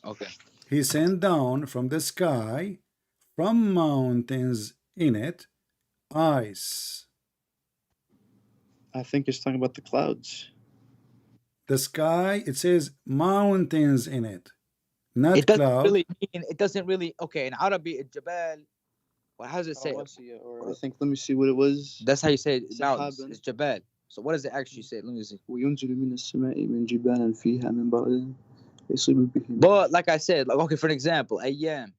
Okay. He sent down from the sky, from mountains in it, ice. I think it's talking about the clouds. The sky, it says mountains in it, not it doesn't cloud. really mean, it doesn't really, okay, in Arabic, Jabal, well, how does it say? Or I think, let me see what it was. That's how you say it. Mountains. It's Jabal. So what does it actually say? Let me see. But like I said, like, okay, for an example, ayyam.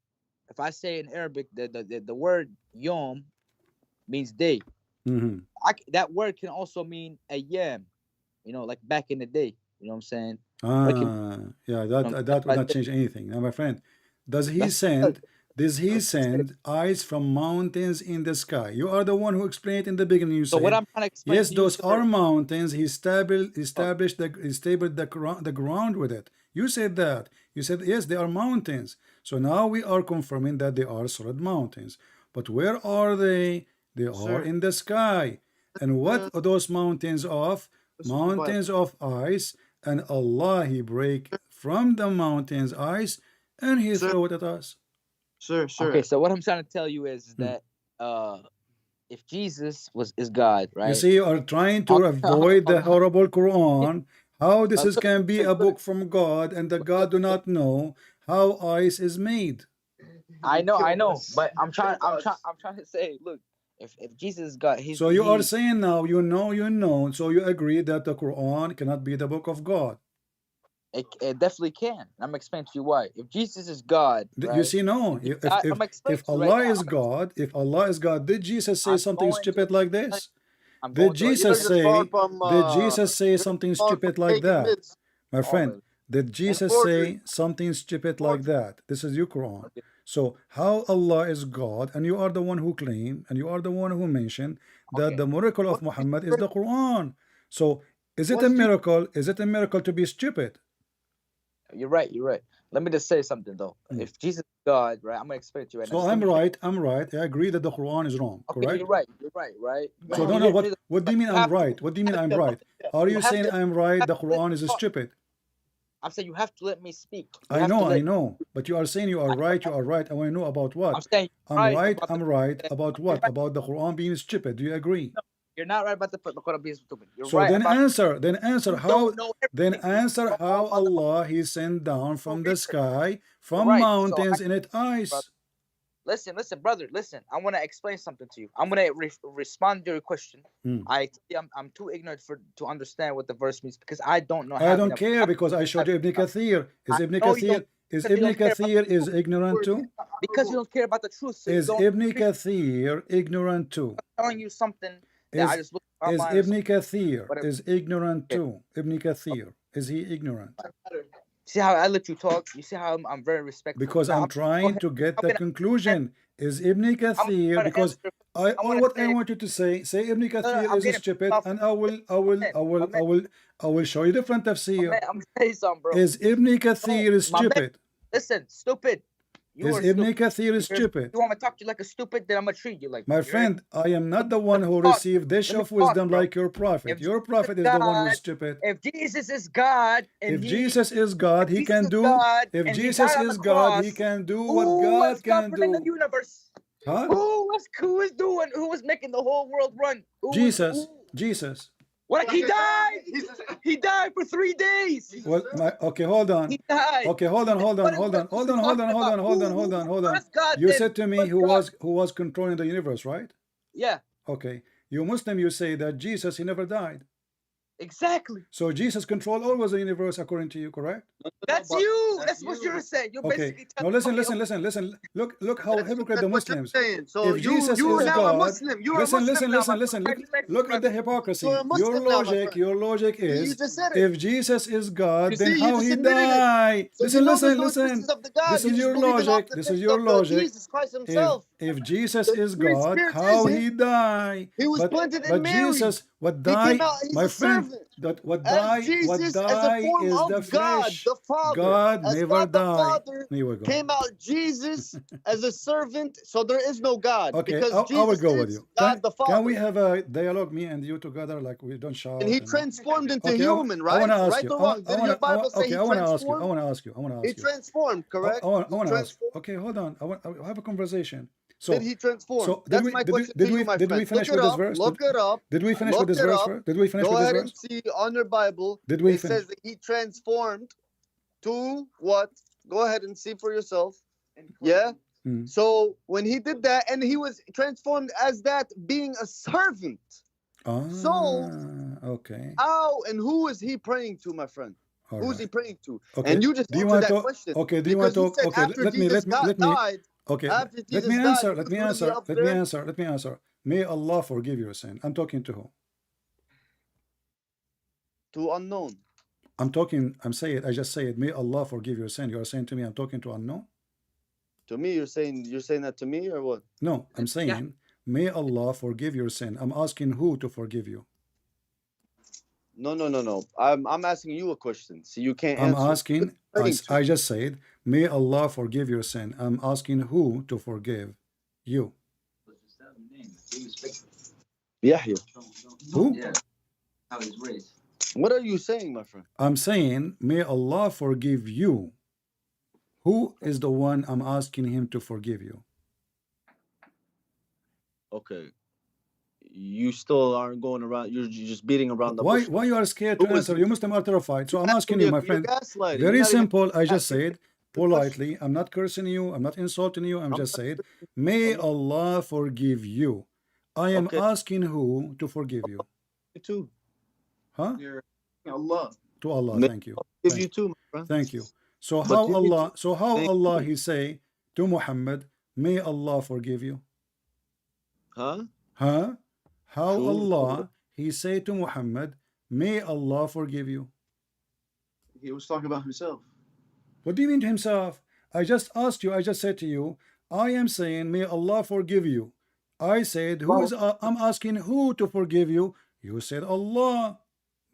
If I say in Arabic, the word yom means day. Mm-hmm. That word can also mean ayyam, like back in the day. You know what I'm saying? Yeah, that would not change anything. Now, my friend, does he send ice from mountains in the sky? You are the one who explained in the beginning. You said, what I'm trying to explain, yes, those are mountains. He stabled the ground with it. You said that. You said, yes, they are mountains. So now we are confirming that they are solid mountains. But where are they? They are in the sky. And what are those mountains of? Mountains of ice. And Allah, He break from the mountains ice and He throw it at us. Sir. Okay, so what I'm trying to tell you is that if Jesus is God, right? You see, you are trying to avoid the horrible Quran. How this can be a book from God and the God do not know how ice is made. I know, but I'm trying to say, look, if Jesus is God, so you are saying now, you know, so you agree that the Quran cannot be the book of God. It definitely can. I'm explaining to you why. If Jesus is God, right? You see, no. If Allah is God, did Jesus say something stupid like this? Did Jesus say something stupid like that? My friend, did Jesus say something stupid like that? This is your Quran. So how Allah is God, and you are the one who claim, and you are the one who mentioned that the miracle of Muhammad is the Quran. So is it a miracle? Is it a miracle to be stupid? You're right. Let me just say something though. If Jesus is God, right? I'm gonna explain to you right now. So I'm right. I agree that the Quran is wrong. Okay, correct? You're right. So no. What do you mean I'm right? What do you mean I'm right? Are you saying I'm right? The Quran is stupid. I'm saying you have to let me speak. I know. But you are saying you are right. I want to know about what? I'm saying I'm right about what? About the Quran being stupid. Do you agree? No, you're not right about the Quran being stupid. You're so right. Then answer how Allah He sent down from the sky, from mountains in it ice. Listen, brother. Listen, I want to explain something to you. I'm gonna respond to your question. I'm too ignorant to understand what the verse means because I don't know. I don't care because I showed you Ibn Kathir. Is Ibn Kathir is ignorant too? Because you don't care about the truth. So Is Ibn Kathir ignorant too? I'm telling you something that I just looked Is online. Ibn Kathir is ignorant too? Ibn Kathir, is he ignorant? See how I let you talk? You see how I'm very respectful? Because I'm trying to get the conclusion. Is Ibn Kathir, because what I want you to say Ibn Kathir is stupid, and I will show you different tafsir. I'm gonna tell you something, bro. Is Ibn Kathir is stupid? Listen, stupid. Is Ibn Kathir is stupid? You want me to talk to you like a stupid, then I'm gonna treat you like. My friend, I am not the one who received dish of wisdom like your prophet. Your prophet is the one who's stupid. If Jesus is God, and if Jesus is God, he can do. If Jesus is God, he can do what God can do. The universe. Huh? Who was making the whole world run? Jesus. What? He died. He died for 3 days. Well, okay, hold on. He died. Okay, hold on. You said to me who was controlling the universe, right? Yeah. Okay. You Muslim, you say that Jesus, he never died. Exactly. So Jesus controlled always the universe according to you, correct? That's you. That's what you're saying. You're okay. No, listen. Look how hypocrite the Muslims. So if Jesus you is now God, a Muslim. You're listen. Look at the hypocrisy. Your logic is if Jesus is God, then how he died? Listen. This is your logic. Jesus Christ himself. If Jesus is God, how he died? He was planted in Mary. Jesus, what died, my friend? That what die is the flesh. The Father. God as never God died. The Father came out Jesus as a servant, so there is no God. Okay, because I will go with you. God the Father. Can we have a dialogue, me and you together, like we don't shout? And he transformed into human, right? I want to ask you. Or wrong? Did your Bible say he I want to ask you. He transformed, correct? I want to ask. Okay, hold on. I have a conversation. So, did he transform? So that's my question to you, my friend. Did we finish with this verse? Look it up. Did we finish with this verse? Go ahead and see on your Bible. It says that he transformed to what? Go ahead and see for yourself. Yeah. So when he did that, and he was transformed as that being a servant. So okay. How and who is he praying to, my friend? Who's he praying to? Okay. And you just answered that question. Okay. Do you want to? Okay. Let me. Okay, let me answer. May Allah forgive your sin. I'm talking to who? To unknown. I just said, may Allah forgive your sin. You are saying to me, I'm talking to unknown? To me, you're saying that to me or what? No, I'm saying, may Allah forgive your sin. I'm asking who to forgive you. No. I'm asking you a question. So you can't answer. I'm asking, I just said, may Allah forgive your sin. I'm asking who to forgive you. Yahya. Who? Yeah. How he's raised. What are you saying, my friend? I'm saying, may Allah forgive you. Who is the one I'm asking him to forgive you? Okay. You still aren't going around. You're just beating around the bush. Why you are scared to answer? You Muslim are terrified. So I'm asking you, my friend. Very simple. I just said politely. I'm not cursing you. I'm not insulting you. I'm just saying, may Allah forgive you. I am asking who to forgive you. You too. Huh? Allah. To Allah. Thank you. Give you too, my friend. Thank you. So how Allah he say to Muhammad, may Allah forgive you? Huh? How Allah he say to Muhammad, may Allah forgive you? He was talking about himself. What do you mean to himself? I just asked you, I just said to you, I am saying may Allah forgive you. I said I'm asking who to forgive you. You said Allah.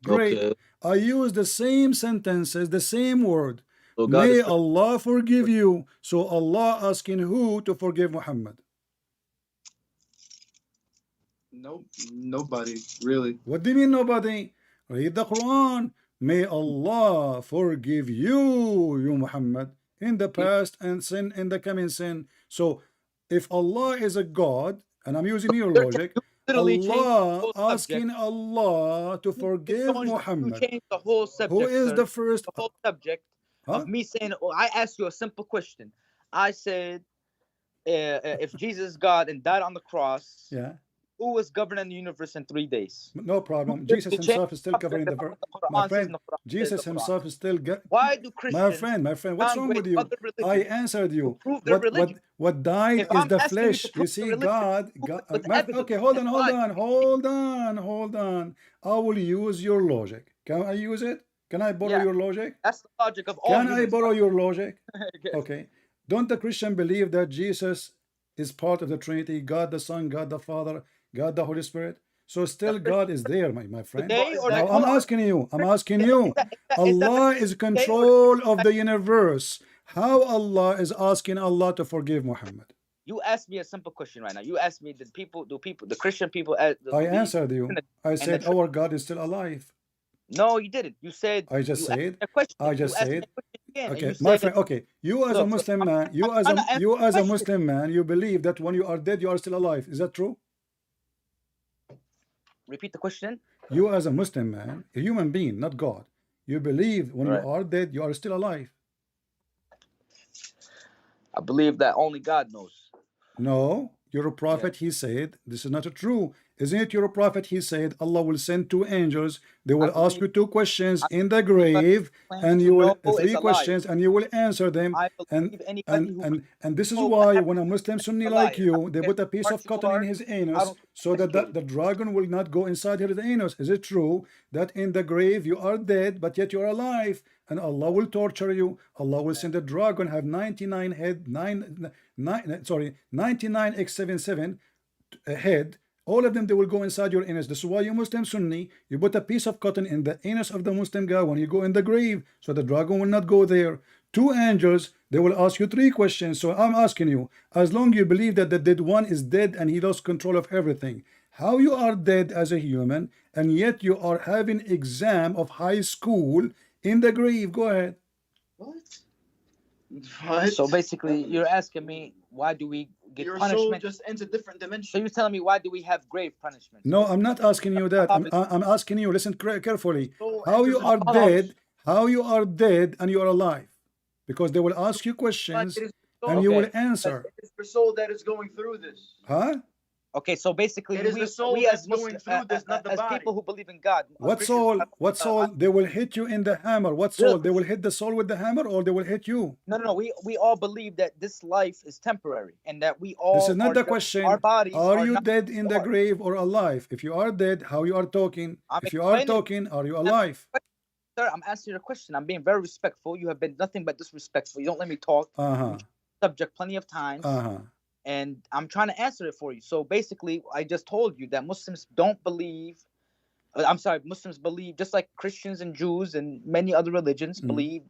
Great. Okay. I use the same sentences, the same word. So may Allah forgive you. So Allah asking who to forgive Muhammad? Nope, nobody, really. What do you mean nobody? Read the Quran. May Allah forgive you, Muhammad, in the past and sin in the coming sin. So if Allah is a God, and I'm using your logic, Allah asking Allah to forgive Muhammad. You the whole subject, who is the first? The whole subject of me saying, I asked you a simple question. I said, if Jesus is God and died on the cross, who was governing the universe in 3 days? No problem. Who Jesus did the himself is still change covering the the verse. Quran My says friend, in the Quran says Jesus the Quran. himself is still Why do my Christians friend, what's wrong with downgrade you? other I religions answered to you. prove their religion? What died If is I'm the asking you to flesh. You prove the see, religion, God, prove God. it with Okay, evidence hold and on, logic. hold on. I will use your logic. Can I use it? Can I borrow Yeah, your logic? that's the logic of all Can I humans. borrow your logic? Yes. Okay. Don't the Christian believe that Jesus is part of the Trinity, God the Son, God the Father, God the Holy Spirit? So still God is there, my friend. Today or Now like, I'm hold on. asking you, Is that Allah the is today or control of the universe. How Allah is asking Allah to forgive Muhammad? you asked me a simple question right now. You asked me, the Christian people I believe answered you. I and said our God is still alive. No, you didn't. You said I just you asked said me a question. I just You asked me said a question again, and okay, you my said, friend. Okay, you as a look, Muslim man, I'm trying to answer you as the a question. Muslim man, you believe that when you are dead, you are still alive. Is that true? Repeat the question. You as a Muslim man, a human being, not God, you believe when you Right. are dead, you are still alive. I believe that only God knows. No, your prophet, he said, this is not true. Isn't it your prophet? He said, Allah will send 2 angels. They will ask you 2 questions in the grave, and you will 3 questions, and you will answer them. I And believe anybody who and this is knows why when a Muslim Sunni a like liar. you, they put a piece of cotton in his I anus don't so that the dragon will not go inside his anus. Is it true that in the grave you are dead, but yet you are alive? And Allah will torture you. Allah will send a dragon, have 99 head, 99 x77 head. All of them, they will go inside your anus. This is why you Muslim Sunni, you put a piece of cotton in the anus of the Muslim guy when you go in the grave, so the dragon will not go there. 2 angels, they will ask you 3 questions. So I'm asking you, as long you believe that the dead one is dead and he lost control of everything, how you are dead as a human and yet you are having exam of high school in the grave? Go ahead. What? So basically, you're asking me, why do we get Your punishment? soul just ends a different dimension. So you're telling me, why do we have grave punishment? No, I'm not asking you that. I'm asking you, listen carefully. Soul How you enters are dead, how you are dead and you are alive. Because they will ask you questions and you will answer. It is the soul that is going through this. Huh? Okay, so basically, It is the soul we that's as going through this, not the as body. people who believe in God. What soul? What soul? They will hit you in the hammer. What soul? They will hit the soul with the hammer, or they will hit you? No. We all believe that this life is temporary, and that we all. This is not the question. Our bodies are you not dead in the grave or alive? If you are dead, how you are talking? If you are talking, are you alive? Sir, I'm asking you a question. I'm being very respectful. You have been nothing but disrespectful. You don't let me talk. Subject plenty of times. And I'm trying to answer it for you. So basically, I just told you that Muslims don't believe. Muslims believe, just like Christians and Jews and many other religions believe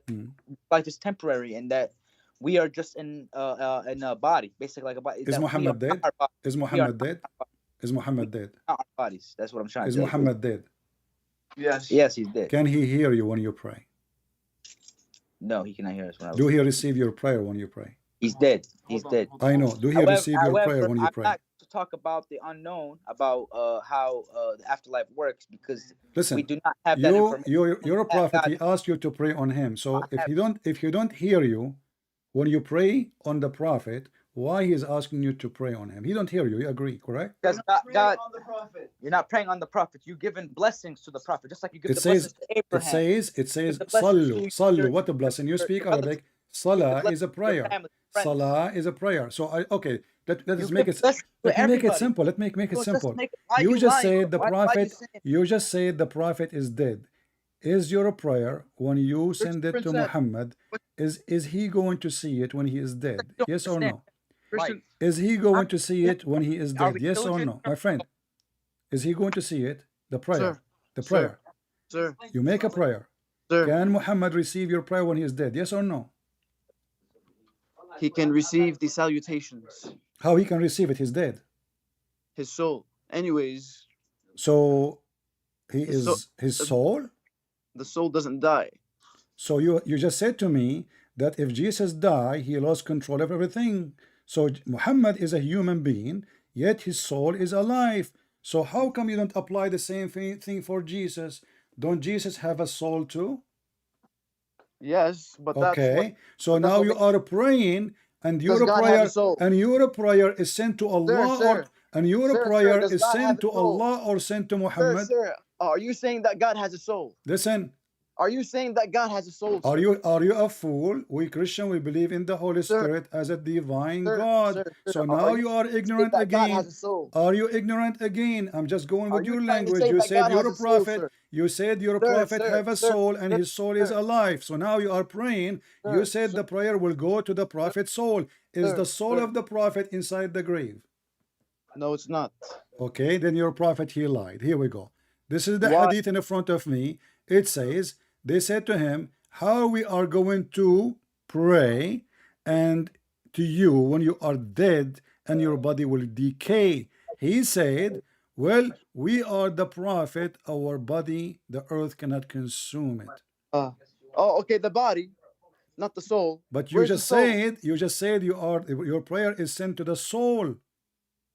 life is temporary and that we are just in a body, basically like a body. Is Muhammad dead? Is Muhammad dead? Is Muhammad dead? Not our bodies. That's what I'm trying to say. Is Muhammad dead? Yes. Yes, he's dead. Can he hear you when you pray? No, he cannot hear us. Do he receive your prayer when you pray? He's dead. He's dead. I know. Do he receive your prayer when you pray? I'm not to talk about the unknown, about how the afterlife works, because listen, we do not have that information. You're a prophet. He asked you to pray on him. So if you don't hear you when you pray on the prophet, why he is asking you to pray on him? He don't hear you. You agree, correct? Because God, you're not praying on the prophet. You're giving blessings to the prophet, just like you give the blessings to Abraham. It says, sallu. What a blessing. You speak Arabic. Salah is a prayer. Salah is a prayer. So okay, let's make it. Let me make it simple. Let me make it simple. You just said the prophet. You just said the prophet is dead. Is your prayer when you send it to Muhammad? Is he going to see it when he is dead? Yes or no? Is he going to see it when he is dead? Yes or no, my friend? Is he going to see it? The prayer. The prayer. Sir. You make a prayer. Sir. Can Muhammad receive your prayer when he is dead? Yes or no? He can receive the salutations. How he can receive it? He's dead. His soul. Anyways. So his soul? The soul doesn't die. So you just said to me that if Jesus died, he lost control of everything. So Muhammad is a human being, yet his soul is alive. So how come you don't apply the same thing for Jesus? Don't Jesus have a soul too? Yes, but okay. So now you are praying, and your prayer is sent to Allah, And your Sir, prayer does is God have sent a to soul? Allah or sent to Sir, Muhammad? sir, are you saying that God has a soul? Listen. Are you saying that God has a soul, sir? Are you a fool? We Christian, we believe in the Holy Sir, Spirit as a divine God. So now are you you are saying ignorant that God has again. a soul? Are you ignorant again? I'm just going Are with you your trying to language. say You that said God has your a soul, prophet. sir? You said your Sir, prophet sir, have a sir, soul and sir, his soul is sir, alive. So now you are praying. You sir, said sir, the prayer will go to the prophet's soul. Is the sir, soul sir. of the prophet inside the grave? No, it's not. Okay, then your prophet, he lied. Here we go. This is the Why? hadith in front of me. It says, they said to him, how we are going to pray and to you when you are dead and your body will decay. He said, well, we are the prophet, our body, the earth cannot consume it. Oh, okay, the body, not the soul. But Where's the soul? you just said your prayer is sent to the soul.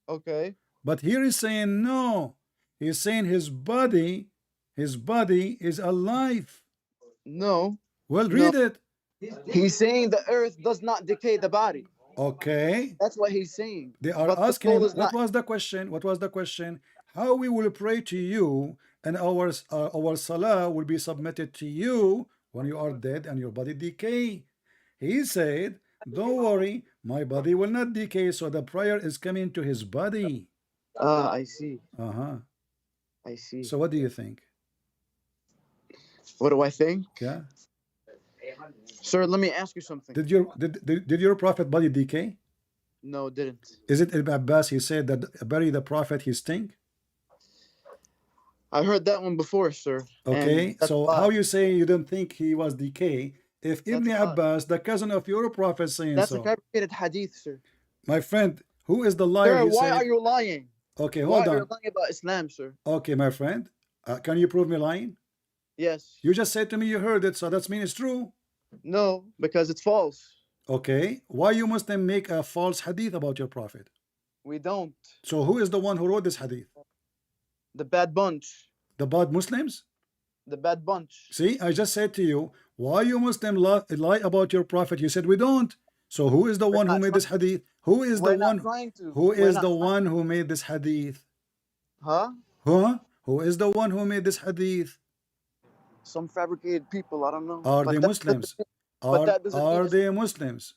Okay. But here he's saying no. He's saying his body is alive. No. Well, No. read it. He's saying the earth does not decay the body. Okay. That's what he's saying. They are But the asking soul him, is what not. was the question? What was the question? How we will pray to you and our salah will be submitted to you when you are dead and your body decay. He said, don't worry, my body will not decay, so the prayer is coming to his body. I see. Uh-huh. I see. So what do you think? What do I think? Yeah. Sir, let me ask you something. Did your prophet body decay? No, it didn't. Is it Ibn Abbas? He said that bury the prophet, he stink. I heard that one before, sir. Okay, so how you say you don't think he was decay if Ibn Abbas, the cousin of your prophet, saying that's so? a fabricated hadith, sir. My friend, who is the liar? Sir, He why said, are you lying? okay, hold Why are you on. lying about Islam, sir? Okay, my friend, can you prove me lying? Yes. You just said to me you heard it, so that means it's true. No, because it's false. Okay, why you Muslim make a false hadith about your prophet? We don't. So who is the one who wrote this hadith? The bad bunch. The bad Muslims? The bad bunch. See, I just said to you, why you Muslim lie about your prophet? You said we don't. So who is the one who made this hadith? Who is the one? Who is the one who made this hadith? Huh? Huh? Who is the one who made this hadith? Some fabricated people, I don't know. Are they Muslims? Are they Muslims?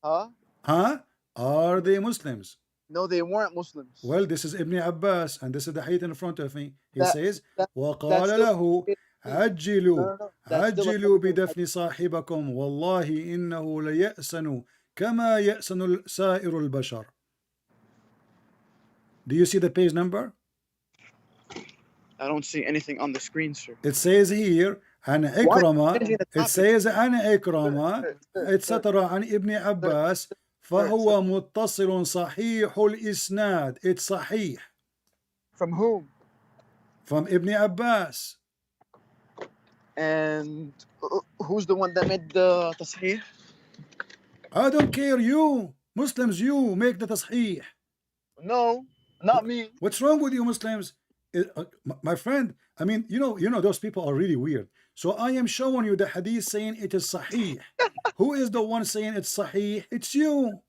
Huh? Huh? Are they Muslims? No, they weren't Muslims. Well, this is Ibn Abbas, and this is the hadith in front of me. He says, وَقَالَ لَهُ عَجِّلُوا بِدَفْنِ صَاحِبَكُمْ وَاللَّهِ إِنَّهُ لَيَأْسَنُ كَمَا يَأْسَنُ سَائِرُ الْبَشَرِ. Do you see the page number? I don't see anything on the screen, sir. It says here, عن إكرمة. It says عن إكرمة, etc. عن ابن عباس. فهو متصل صحيح الإسناد. It's صحيح. From whom? From Ibn Abbas. And who's the one that made the tasheeh? I don't care, you Muslims, you make the tasheeh. No, not me. What's wrong with you Muslims? My friend, I mean, you know those people are really weird. So I am showing you the hadith saying it is sahih. Who is the one saying it's sahih? It's you.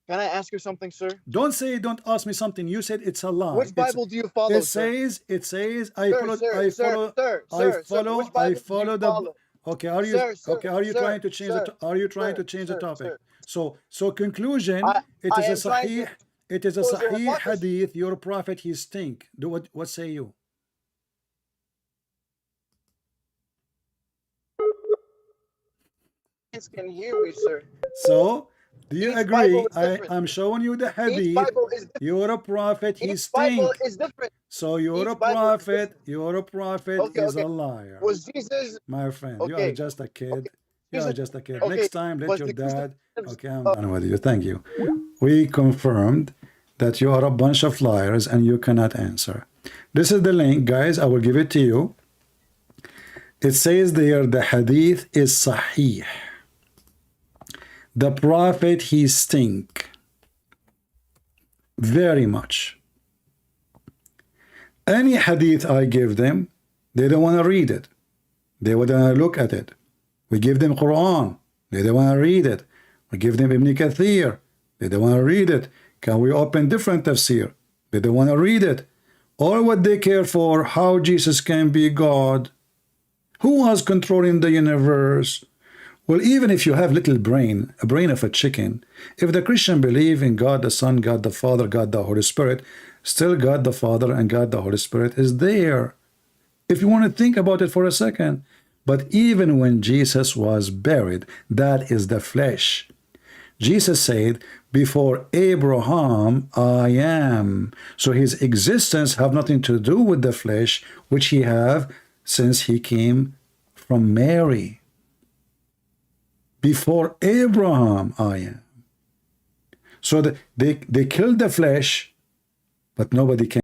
Can I ask you something, sir? Don't ask me something. You said it's a lie. Which Bible do you follow, it says I follow the. Okay, are you trying to change the topic? So conclusion, it is a sahih. It is a sahih hadith. Your prophet, he stink. What say you? Can hear me, sir. So, do you agree? I'm showing you the hadith. You're a prophet, he stink. So you're a prophet is a liar. Was Jesus? My friend, you are just a kid. You are just a kid. Next time, let your dad. Okay, I'm done with you. Thank you. We confirmed that you are a bunch of liars and you cannot answer. This is the link, guys. I will give it to you. It says there the hadith is sahih. The prophet, he stink very much. Any hadith I give them, they don't want to read it. They want to look at it. We give them Quran. They don't want to read it. We give them Ibn Kathir. They don't want to read it. Can we open different tafsir? They don't want to read it. All what they care for, how Jesus can be God. Who was controlling the universe? Well, even if you have little brain, a brain of a chicken, if the Christian believe in God the Son, God the Father, God the Holy Spirit, still God the Father and God the Holy Spirit is there. If you want to think about it for a second. But even when Jesus was buried, that is the flesh. Jesus said, before Abraham, I am. So his existence have nothing to do with the flesh, which he have since he came from Mary. Before Abraham, I am. So they killed the flesh, but nobody can